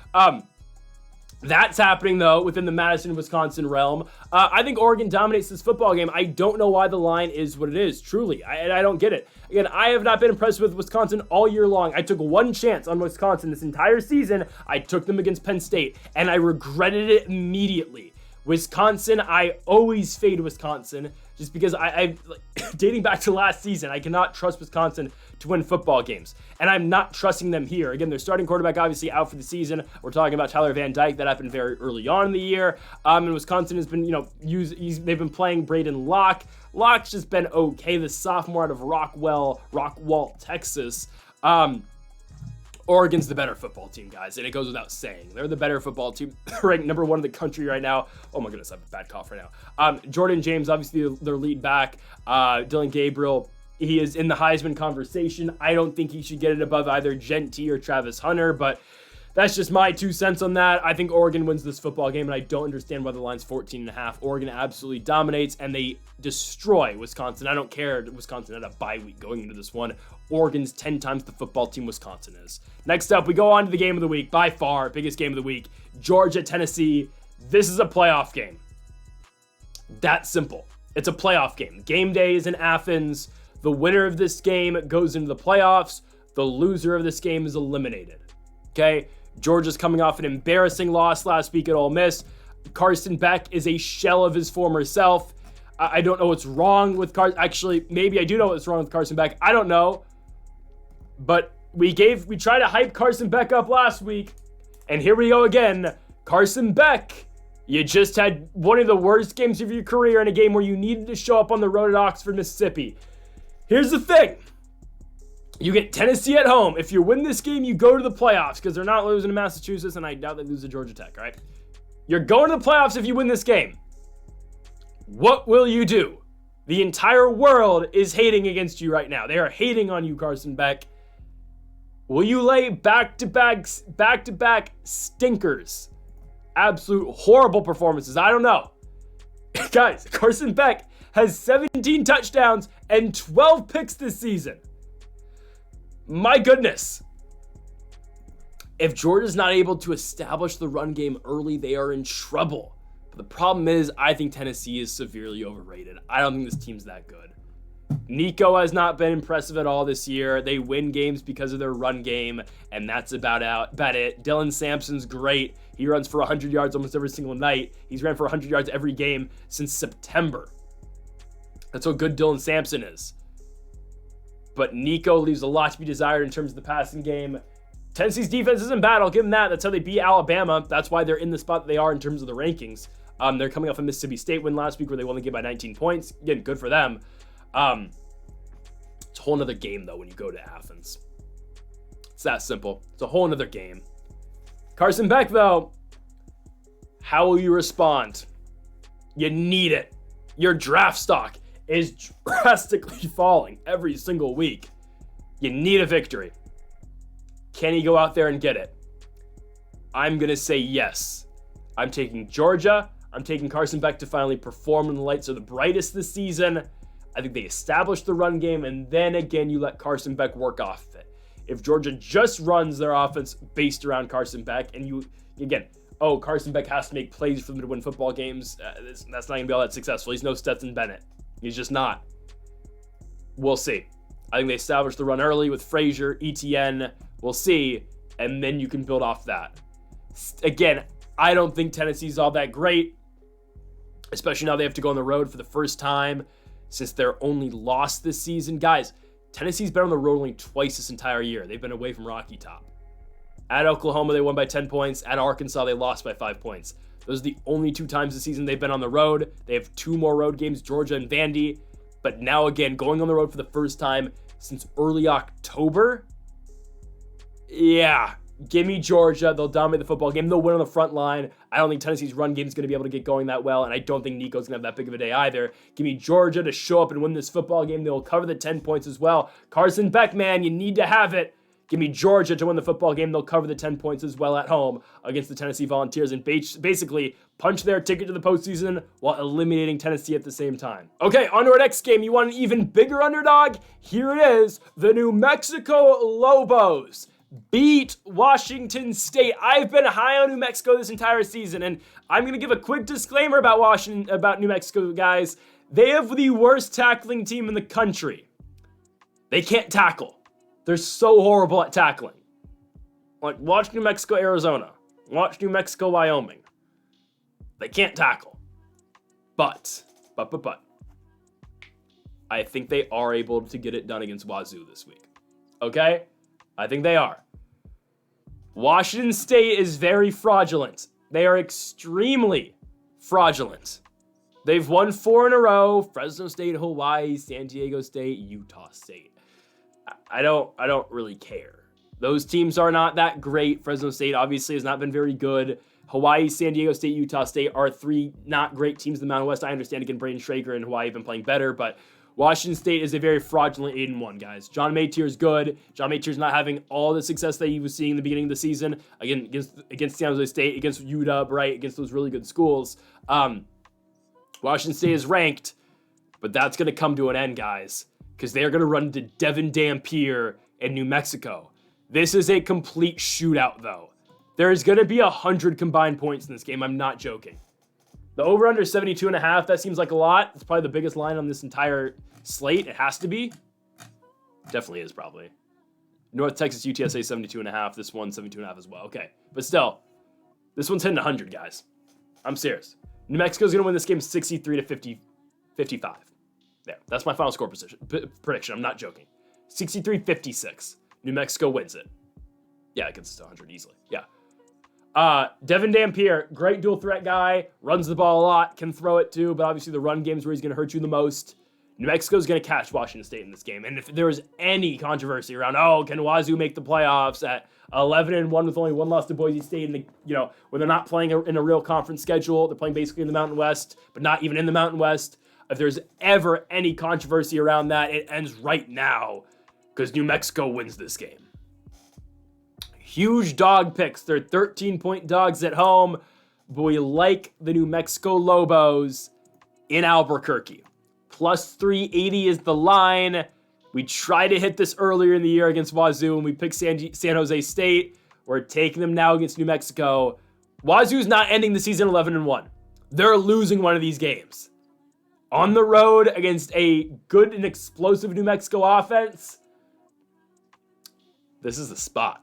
that's happening, though, within the Madison, Wisconsin realm. I think Oregon dominates this football game. I don't know why the line is what it is, truly. I don't get it. Again, I have not been impressed with Wisconsin all year long. I took one chance on Wisconsin this entire season. I took them against Penn State, and I regretted it immediately. Wisconsin, I always fade Wisconsin just because I dating back to last season, I cannot trust Wisconsin to win football games. And I'm not trusting them here. Again, their starting quarterback obviously out for the season. We're talking about Tyler Van Dyke. That happened very early on in the year. And Wisconsin has been, they've been playing Braden Locke. Locke's just been okay. The sophomore out of Rockwall, Texas. Oregon's the better football team, guys, and it goes without saying. They're the better football team, ranked number 1 in the country right now. Oh my goodness, I have a bad cough right now. Jordan James, obviously their lead back. Dylan Gabriel, he is in the Heisman conversation. I don't think he should get it above either Genty or Travis Hunter, but that's just my 2 cents on that. I think Oregon wins this football game, and I don't understand why the line's 14.5. Oregon absolutely dominates, and they destroy Wisconsin. I don't care. Wisconsin had a bye week going into this one. Oregon's 10 times the football team Wisconsin is. Next up, we go on to the game of the week. By far, biggest game of the week. Georgia, Tennessee. This is a playoff game. That's simple. It's a playoff game. Game day is in Athens. The winner of this game goes into the playoffs. The loser of this game is eliminated. Okay? Georgia's coming off an embarrassing loss last week at Ole Miss. Carson Beck is a shell of his former self. I don't know what's wrong with Carson. Actually, maybe I do know what's wrong with Carson Beck. I don't know. But we tried to hype Carson Beck up last week. And here we go again. Carson Beck, you just had one of the worst games of your career in a game where you needed to show up on the road at Oxford, Mississippi. Here's the thing. You get Tennessee at home. If you win this game, you go to the playoffs because they're not losing to Massachusetts, and I doubt they lose to Georgia Tech, right? You're going to the playoffs if you win this game. What will you do? The entire world is hating against you right now. They are hating on you, Carson Beck. Will you lay back-to-back stinkers? Absolute horrible performances. I don't know. Guys, Carson Beck has 17 touchdowns and 12 picks this season. My goodness. If Georgia's not able to establish the run game early, they are in trouble. But the problem is, I think Tennessee is severely overrated. I don't think this team's that good. Nico has not been impressive at all this year. They win games because of their run game, and that's about it. Dylan Sampson's great. He runs for 100 yards almost every single night. He's ran for 100 yards every game since September. That's how good Dylan Sampson is. But Nico leaves a lot to be desired in terms of the passing game. Tennessee's defense isn't bad. I'll give them that. That's how they beat Alabama. That's why they're in the spot that they are in terms of the rankings. They're coming off a Mississippi State win last week where they won the game by 19 points. Again, good for them. It's a whole nother game, though, when you go to Athens. It's that simple. It's a whole nother game. Carson Beck, though, how will you respond? You need it. Your draft stock is drastically falling every single week. You need a victory. Can he go out there and get it? I'm going to say yes. I'm taking Georgia. I'm taking Carson Beck to finally perform when the lights are the brightest this season. I think they establish the run game, and then again, you let Carson Beck work off of it. If Georgia just runs their offense based around Carson Beck, and Carson Beck has to make plays for them to win football games, that's not going to be all that successful. He's no Stetson Bennett. He's just not. We'll see. I think they establish the run early with Frazier, ETN. We'll see, and then you can build off that. Again, I don't think Tennessee's all that great, especially now they have to go on the road for the first time since their only loss this season. Guys, Tennessee's been on the road only twice this entire year. They've been away from Rocky Top. At Oklahoma, they won by 10 points. At Arkansas, they lost by 5 points. Those are the only 2 times this season they've been on the road. They have 2 more road games, Georgia and Vandy. But now again, going on the road for the first time since early October. Yeah, give me Georgia. They'll dominate the football game. They'll win on the front line. I don't think Tennessee's run game is going to be able to get going that well, and I don't think Nico's going to have that big of a day either. Give me Georgia to show up and win this football game. They'll cover the 10 points as well. Carson Beck, man, you need to have it. Give me Georgia to win the football game. They'll cover the 10 points as well at home against the Tennessee Volunteers and basically punch their ticket to the postseason while eliminating Tennessee at the same time. Okay, on to our next game. You want an even bigger underdog? Here it is. The New Mexico Lobos beat Washington State. I've been high on New Mexico this entire season, and I'm going to give a quick disclaimer about New Mexico, guys. They have the worst tackling team in the country. They can't tackle. They're so horrible at tackling. Like, watch New Mexico, Arizona. Watch New Mexico, Wyoming. They can't tackle. But. I think they are able to get it done against Wazoo this week. Okay? I think they are. Washington State is very fraudulent. They are extremely fraudulent. They've won 4 in a row. Fresno State, Hawaii, San Diego State, Utah State. I don't really care. Those teams are not that great. Fresno State obviously has not been very good. Hawaii, San Diego State, Utah State are 3 not great teams in the Mountain West. I understand, again, Braden Schrager and Hawaii have been playing better, but Washington State is a very fraudulent 8-1, guys. John Maytier is good. John Maytier's not having all the success that he was seeing in the beginning of the season. Again, against San Jose State, against UW, right? Against those really good schools. Washington State is ranked, but that's going to come to an end, guys, because they are going to run into Devin Dampier in New Mexico. This is a complete shootout, though. There is going to be 100 combined points in this game. I'm not joking. The over-under 72.5, that seems like a lot. It's probably the biggest line on this entire slate. It has to be. Definitely is, probably. North Texas UTSA 72.5. This one 72.5 as well. Okay. But still, this one's hitting 100, guys. I'm serious. New Mexico's going to win this game 63-50. 55. There, that's my final score prediction. I'm not joking. 63-56. New Mexico wins it. Yeah, it gets to 100 easily. Yeah. Devin Dampier, great dual threat guy, runs the ball a lot, can throw it too, but obviously the run game's where he's going to hurt you the most. New Mexico's going to catch Washington State in this game. And if there was any controversy around, can Wazoo make the playoffs at 11-1 with only one loss to Boise State, and when they're not playing in a real conference schedule, they're playing basically in the Mountain West, but not even in the Mountain West. If there's ever any controversy around that, it ends right now because New Mexico wins this game. Huge dog picks. They're 13-point dogs at home, but we like the New Mexico Lobos in Albuquerque. Plus 380 is the line. We tried to hit this earlier in the year against Wazoo, and we picked San Jose State. We're taking them now against New Mexico. Wazoo's not ending the season 11-1. They're losing one of these games. On the road against a good and explosive New Mexico offense, this is the spot.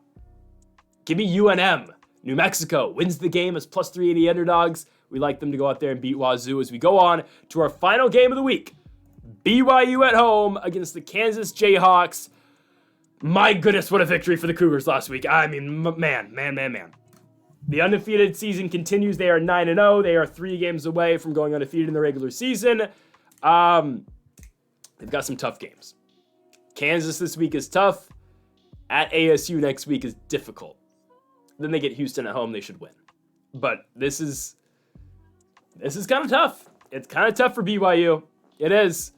Give me UNM. New Mexico wins the game as plus 380 underdogs. We like them to go out there and beat Wazoo as we go on to our final game of the week. BYU at home against the Kansas Jayhawks. My goodness, what a victory for the Cougars last week. I mean, man. The undefeated season continues. They are 9-0. They are 3 games away from going undefeated in the regular season. They've got some tough games. Kansas this week is tough. At ASU next week is difficult. Then they get Houston at home. They should win. But this is kind of tough. It's kind of tough for BYU. It is.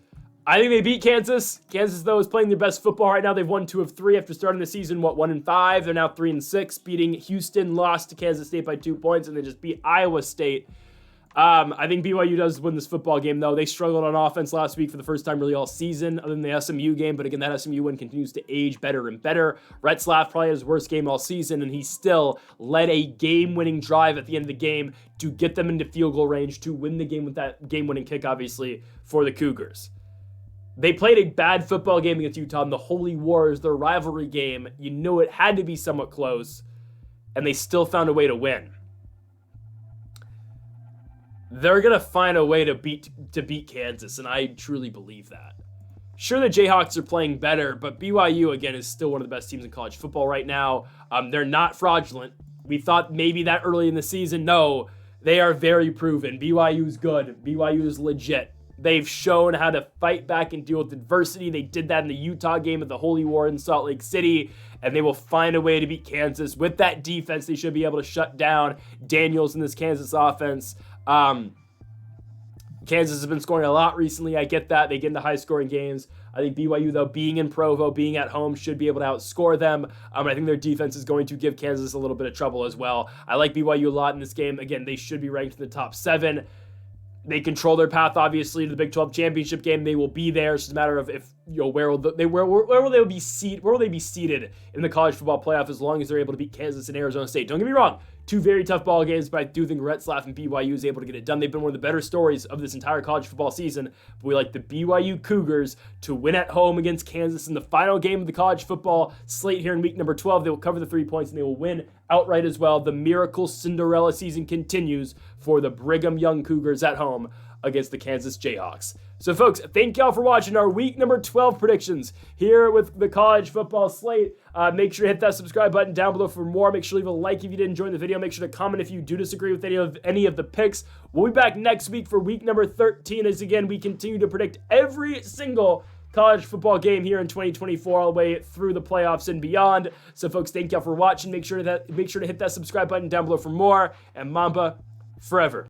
I think they beat Kansas. Kansas, though, is playing their best football right now. They've won 2 of 3 after starting the season, 1-5. They're now 3-6, beating Houston, lost to Kansas State by 2 points, and they just beat Iowa State. I think BYU does win this football game, though. They struggled on offense last week for the first time really all season, other than the SMU game. But again, that SMU win continues to age better and better. Retzlaff probably had his worst game all season, and he still led a game-winning drive at the end of the game to get them into field goal range to win the game with that game-winning kick, obviously, for the Cougars. They played a bad football game against Utah in the Holy Wars, their rivalry game. You know it had to be somewhat close, and they still found a way to win. They're going to find a way to beat Kansas, and I truly believe that. Sure, the Jayhawks are playing better, but BYU, again, is still one of the best teams in college football right now. They're not fraudulent. We thought maybe that early in the season. No, they are very proven. BYU's good. BYU is legit. They've shown how to fight back and deal with adversity. They did that in the Utah game at the Holy War in Salt Lake City, and they will find a way to beat Kansas. With that defense, they should be able to shut down Daniels in this Kansas offense. Kansas has been scoring a lot recently. I get that. They get into high-scoring games. I think BYU, though, being in Provo, being at home, should be able to outscore them. I think their defense is going to give Kansas a little bit of trouble as well. I like BYU a lot in this game. Again, they should be ranked in the top 7. They control their path, obviously, to the Big 12 championship game. They will be there. It's just a matter of where will they be seated in the college football playoff as long as they're able to beat Kansas and Arizona State. Don't get me wrong, 2 very tough ball games, but I do think Retzlaff and BYU is able to get it done. They've been one of the better stories of this entire college football season. But we like the BYU Cougars to win at home against Kansas in the final game of the college football slate here in week number 12. They will cover the 3 points and they will win outright as well. The miracle Cinderella season continues for the Brigham Young Cougars at home against the Kansas Jayhawks. So folks, thank y'all for watching our week number 12 predictions here with the college football slate. Make sure to hit that subscribe button down below for more. Make sure to leave a like if you did enjoy the video. Make sure to comment if you do disagree with any of the picks. We'll be back next week for week number 13 as again we continue to predict every single college football game here in 2024 all the way through the playoffs and beyond. So folks, thank y'all for watching. Make sure to hit that subscribe button down below for more, and Mamba forever.